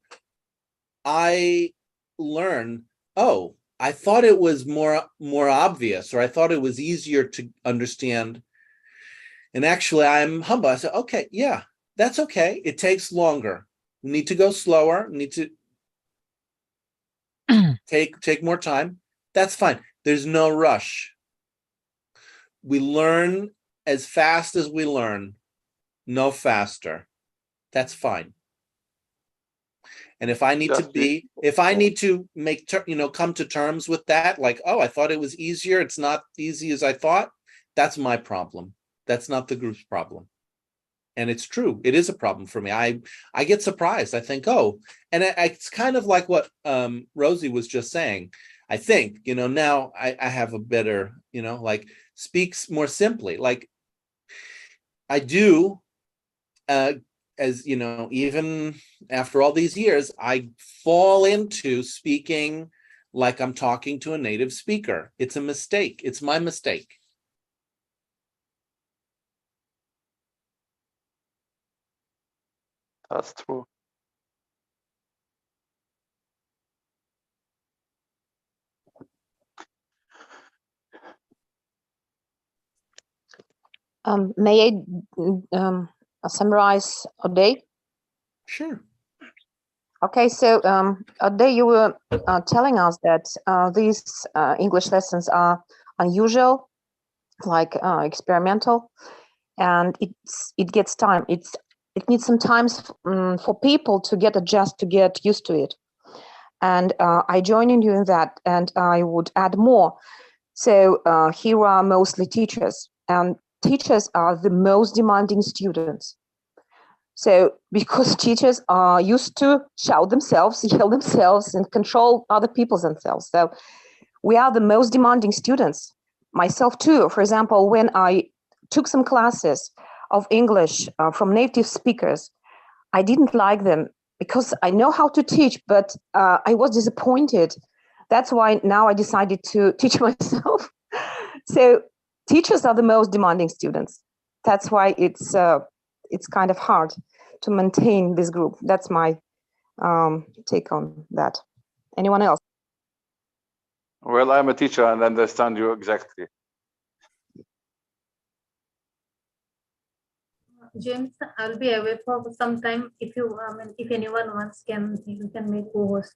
I learn, oh, I thought it was more obvious, or I thought it was easier to understand. And actually, I'm humble. I said, okay, yeah, that's okay. It takes longer. We need to go slower. We need to take more time. That's fine. There's no rush. We learn as fast as we learn, no faster. That's fine. And if I need to make, come to terms with that, like, oh, I thought it was easier. It's not easy as I thought. That's my problem. That's not the group's problem. And it's true. It is a problem for me. I get surprised. I think, oh, and it's kind of like what Rosie was just saying. I think, now I have a better, like speaks more simply. Like I do, as even after all these years, I fall into speaking like I'm talking to a native speaker. It's a mistake. It's my mistake. That's true. May I summarize a day? Sure. Okay, so a day you were telling us that these English lessons are unusual, like experimental, and it gets time. It needs some time for people to get used to it. And I join in doing that, and I would add more. So here are mostly teachers, and teachers are the most demanding students. So because teachers are used to shout themselves, yell themselves, and control other people themselves. So we are the most demanding students. Myself too. For example, when I took some classes of English from native speakers, I didn't like them because I know how to teach, but I was disappointed. That's why now I decided to teach myself. So teachers are the most demanding students. That's why it's kind of hard to maintain this group. That's my take on that. Anyone else? Well, I'm a teacher and understand you exactly. James, I'll be away for some time. If you, if anyone wants, you can make co-host.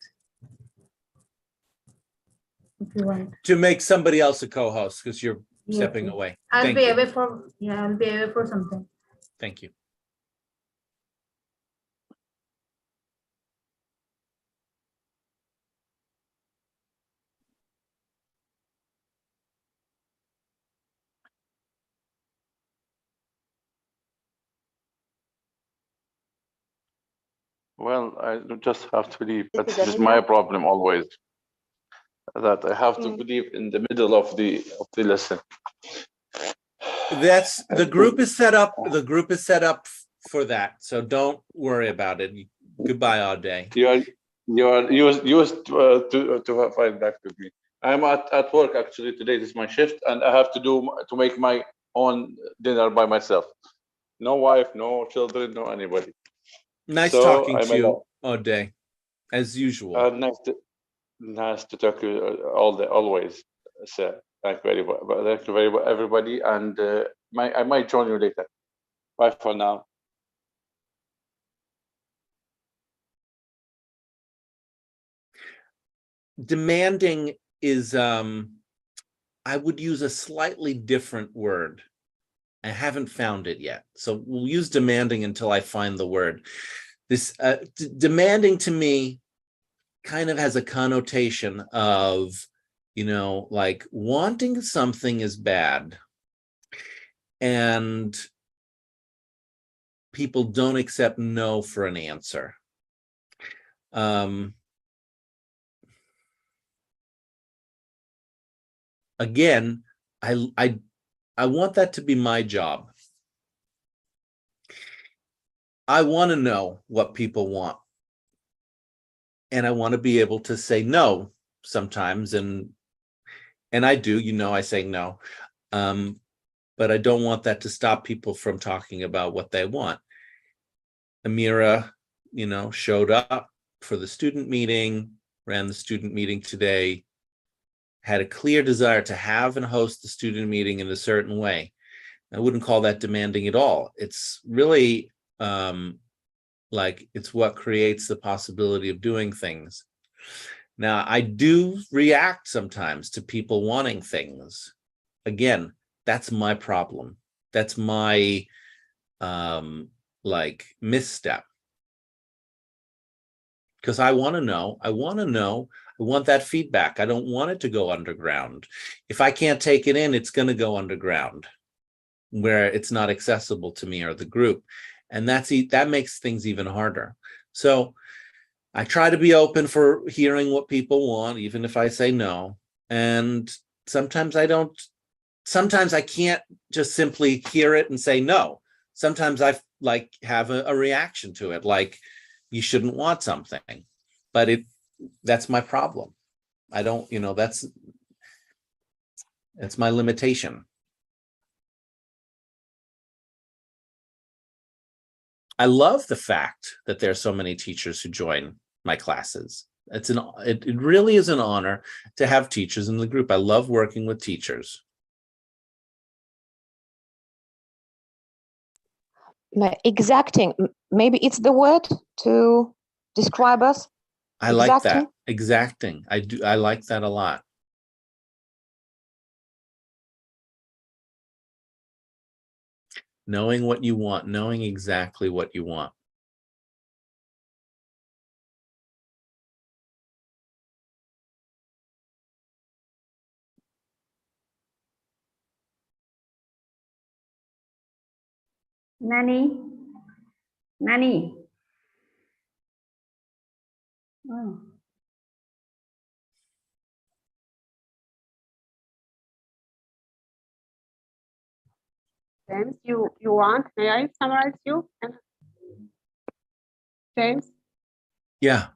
If you want to make somebody else a co-host because you're stepping away. I'll be away for some time. Thank you. Well, I just have to leave, but this is my problem always, that I have to leave in the middle of the lesson. That's the group is set up. The group is set up for that, so don't worry about it. Goodbye all day. You are used to find back with me. I'm at work actually today. This is my shift, and I have to make my own dinner by myself. No wife, no children, no anybody. Nice talking to you all day, as usual. Nice to talk to you always. So thank you very much, everybody, and I might join you later. Bye for now. Demanding is I would use a slightly different word. I haven't found it yet. So we'll use demanding until I find the word. This demanding to me kind of has a connotation of, you know, like wanting something is bad and people don't accept no for an answer. Again, I want that to be my job. I want to know what people want. And I want to be able to say no sometimes. And I do, you know, I say no. But I don't want that to stop people from talking about what they want. Amira, you know, showed up for the student meeting, ran the student meeting today, had a clear desire to have and host the student meeting in a certain way. I wouldn't call that demanding at all. It's really like it's what creates the possibility of doing things. Now, I do react sometimes to people wanting things. Again, that's my problem. That's my like misstep. Because I want to know, I want that feedback. I don't want it to go underground. If I can't take it in, it's going to go underground where it's not accessible to me or the group. And that makes things even harder. So I try to be open for hearing what people want, even if I say no. And sometimes I can't just simply hear it and say no. Sometimes I like have a reaction to it, like you shouldn't want something, but that's my problem. I don't, you know, that's my limitation. I love the fact that there are so many teachers who join my classes. It really is an honor to have teachers in the group. I love working with teachers. Exacting, maybe it's the word to describe us. I like that. Exacting. I like that a lot. Knowing what you want, knowing exactly what you want. Nani. Oh. James, you want, may I summarize you? James? Yeah.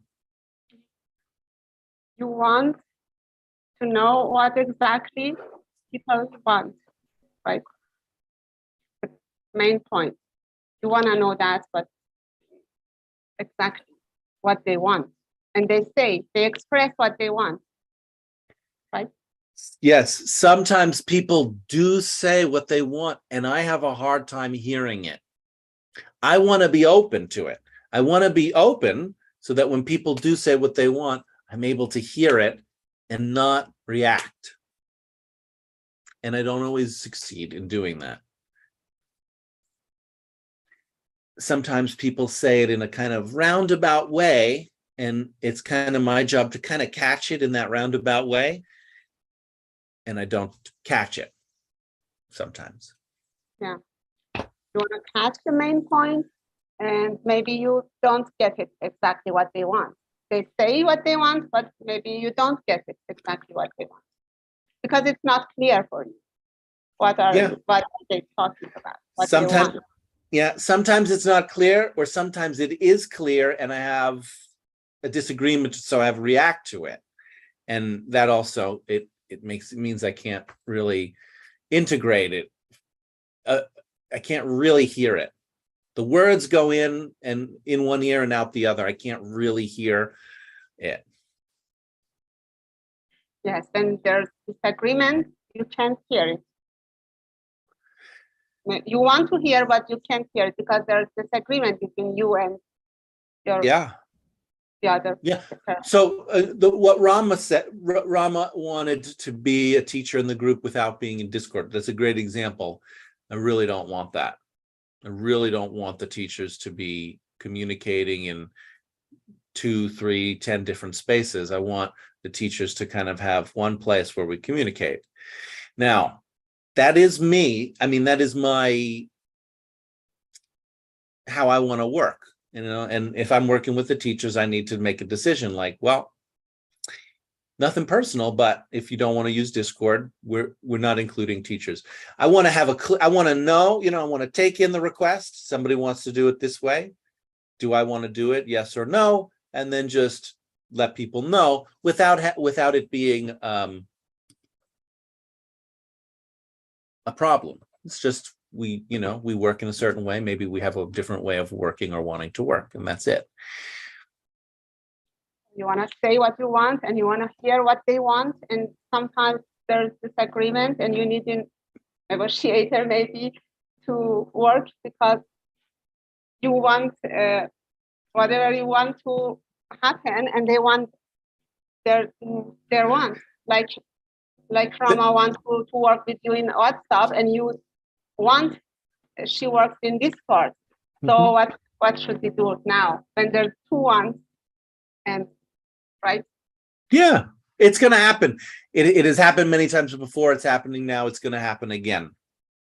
You want to know what exactly people want, right? The main point. You want to know that, but exactly what they want. And they express what they want, right? Yes, sometimes people do say what they want, and I have a hard time hearing it. I want to be open to it. I want to be open so that when people do say what they want, I'm able to hear it and not react. And I don't always succeed in doing that. Sometimes people say it in a kind of roundabout way, and it's kind of my job to kind of catch it in that roundabout way. And I don't catch it sometimes. Yeah. You want to catch the main point, and maybe you don't get it exactly what they want. They say what they want, but maybe you don't get it exactly what they want because it's not clear for you. What are they talking about? What Sometimes, they want. yeah, sometimes it's not clear, or sometimes it is clear and I have a disagreement, so I have to react to it. And that also, it means I can't really integrate it. I can't really hear it. The words go in one ear and out the other. I can't really hear it. Yes, when there's disagreement, you can't hear it. You want to hear, but you can't hear it because there's disagreement between you and your the other. Yeah. So what Rama said, Rama wanted to be a teacher in the group without being in Discord. That's a great example. I really don't want that. I really don't want the teachers to be communicating in 2, 3, 10 different spaces. I want the teachers to kind of have one place where we communicate. Now, that is me. I mean, that is how I want to work, you know, and if I'm working with the teachers, I need to make a decision like, well, nothing personal, but if you don't want to use Discord, we're not including teachers. I want to have I want to know, you know, I want to take in the request. Somebody wants to do it this way. Do I want to do it? Yes or no? And then just let people know without it being a problem. It's just we work in a certain way. Maybe we have a different way of working or wanting to work, and that's it. You want to say what you want, and you want to hear what they want, and sometimes there's disagreement, and you need a negotiator maybe to work because you want whatever you want to happen, and they want their want. Like Rama wants to work with you in WhatsApp, and you want she works in Discord. So what should we do now when there's 2 wants, and right? Yeah, it's going to happen. It has happened many times before. It's happening now. It's going to happen again.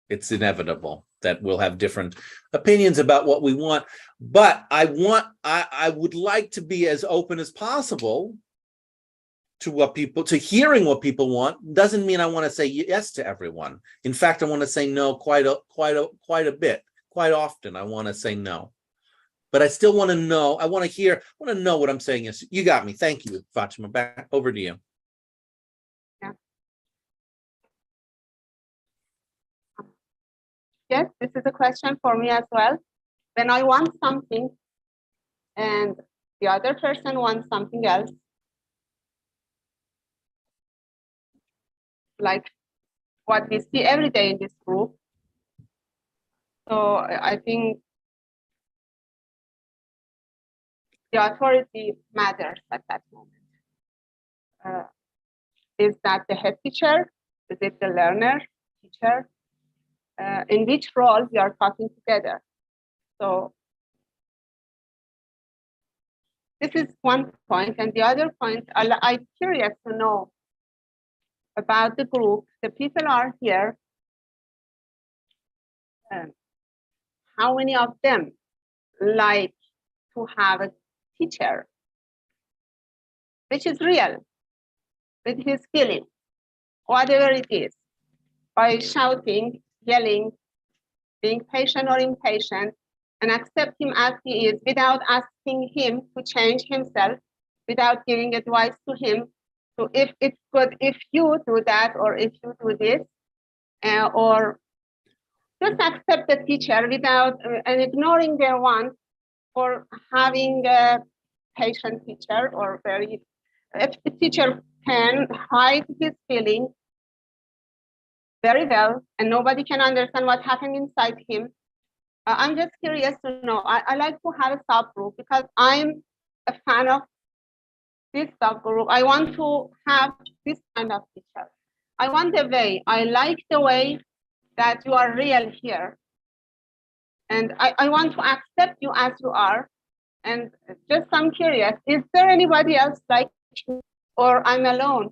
It's inevitable that we'll have different opinions about what we want. But I would like to be as open as possible to hearing what people want. Doesn't mean I want to say yes to everyone. In fact, I want to say no quite a bit. Quite often, I want to say no. But I still want to know. I want to know what I'm saying. Yes, you got me. Thank you, Fatima. Back over to you. Yeah. Yes, this is a question for me as well. When I want something and the other person wants something else, like what we see every day in this group. So I think the authority matters at that moment. Is that the head teacher? Is it the learner, teacher? In which role we are talking together? So this is one point. And the other point, I'm curious to know about the group. The people are here. How many of them like to have a teacher, which is real, with his feeling, whatever it is, by shouting, yelling, being patient or impatient, and accept him as he is without asking him to change himself, without giving advice to him. So if it's good, if you do that, or if you do this, or just accept the teacher without and ignoring their wants, or having a patient teacher, or if the teacher can hide his feelings very well and nobody can understand what happened inside him. I'm just curious to know. I like to have a subgroup because I'm a fan of this subgroup. I want to have this kind of teacher. I want the way, I like the way that you are real here. And I want to accept you as you are. And just I'm curious, is there anybody else like you, or I'm alone?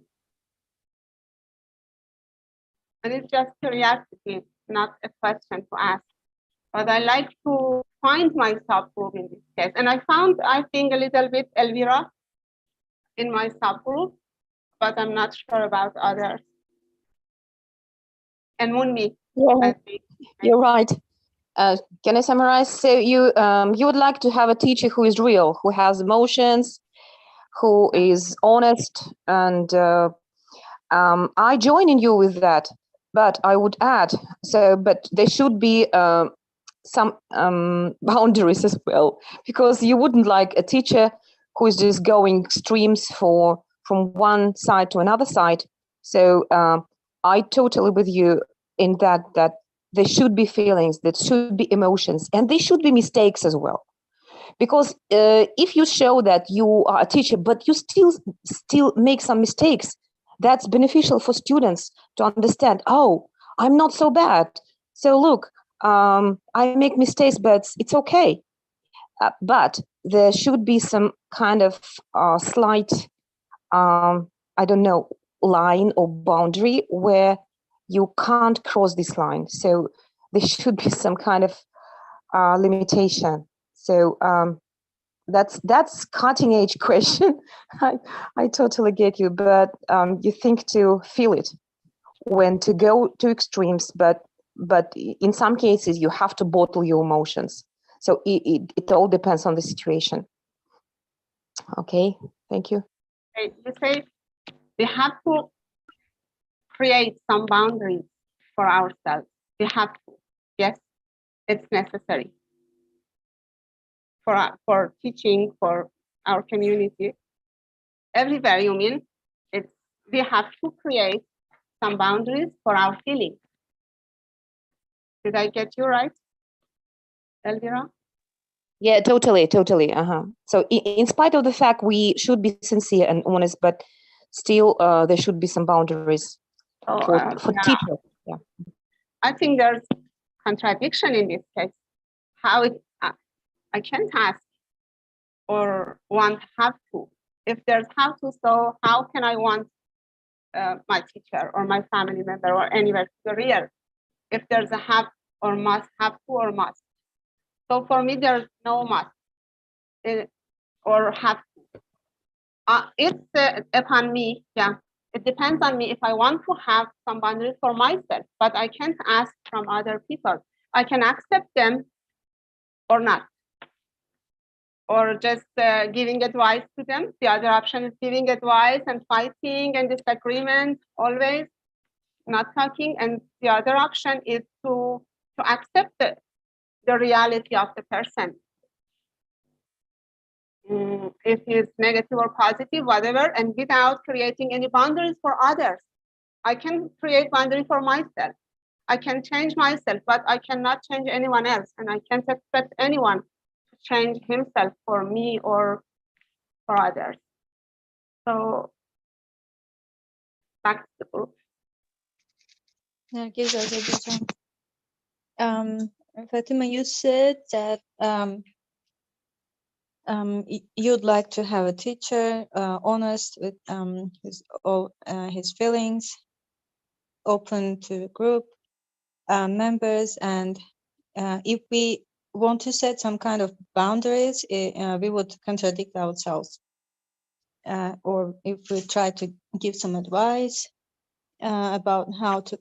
And it's just curiosity, not a question to ask. But I like to find my subgroup in this case. And I found, I think, a little bit Elvira in my subgroup, but I'm not sure about others. And Munmi. Yeah, you're right. Can I summarize? So you would like to have a teacher who is real, who has emotions, who is honest, and I join in you with that. But I would add, but there should be some boundaries as well, because you wouldn't like a teacher who is just going extremes from one side to another side. So I totally with you in that there should be feelings, there should be emotions, and there should be mistakes as well. Because if you show that you are a teacher, but you still make some mistakes, that's beneficial for students to understand, oh, I'm not so bad. So look, I make mistakes, but it's okay. But there should be some kind of slight, I don't know, line or boundary where you can't cross this line. So there should be some kind of limitation. So that's cutting edge question. I totally get you, but you think to feel it when to go to extremes, but in some cases you have to bottle your emotions. So it all depends on the situation. Okay, thank you. You say we have to create some boundaries for ourselves. We have to. Yes, it's necessary for teaching, for our community. Everywhere, you mean, we have to create some boundaries for our feelings. Did I get you right, Elvira? Yeah, totally. So in spite of the fact we should be sincere and honest, but still there should be some boundaries for Yeah. teachers. Yeah. I think there's contradiction in this case. How I can't ask or want have to. If there's have to, so how can I want my teacher or my family member or anywhere career if there's a have or must, have to or must? So for me, there's no must or have to. It's upon me. Yeah, it depends on me if I want to have some boundaries for myself, but I can't ask from other people. I can accept them or not, or just giving advice to them. The other option is giving advice and fighting and disagreement, always not talking. And the other option is to accept the reality of the person. If it's negative or positive, whatever, and without creating any boundaries for others. I can create boundaries for myself. I can change myself, but I cannot change anyone else. And I can't expect anyone to change himself for me or for others. So back to the group. Fatima, you said that you'd like to have a teacher honest with all his feelings, open to group members, and if we want to set some kind of boundaries, we would contradict ourselves. Or if we try to give some advice about how to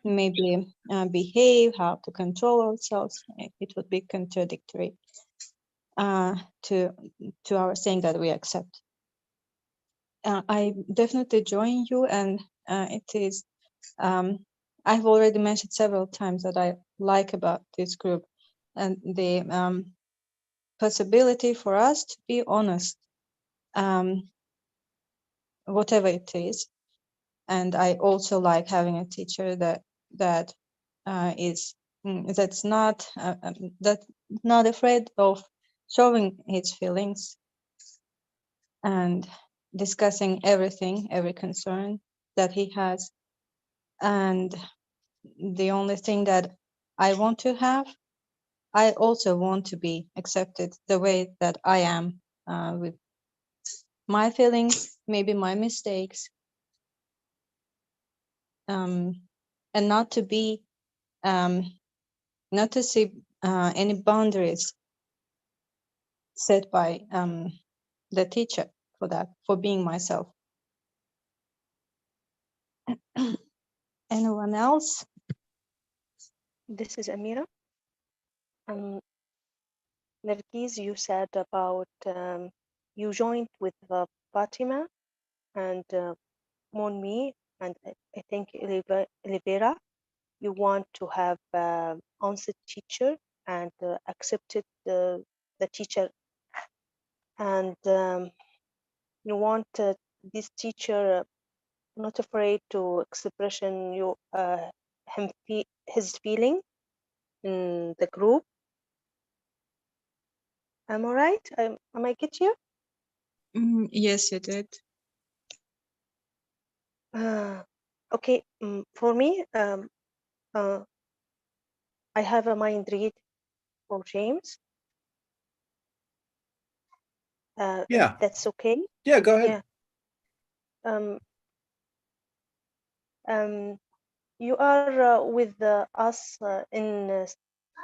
maybe behave, how to control ourselves, it would be contradictory to our saying that we accept. I definitely join you, and it is I've already mentioned several times that I like about this group and the possibility for us to be honest, whatever it is. And I also like having a teacher that's not afraid of showing his feelings and discussing everything, every concern that he has. And the only thing that I want to have, I also want to be accepted the way that I am, with my feelings, maybe my mistakes, and not to be, not to see any boundaries set by the teacher for that, for being myself. Anyone else? This is Amira. Nergis, you said about you joined with Fatima and Monmi and I think Olivera. You want to have on-set teacher and accepted the teacher, and you want this teacher not afraid to expression you his feeling in the group. Am I right? Am I get you? Yes, you did. Okay. For me, I have a mind read for James. Yeah. That's okay. Yeah, go ahead. Yeah. You are with us in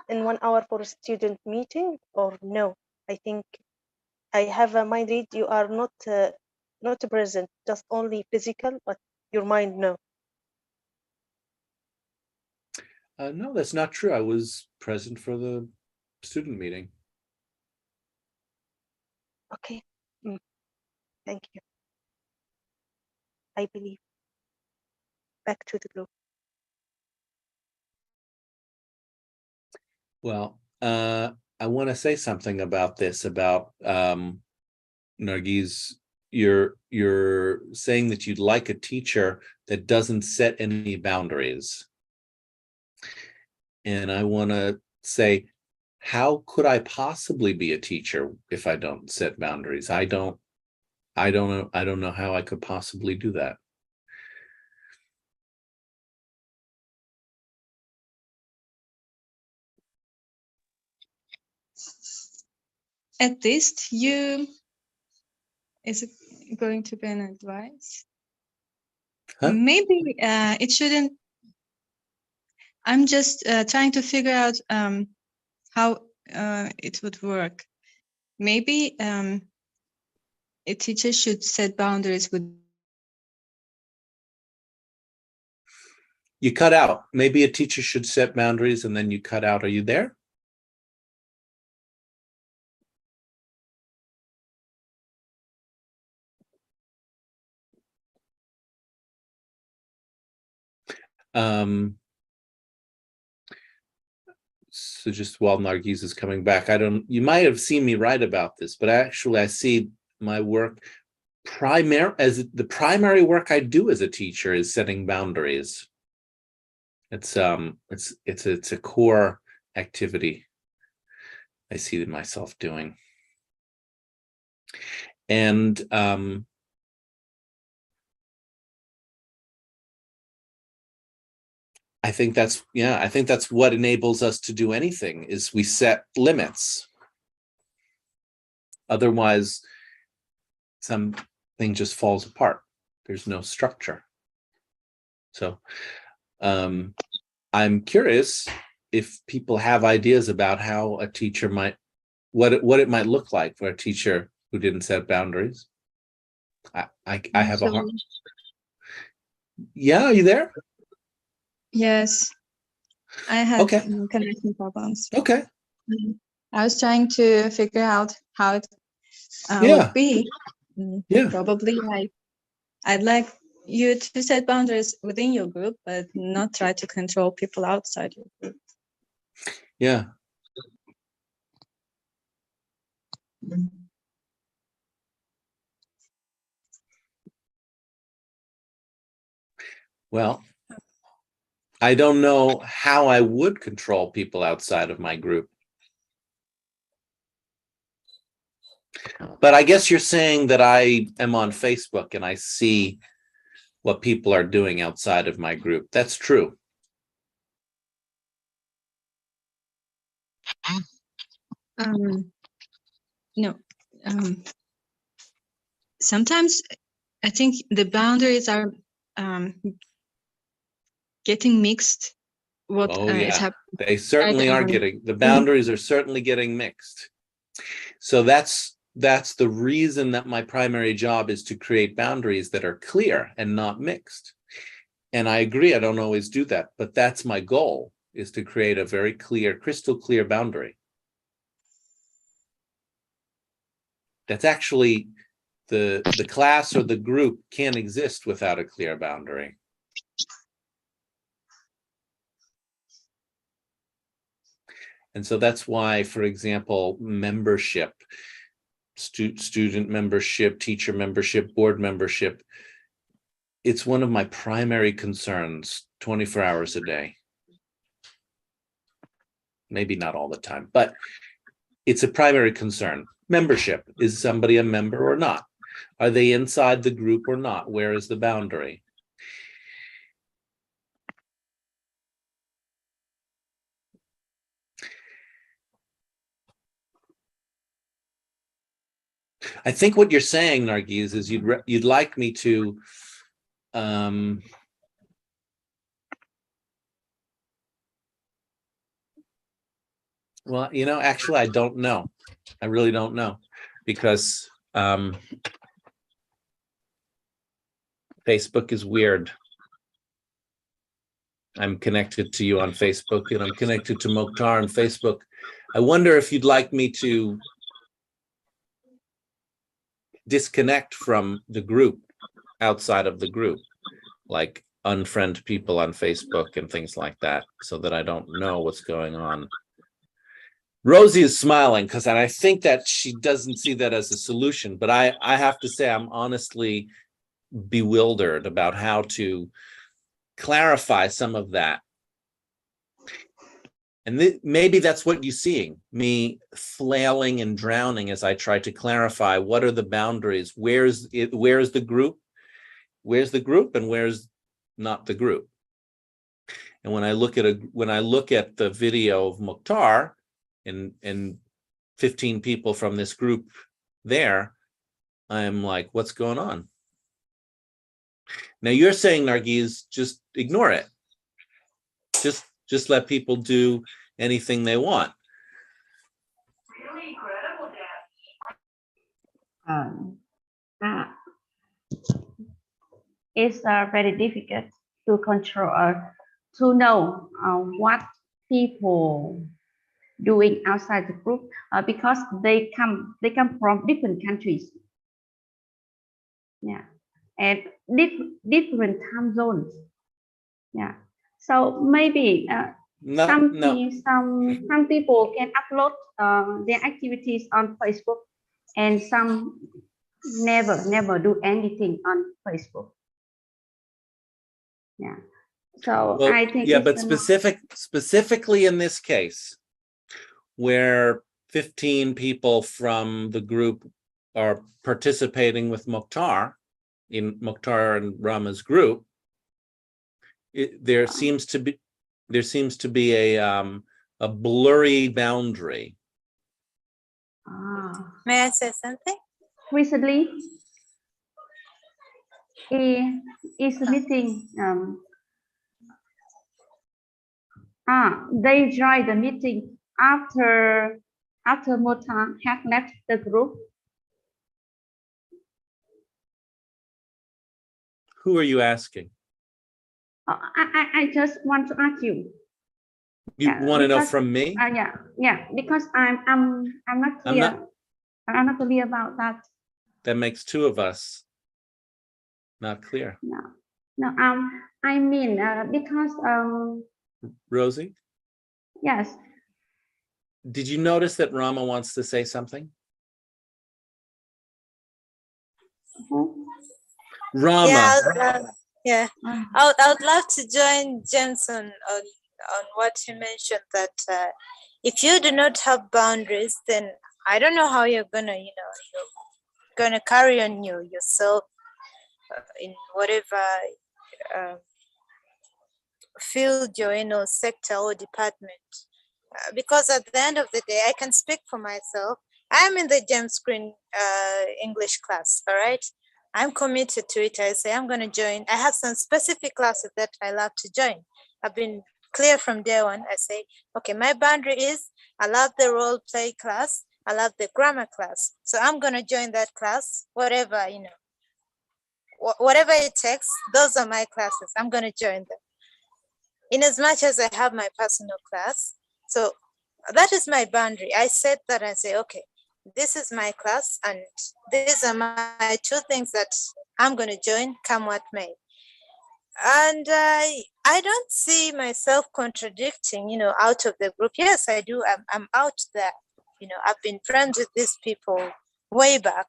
1 hour for a student meeting, or no? I think I have a mind read. You are not present, just only physical, but your mind no. No, that's not true. I was present for the student meeting. Okay. Thank you. I believe. Back to the group. Well, I want to say something about this, about Nargis, you're saying that you'd like a teacher that doesn't set any boundaries. And I want to say, how could I possibly be a teacher if I don't set boundaries? I don't know how I could possibly do that. At least you, is it going to be an advice? Huh? Maybe it shouldn't. I'm just trying to figure out how it would work. Maybe a teacher should set boundaries with. You cut out. Maybe a teacher should set boundaries and then you cut out. Are you there? So just while Nargis is coming back, you might have seen me write about this, but actually I see my work the primary work I do as a teacher is setting boundaries. It's a core activity I see myself doing. And I think that's what enables us to do anything, is we set limits. Otherwise, something just falls apart. There's no structure. So I'm curious if people have ideas about how a teacher what it might look like for a teacher who didn't set boundaries. I have a heart. Yeah, are you there? Yes, I had connection problems. Okay. I was trying to figure out how it would be. Yeah. Probably I'd like you to set boundaries within your group, but not try to control people outside your group. Yeah. Well, I don't know how I would control people outside of my group. But I guess you're saying that I am on Facebook and I see what people are doing outside of my group. That's true. No. Sometimes I think the boundaries are getting mixed. Is happening? They certainly are the boundaries are certainly getting mixed. So that's the reason that my primary job is to create boundaries that are clear and not mixed. And I agree, I don't always do that, but that's my goal, is to create a very clear, crystal clear boundary. That's actually the class or the group can't exist without a clear boundary. And so that's why, for example, membership, student membership, teacher membership, board membership, it's one of my primary concerns 24 hours a day. Maybe not all the time, but it's a primary concern. Membership, is somebody a member or not? Are they inside the group or not? Where is the boundary? I think what you're saying, Nargis, is you'd like me to well, you know, actually, I don't know. I really don't know, because Facebook is weird. I'm connected to you on Facebook, and I'm connected to Mokhtar on Facebook. I wonder if you'd like me to disconnect from the group, outside of the group, like unfriend people on Facebook and things like that, so that I don't know what's going on. Rosie is smiling because I think that she doesn't see that as a solution, but I have to say I'm honestly bewildered about how to clarify some of that. And maybe that's what you're seeing, me flailing and drowning as I try to clarify what are the boundaries, where's the group, and where's not the group. And when I look at the video of Mokhtar and 15 people from this group there, I'm like, what's going on? Now you're saying, Nargis, just ignore it. Just let people do anything they want. It's very difficult to control, to know what people doing outside the group, because they come from different countries, yeah, and different time zones, yeah. So maybe some people can upload their activities on Facebook, and some never do anything on Facebook. Yeah. So Well, I think yeah, but specifically in this case, where 15 people from the group are participating with Mokhtar, in Mokhtar and Rama's group, there seems to be a blurry boundary. May I say something? Recently, is a meeting. They joined the meeting after Mokhtar had left the group. Who are you asking? I just want to ask you. You want to know from me? Yeah, because I'm not clear. I'm not clear about that. That makes two of us not clear. No. I mean, because Rosie? Yes. Did you notice that Rama wants to say something? Rama. Yeah, I would love to join James on what he mentioned, that if you do not have boundaries, then I don't know how you're gonna, you're gonna carry on yourself in whatever field you're in, or sector or department. Because at the end of the day, I can speak for myself. I'm in the James Green English class, all right? I'm committed to it. I say I'm going to join. I have some specific classes that I love to join. I've been clear from day one. I say, okay, my boundary is I love the role play class. I love the grammar class. So I'm going to join that class, whatever, whatever it takes. Those are my classes. I'm going to join them. In as much as I have my personal class. So that is my boundary. I set that and say, okay, this is my class, and these are my two things that I'm going to join, come what may. And I don't see myself contradicting, out of the group. Yes, I do. I'm out there. I've been friends with these people way back.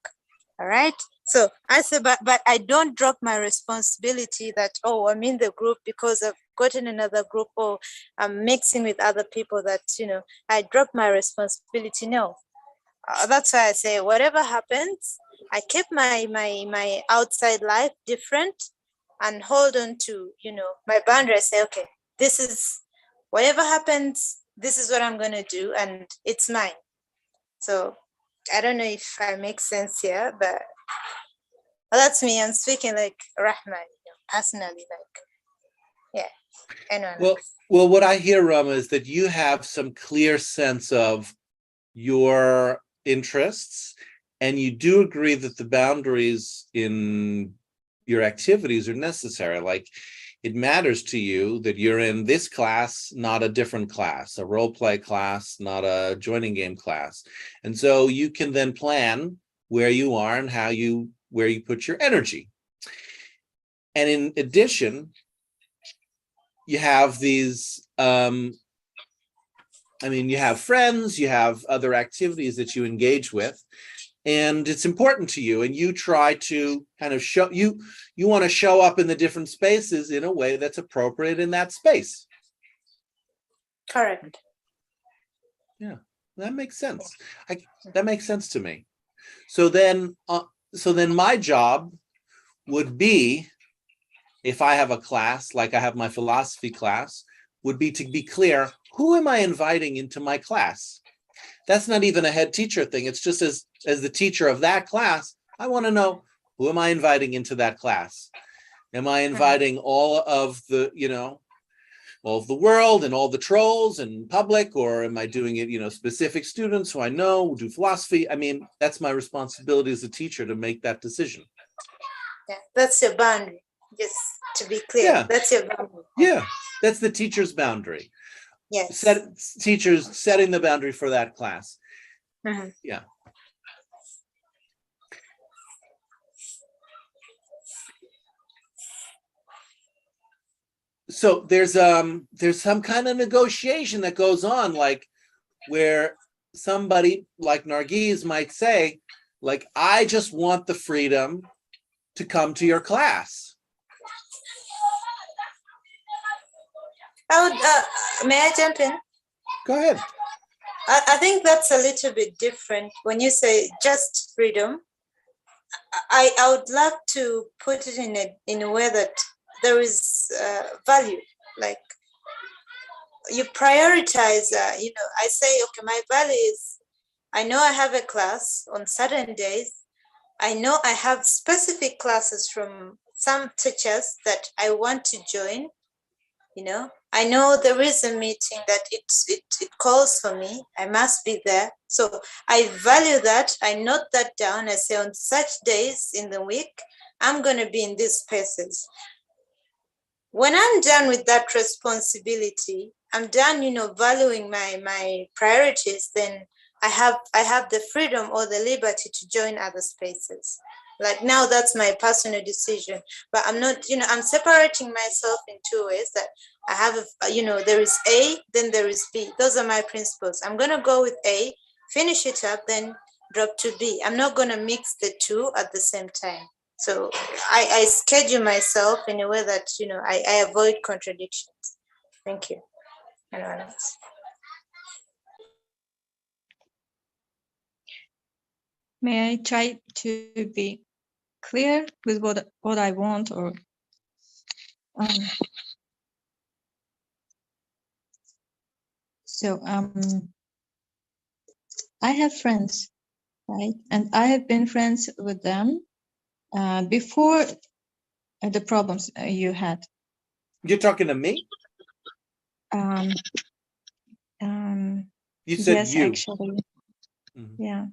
All right. So I say, but I don't drop my responsibility that, oh, I'm in the group because I've gotten another group, or I'm mixing with other people that, I drop my responsibility. No, That's why I say whatever happens, I keep my outside life different and hold on to, you know, my boundary. I say, okay, this is whatever happens, this is what I'm gonna do, and it's mine. So I don't know if I make sense here, but that's me. I'm speaking like Rahman, you know, personally, like, yeah. Anyone Well, else? well, what I hear, Rama, is that you have some clear sense of your interests, and you do agree that the boundaries in your activities are necessary. Like, it matters to you that you're in this class, not a different class, a role play class, not a joining game class. And so you can then plan where you are and where you put your energy. And in addition, you have these, you have friends, you have other activities that you engage with, and it's important to you, and you try to kind of you want to show up in the different spaces in a way that's appropriate in that space. Correct. Yeah, that makes sense. That makes sense to me. So then my job would be, if I have a class, like I have my philosophy class, would be to be clear, who am I inviting into my class? That's not even a head teacher thing. It's just as the teacher of that class, I want to know, who am I inviting into that class? Am I inviting all of the, all of the world and all the trolls and public, or am I doing it, specific students who I know do philosophy? I mean, that's my responsibility as a teacher to make that decision. Yeah, that's your boundary. Just to be clear, Yeah. That's your boundary. Yeah, that's the teacher's boundary. Yes. Teachers setting the boundary for that class. Yeah. So there's some kind of negotiation that goes on, like where somebody like Nargis might say, like, I just want the freedom to come to your class. May I jump in? Go ahead. I think that's a little bit different. When you say just freedom, I would love to put it in a way that there is value. Like, you prioritize, I say, okay, my value is, I know I have a class on certain days. I know I have specific classes from some teachers that I want to join. I know there is a meeting that it calls for me. I must be there. So I value that. I note that down. I say, on such days in the week, I'm going to be in these spaces. When I'm done with that responsibility, I'm done, valuing my priorities, then I have the freedom or the liberty to join other spaces. Like, now that's my personal decision, but I'm not, I'm separating myself in two ways. That I have, there is A, then there is B. Those are my principles. I'm going to go with A, finish it up, then drop to B. I'm not going to mix the two at the same time. So I schedule myself in a way that, I avoid contradictions. Thank you. Anyone else? May I try to be clear with what I want, or I have friends, right? And I have been friends with them before the problems you had. You're talking to me? You said yes, you. actually. Yeah.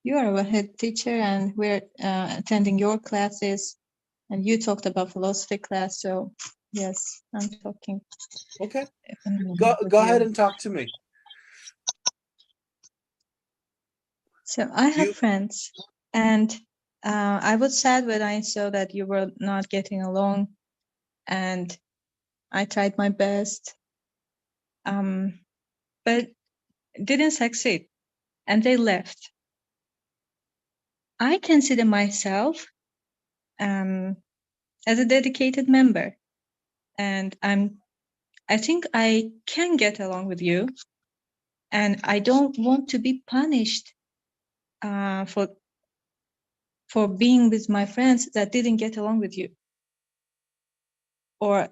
You are a head teacher, and we're attending your classes, and you talked about philosophy class. So yes, I'm talking. Okay. Go ahead and talk to me. So I have friends, and I was sad when I saw that you were not getting along, and I tried my best, but didn't succeed, and they left. I consider myself as a dedicated member, and I think I can get along with you, and I don't want to be punished for being with my friends that didn't get along with you, or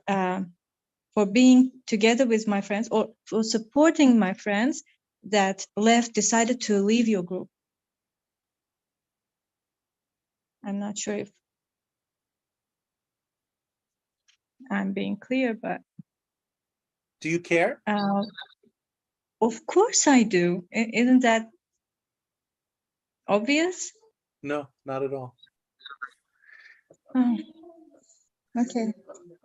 for being together with my friends, or for supporting my friends that decided to leave your group. I'm not sure if I'm being clear, but Do you care? of course I do. Isn't that obvious? No, not at all. Oh, okay,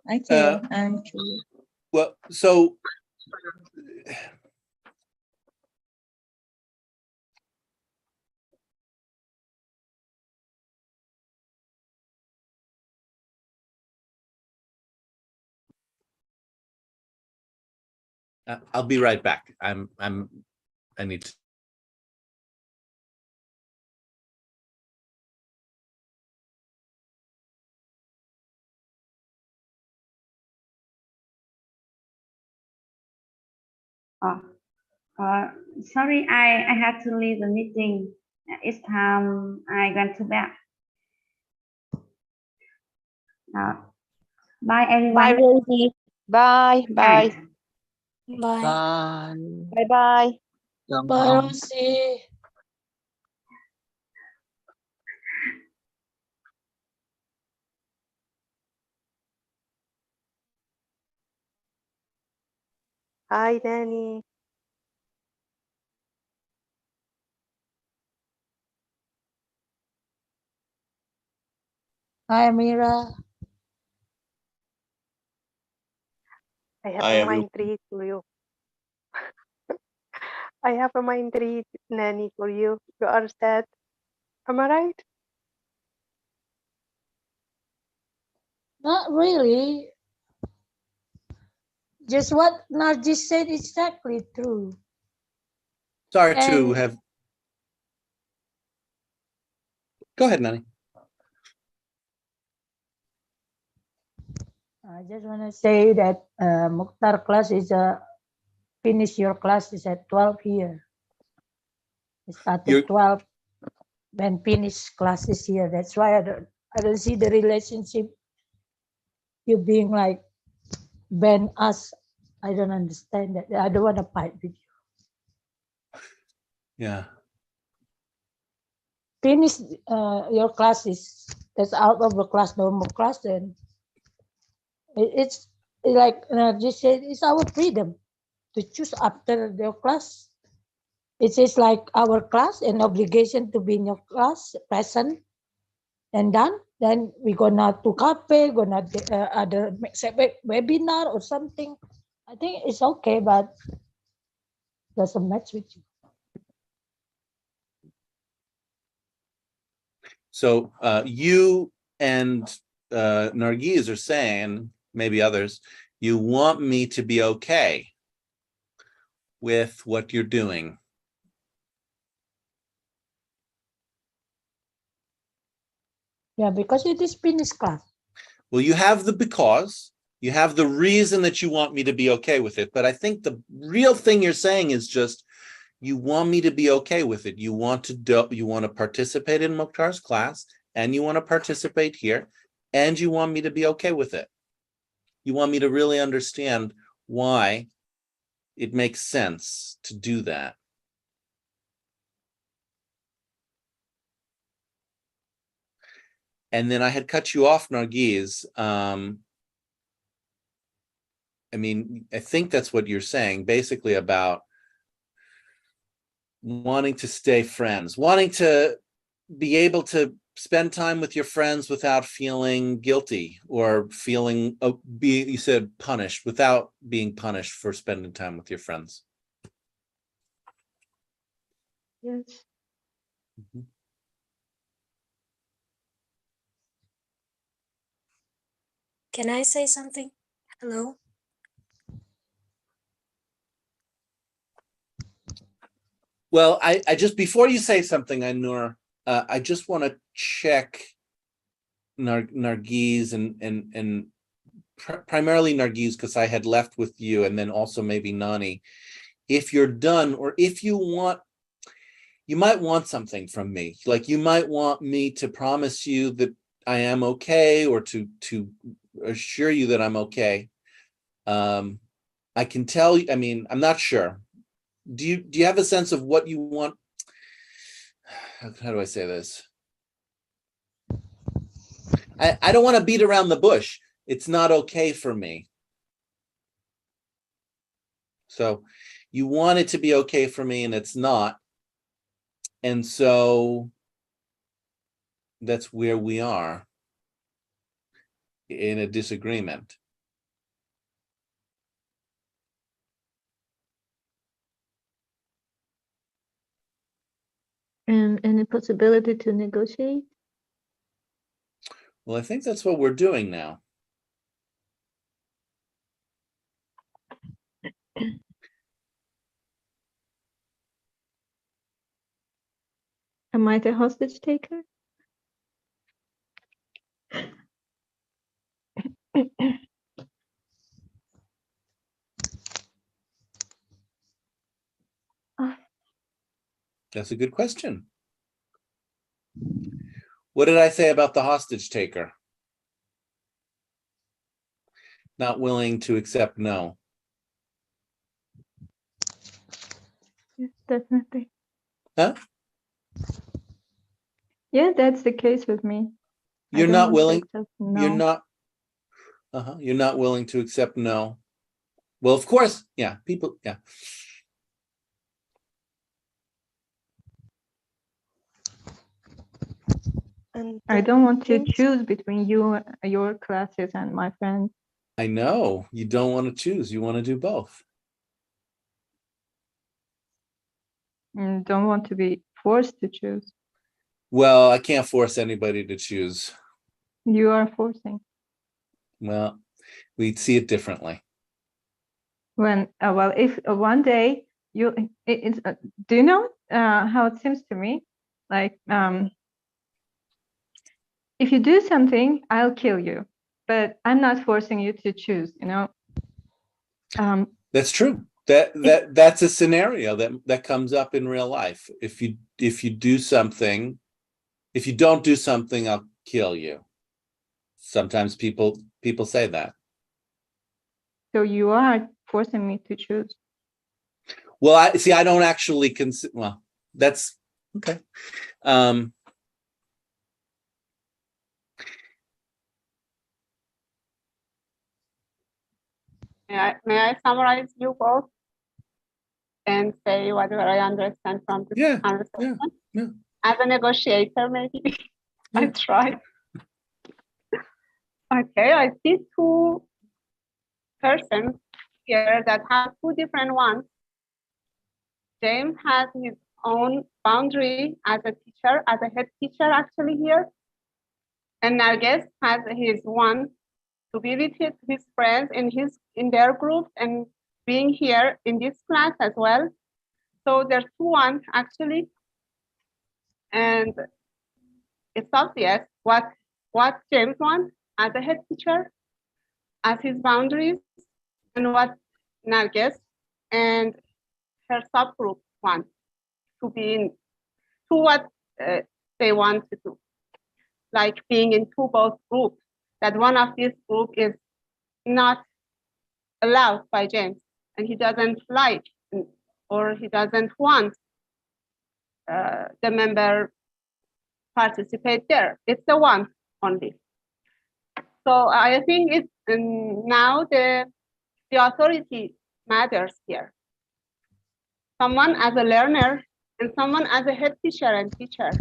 I care. I'm curious. Well, so I'll be right back. I need to. Sorry, I had to leave the meeting. It's time I went to bed. Bye everyone. Bye, Rosie. Bye. Bye. Bye. Bye. Bye. Bye, Rosie. Hi, Danny. Hi, Amira. I have Hi, a everyone. mind read for you. I have a mind read, Nanny, for you. You are sad. Am I right? Not really. Just what Nargis said is exactly true. Sorry to And have. Go ahead, Nani. I just want to say that Mukhtar class is finish your class is at 12 here. It started 12, then finish classes here. That's why I don't see the relationship. You being like ban us. I don't understand that. I don't want to fight with you. Yeah. Finish your classes. That's out of the class, no more class. Then it's like just said, it's our freedom to choose after your class. It is like our class, an obligation to be in your class, present, and done. Then we gonna to cafe, gonna other webinar or something. I think it's okay, but doesn't match with you. So you and Nargiz are saying, maybe others, you want me to be okay with what you're doing. Yeah, because it is finished class. Well, you have the because, you have the reason that you want me to be okay with it. But I think the real thing you're saying is just, you want me to be okay with it. You want to participate in Mukhtar's class, and you want to participate here, and you want me to be okay with it. You want me to really understand why it makes sense to do that. And then I had cut you off, Nargiz. I mean, I think that's what you're saying, basically about wanting to stay friends, wanting to be able to spend time with your friends without feeling guilty or feeling, you said punished, without being punished for spending time with your friends. Yes. Mm-hmm. Can I say something? Hello? Well, I just, before you say something, Ainur, I just want to check Nargiz and primarily Nargiz, because I had left with you, and then also maybe Nani. if you're done, or if you want, you might want something from me. Like you might want me to promise you that I am okay, or to assure you that I'm okay. I can tell you, I mean, I'm not sure. Do you have a sense of what you want? How do I say this? I don't want to beat around the bush. It's not okay for me. So you want it to be okay for me, and it's not. And so that's where we are in a disagreement. And any possibility to negotiate? Well, I think that's what we're doing now. Am I the hostage taker? That's a good question. What did I say about the hostage taker? Not willing to accept no. Yes, definitely. Huh? Yeah, that's the case with me. I You're don't not want to willing. accept You're no. not. You're not willing to accept no. Well, of course, yeah. People, yeah. And I don't want to James, choose between you, your classes, and my friends. I know you don't want to choose. You want to do both. And don't want to be forced to choose. Well, I can't force anybody to choose. You are forcing. Well, we'd see it differently. When well, if one day you, it's do you know how it seems to me? Like if you do something, I'll kill you, but I'm not forcing you to choose. You know. That's true. That's a scenario that comes up in real life. If you do something, if you don't do something, I'll kill you. Sometimes people say that. So you are forcing me to choose. Well, I don't actually consider. Well, that's okay. May I summarize you both and say whatever I understand from this conversation? Yeah. As a negotiator, maybe I try. Okay, I see two persons here that have two different wants. James has his own boundary as a teacher, as a head teacher actually here. And Narges has his one to be with his friends in their group and being here in this class as well. So there's two wants actually. And it's obvious what James wants as a head teacher, as his boundaries, and what Narges and her subgroup want to be in, to what they want to do, like being in both groups, that one of these group is not allowed by James, and he doesn't like or he doesn't want the member participate there. It's the one only. So I think it's now the authority matters here. Someone as a learner and someone as a head teacher and teacher.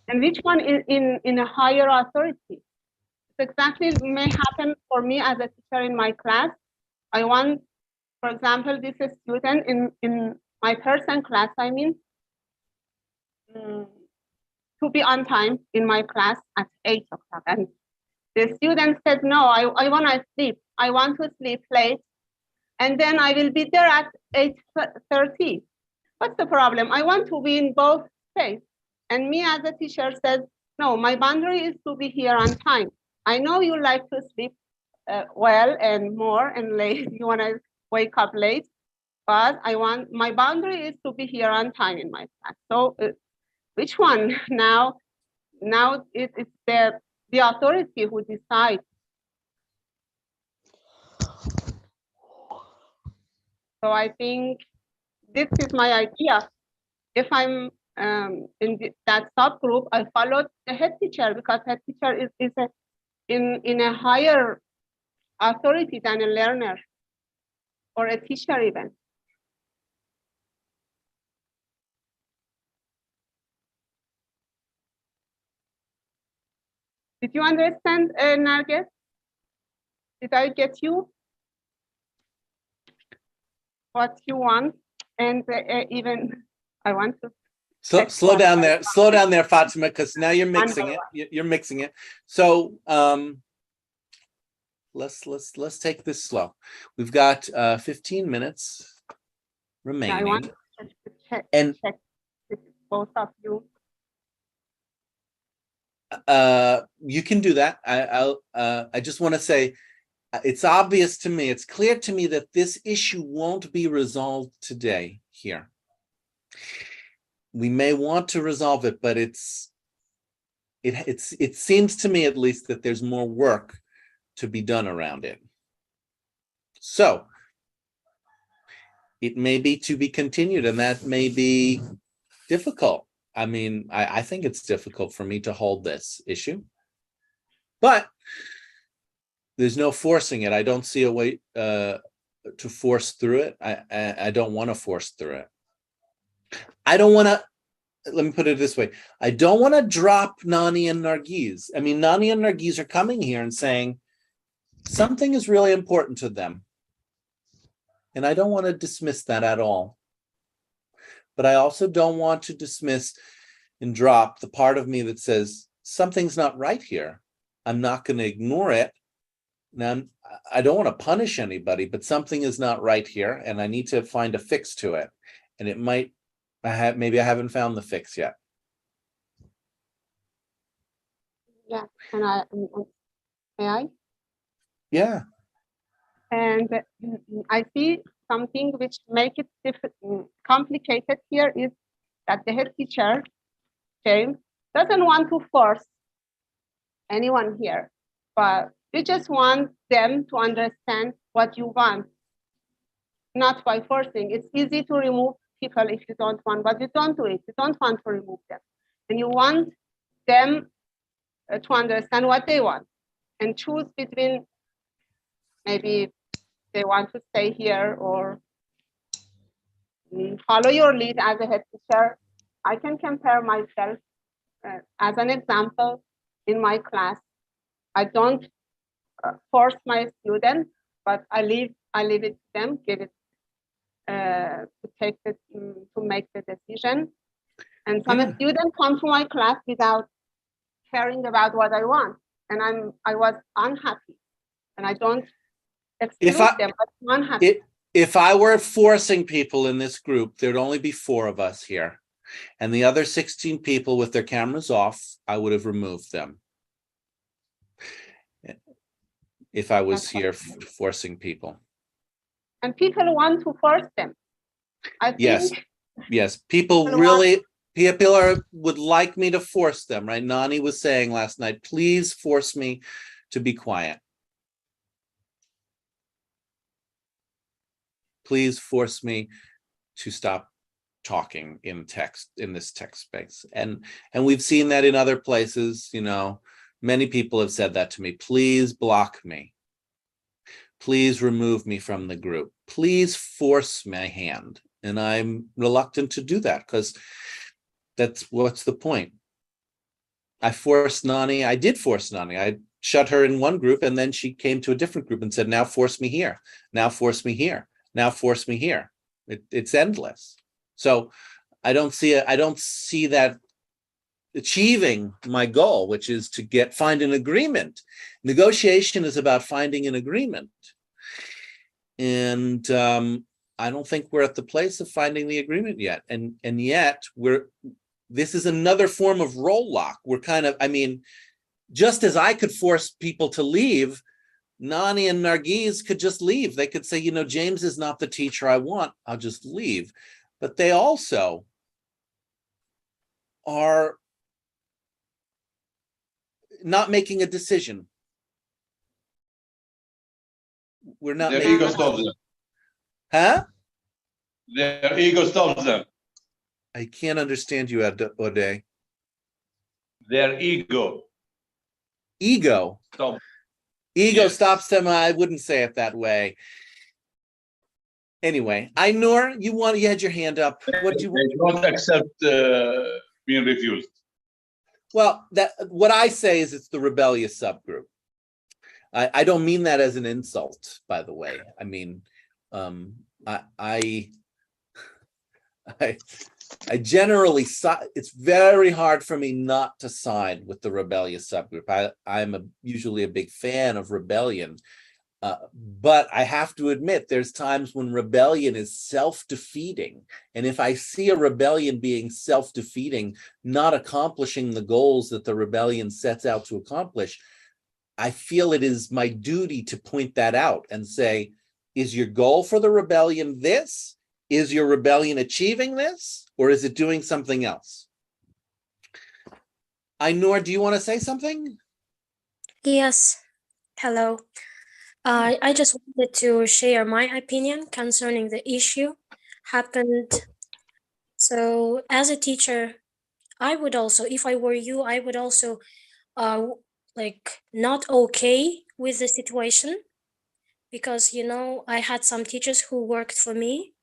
And which one is in a higher authority? It's exactly may happen for me as a teacher in my class. I want, for example, this student in my person class, I mean, to be on time in my class at 8 o'clock. And the student said, no, I want to sleep. I want to sleep late. And then I will be there at 8:30. What's the problem? I want to be in both space. And me as a teacher says, no, my boundary is to be here on time. I know you like to sleep well and more and late. You want to wake up late. but I want my boundary is to be here on time in my class. So which one now? Now it's the authority who decides. So I think this is my idea. If I'm that subgroup, I followed the head teacher because head teacher is in a higher authority than a learner or a teacher even. Did you understand, Narges? Did I get you? What you want? And even I want to. Slow down there, Fatima, because now you're mixing it. You're mixing it. So let's take this slow. We've got 15 minutes remaining. I want to check both of you. You can do that. I just want to say, it's obvious to me, it's clear to me that this issue won't be resolved today here. We may want to resolve it, but it seems to me at least that there's more work to be done around it. So it may be to be continued, and that may be difficult. I mean, I think it's difficult for me to hold this issue, but there's no forcing it. I don't see a way to force through it. I don't want to force through it. I don't want to, let me put it this way. I don't want to drop Nani and Nargiz. I mean, Nani and Nargiz are coming here and saying something is really important to them. And I don't want to dismiss that at all. But I also don't want to dismiss and drop the part of me that says something's not right here. I'm not going to ignore it. Now, I don't want to punish anybody, but something is not right here, and I need to find a fix to it. And it might, maybe I haven't found the fix yet. Yeah, and may I? Yeah. And I see something which makes it complicated here is that the head teacher, James, doesn't want to force anyone here, but we just want them to understand what you want, not by forcing. It's easy to remove people if you don't want, but you don't do it. You don't want to remove them. And you want them to understand what they want and choose between maybe they want to stay here or follow your lead as a head teacher. I can compare myself as an example in my class. I don't force my students, but I leave it to them, give it to make the decision. And some students come to my class without caring about what I want, and I was unhappy, and I don't exclude them, but I'm unhappy. If I were forcing people in this group, there'd only be 4 of us here, and the other 16 people with their cameras off, I would have removed them. If I was here forcing people. And people want to force them. I think yes. People would like me to force them, right? Nani was saying last night, please force me to be quiet. Please force me to stop talking in this text space. And we've seen that in other places, you know. Many people have said that to me. Please block me. Please remove me from the group. Please force my hand. And I'm reluctant to do that because what's the point? I forced Nani. I did force Nani. I shut her in one group, and then she came to a different group and said, now force me here. Now force me here. Now force me here. It's endless. So I don't see that achieving my goal, which is to find an agreement. Negotiation is about finding an agreement. And I don't think we're at the place of finding the agreement yet. And yet this is another form of role lock. We're kind of, I mean, just as I could force people to leave, Nani and Nargiz could just leave. They could say, you know, James is not the teacher I want. I'll just leave. But they also are not making a decision. We're not Their making ego stops them. Huh? Their ego stops them. I can't understand you, Ode. Their ego. Ego. Stop. Ego Yes. stops them. I wouldn't say it that way. Anyway, Ainur, you had your hand up. What do you want? They don't accept being refused. Well, what I say is it's the rebellious subgroup. I don't mean that as an insult, by the way. I mean, I generally, it's very hard for me not to side with the rebellious subgroup. I'm usually a big fan of rebellion, but I have to admit there's times when rebellion is self-defeating. And if I see a rebellion being self-defeating, not accomplishing the goals that the rebellion sets out to accomplish, I feel it is my duty to point that out and say, is your goal for the rebellion this? Is your rebellion achieving this? Or is it doing something else? Ainur, do you want to say something? Yes. Hello. I just wanted to share my opinion concerning the issue happened. So as a teacher, I would also, if I were you, I would also like not okay with the situation, because, you know, I had some teachers who worked for me,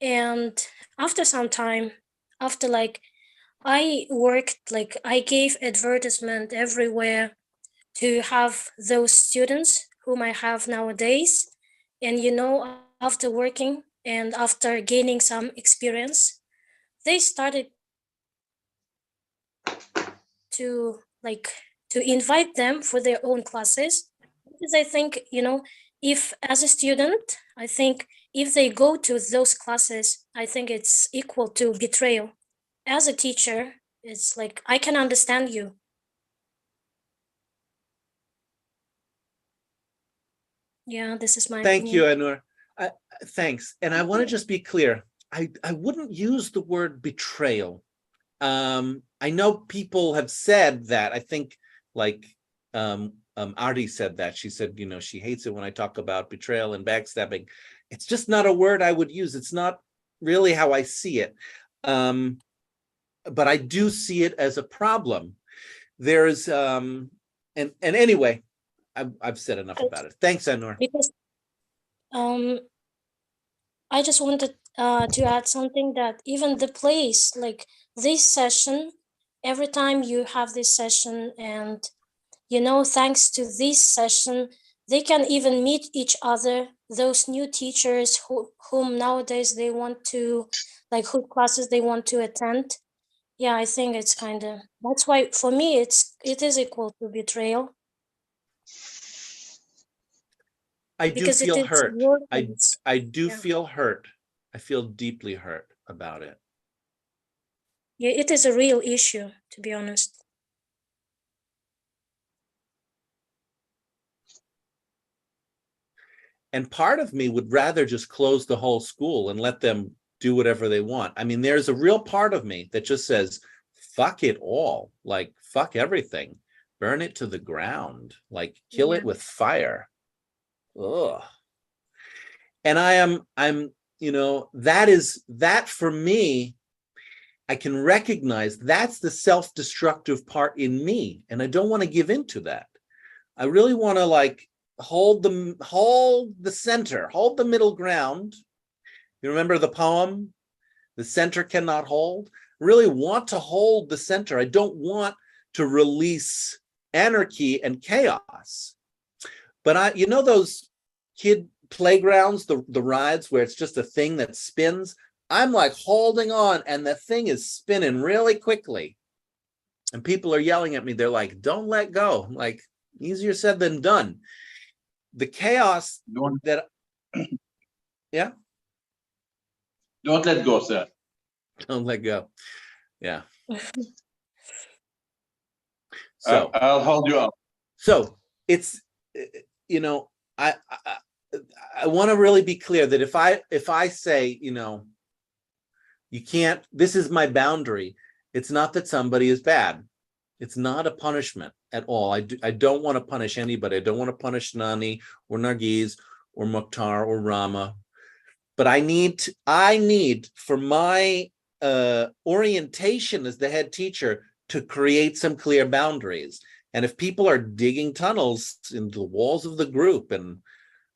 and after some time, after like I worked, like I gave advertisement everywhere to have those students whom I have nowadays. And, you know, after working and after gaining some experience, they started to invite them for their own classes. Because I think, you know, if as a student, I think if they go to those classes, I think it's equal to betrayal. As a teacher, it's like, I can understand you. Yeah, this is my Thank you, opinion. Ainur. Thanks. And I want to just be clear. I wouldn't use the word betrayal. I know people have said that. I think like Artie said that. She said, you know, she hates it when I talk about betrayal and backstabbing. It's just not a word I would use. It's not really how I see it. But I do see it as a problem. There's and anyway, I've said enough about it. Thanks, Ainur. Because I just wanted to add something, that even the place, like this session, every time you have this session, and, you know, thanks to this session, they can even meet each other, those new teachers whom nowadays they want to, like, whose classes they want to attend. Yeah, I think it's kind of, that's why for me it is equal to betrayal. I do Because it feel is hurt. your I place. do Yeah. feel hurt. I feel deeply hurt about it. Yeah, it is a real issue, to be honest. And part of me would rather just close the whole school and let them do whatever they want. I mean, there's a real part of me that just says, fuck it all. Like, fuck everything. Burn it to the ground. Like, kill it with fire. Ugh. And I'm, you know, that for me, I can recognize that's the self-destructive part in me. And I don't want to give into that. I really want to like hold the center, hold the middle ground. You remember the poem, "The center cannot hold"? I really want to hold the center. I don't want to release anarchy and chaos. But you know those kid playgrounds, the rides where it's just a thing that spins? I'm like holding on and the thing is spinning really quickly. And people are yelling at me. They're like, don't let go. I'm like, easier said than done. The chaos that, yeah. Don't let go, sir. Don't let go. Yeah. So I'll hold you up. So it's, you know, I want to really be clear that if I say, you know, you can't, this is my boundary, it's not that somebody is bad. It's not a punishment at all. I don't want to punish anybody. I don't want to punish Nani or Nargiz or Mukhtar or Rama. But I need for my orientation as the head teacher to create some clear boundaries. And if people are digging tunnels in the walls of the group and,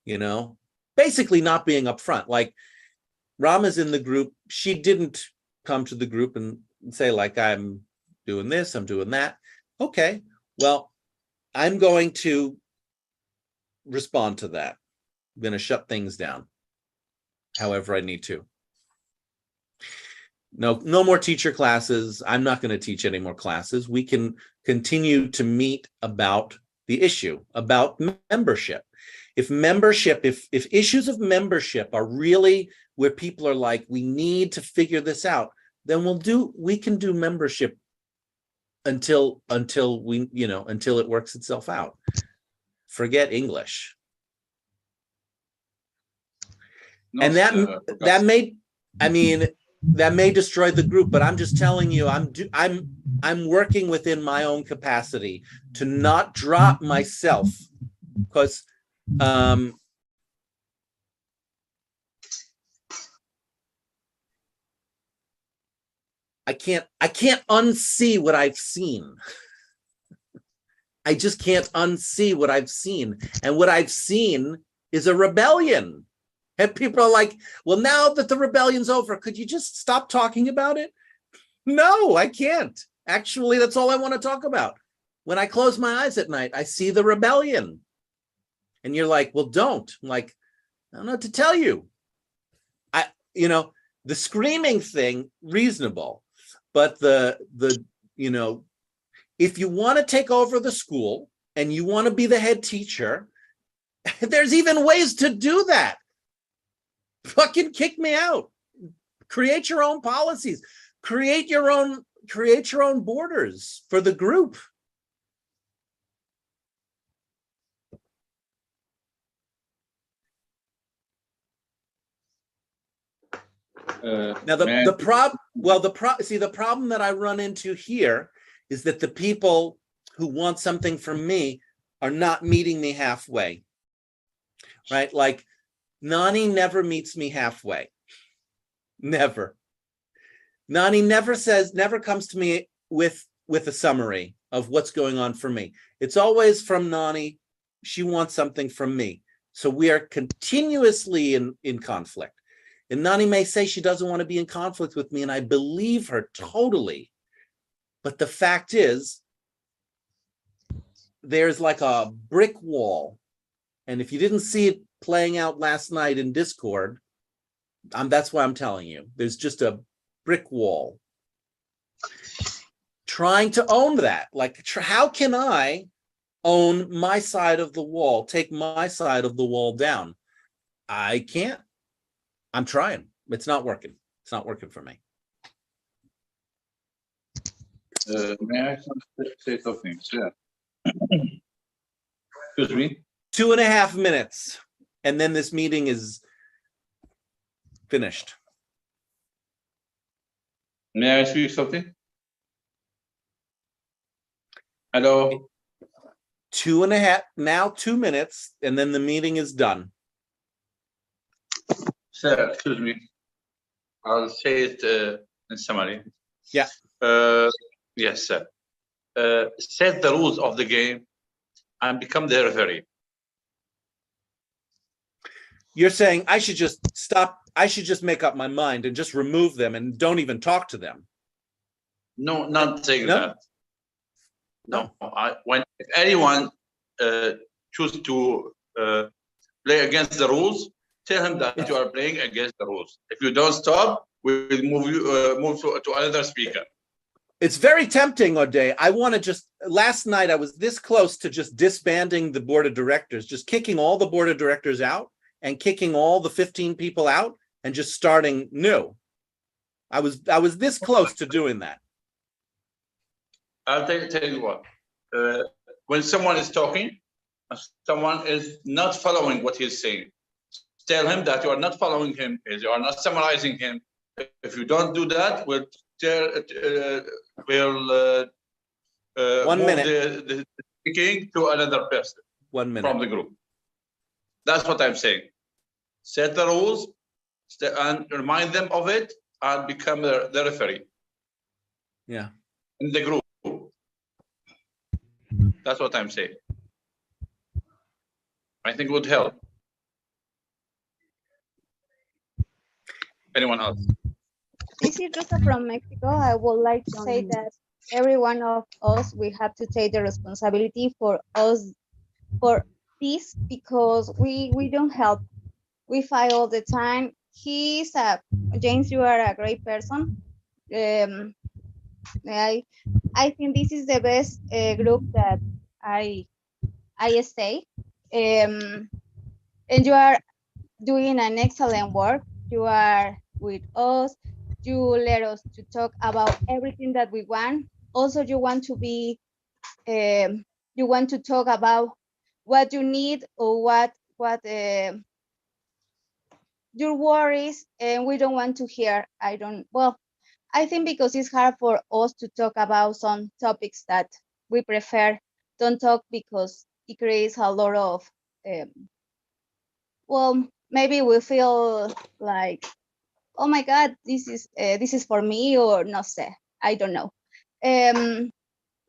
you know, basically not being upfront, like Rama's in the group, she didn't come to the group and say like, I'm doing this, I'm doing that. Okay, well, I'm going to respond to that. I'm going to shut things down however I need to. No more teacher classes. I'm not going to teach any more classes. We can continue to meet about the issue, about membership. If issues of membership are really where people are like, we need to figure this out, then we can do membership until we, you know, until it works itself out. Forget English. And that may destroy the group, but I'm just telling you, I'm working within my own capacity to not drop myself, because I can't unsee what I've seen. I just can't unsee what I've seen. And what I've seen is a rebellion. And people are like, well, now that the rebellion's over, could you just stop talking about it? No, I can't. Actually, that's all I want to talk about. When I close my eyes at night, I see the rebellion. And you're like, well, don't. I'm like, I don't know what to tell you. You know, the screaming thing, reasonable. But you know, if you want to take over the school and you want to be the head teacher, there's even ways to do that. Fucking kick me out. Create your own policies. Create your own borders for the group. Now the problem that I run into here is that the people who want something from me are not meeting me halfway, right? Like Nani never meets me halfway, never. Nani never comes to me with a summary of what's going on for me. It's always from Nani. She wants something from me. So we are continuously in conflict. And Nani may say she doesn't want to be in conflict with me, and I believe her totally. But the fact is, there's like a brick wall. And if you didn't see it playing out last night in Discord, that's why I'm telling you. There's just a brick wall. Trying to own that. Like, how can I own my side of the wall, take my side of the wall down? I can't. I'm trying. It's not working. It's not working for me. May I say something? Yeah. Excuse me. 2.5 minutes, and then this meeting is finished. May I speak something? Hello. 2 minutes, and then the meeting is done. Sir, excuse me. I'll say it in summary. Yeah. Yes, sir. Set the rules of the game and become the referee. You're saying I should just stop. I should just make up my mind and just remove them and don't even talk to them. No, not saying No? that. No. If anyone chooses to play against the rules, tell him that you are playing against the rules. If you don't stop, we'll move to another speaker. It's very tempting, Ode. I want to just, last night I was this close to just disbanding the board of directors, just kicking all the board of directors out and kicking all the 15 people out and just starting new. I was this close to doing that. I'll tell you what. When someone is talking, someone is not following what he's saying, tell him that you are not following him, you are not summarizing him. If you don't do that, we'll One move minute. the speaking to another person 1 minute. from the group. That's what I'm saying. Set the rules and remind them of it and become the referee Yeah. in the group. That's what I'm saying. I think it would help. Anyone else? This is Rosa from Mexico. I would like to say that every one of us, we have to take the responsibility for us, for this, because we don't help. We fight all the time. James, you are a great person. I think this is the best group that I stay. And you are doing an excellent work. You are with us. You let us to talk about everything that we want. Also, you want to be, you want to talk about what you need or what your worries, and we don't want to hear. I think because it's hard for us to talk about some topics that we prefer don't talk because it creates a lot of, maybe we feel like, oh my God, this is for me, or no sé, I don't know.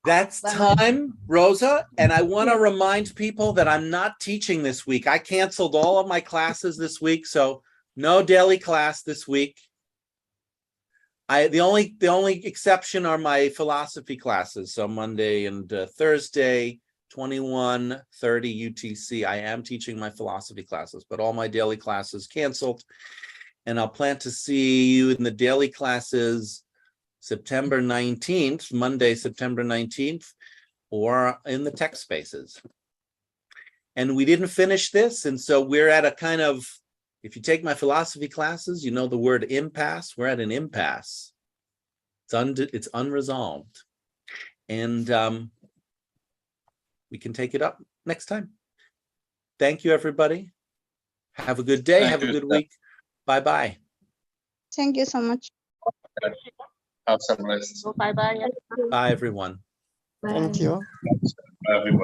That's time, Rosa. And I want to remind people that I'm not teaching this week. I canceled all of my classes this week, so no daily class this week. The only exception are my philosophy classes. So Monday and Thursday, 21:30 UTC. I am teaching my philosophy classes, but all my daily classes canceled. And I'll plan to see you in the daily classes September 19th, Monday, September 19th, or in the tech spaces. And we didn't finish this. And so we're at a kind of, if you take my philosophy classes, you know the word impasse. We're at an impasse. It's unresolved. And we can take it up next time. Thank you, everybody. Have a good day. Have a good week. Bye-bye. Thank you so much. Have some rest. Bye-bye. Bye, everyone. Thank you. Everyone.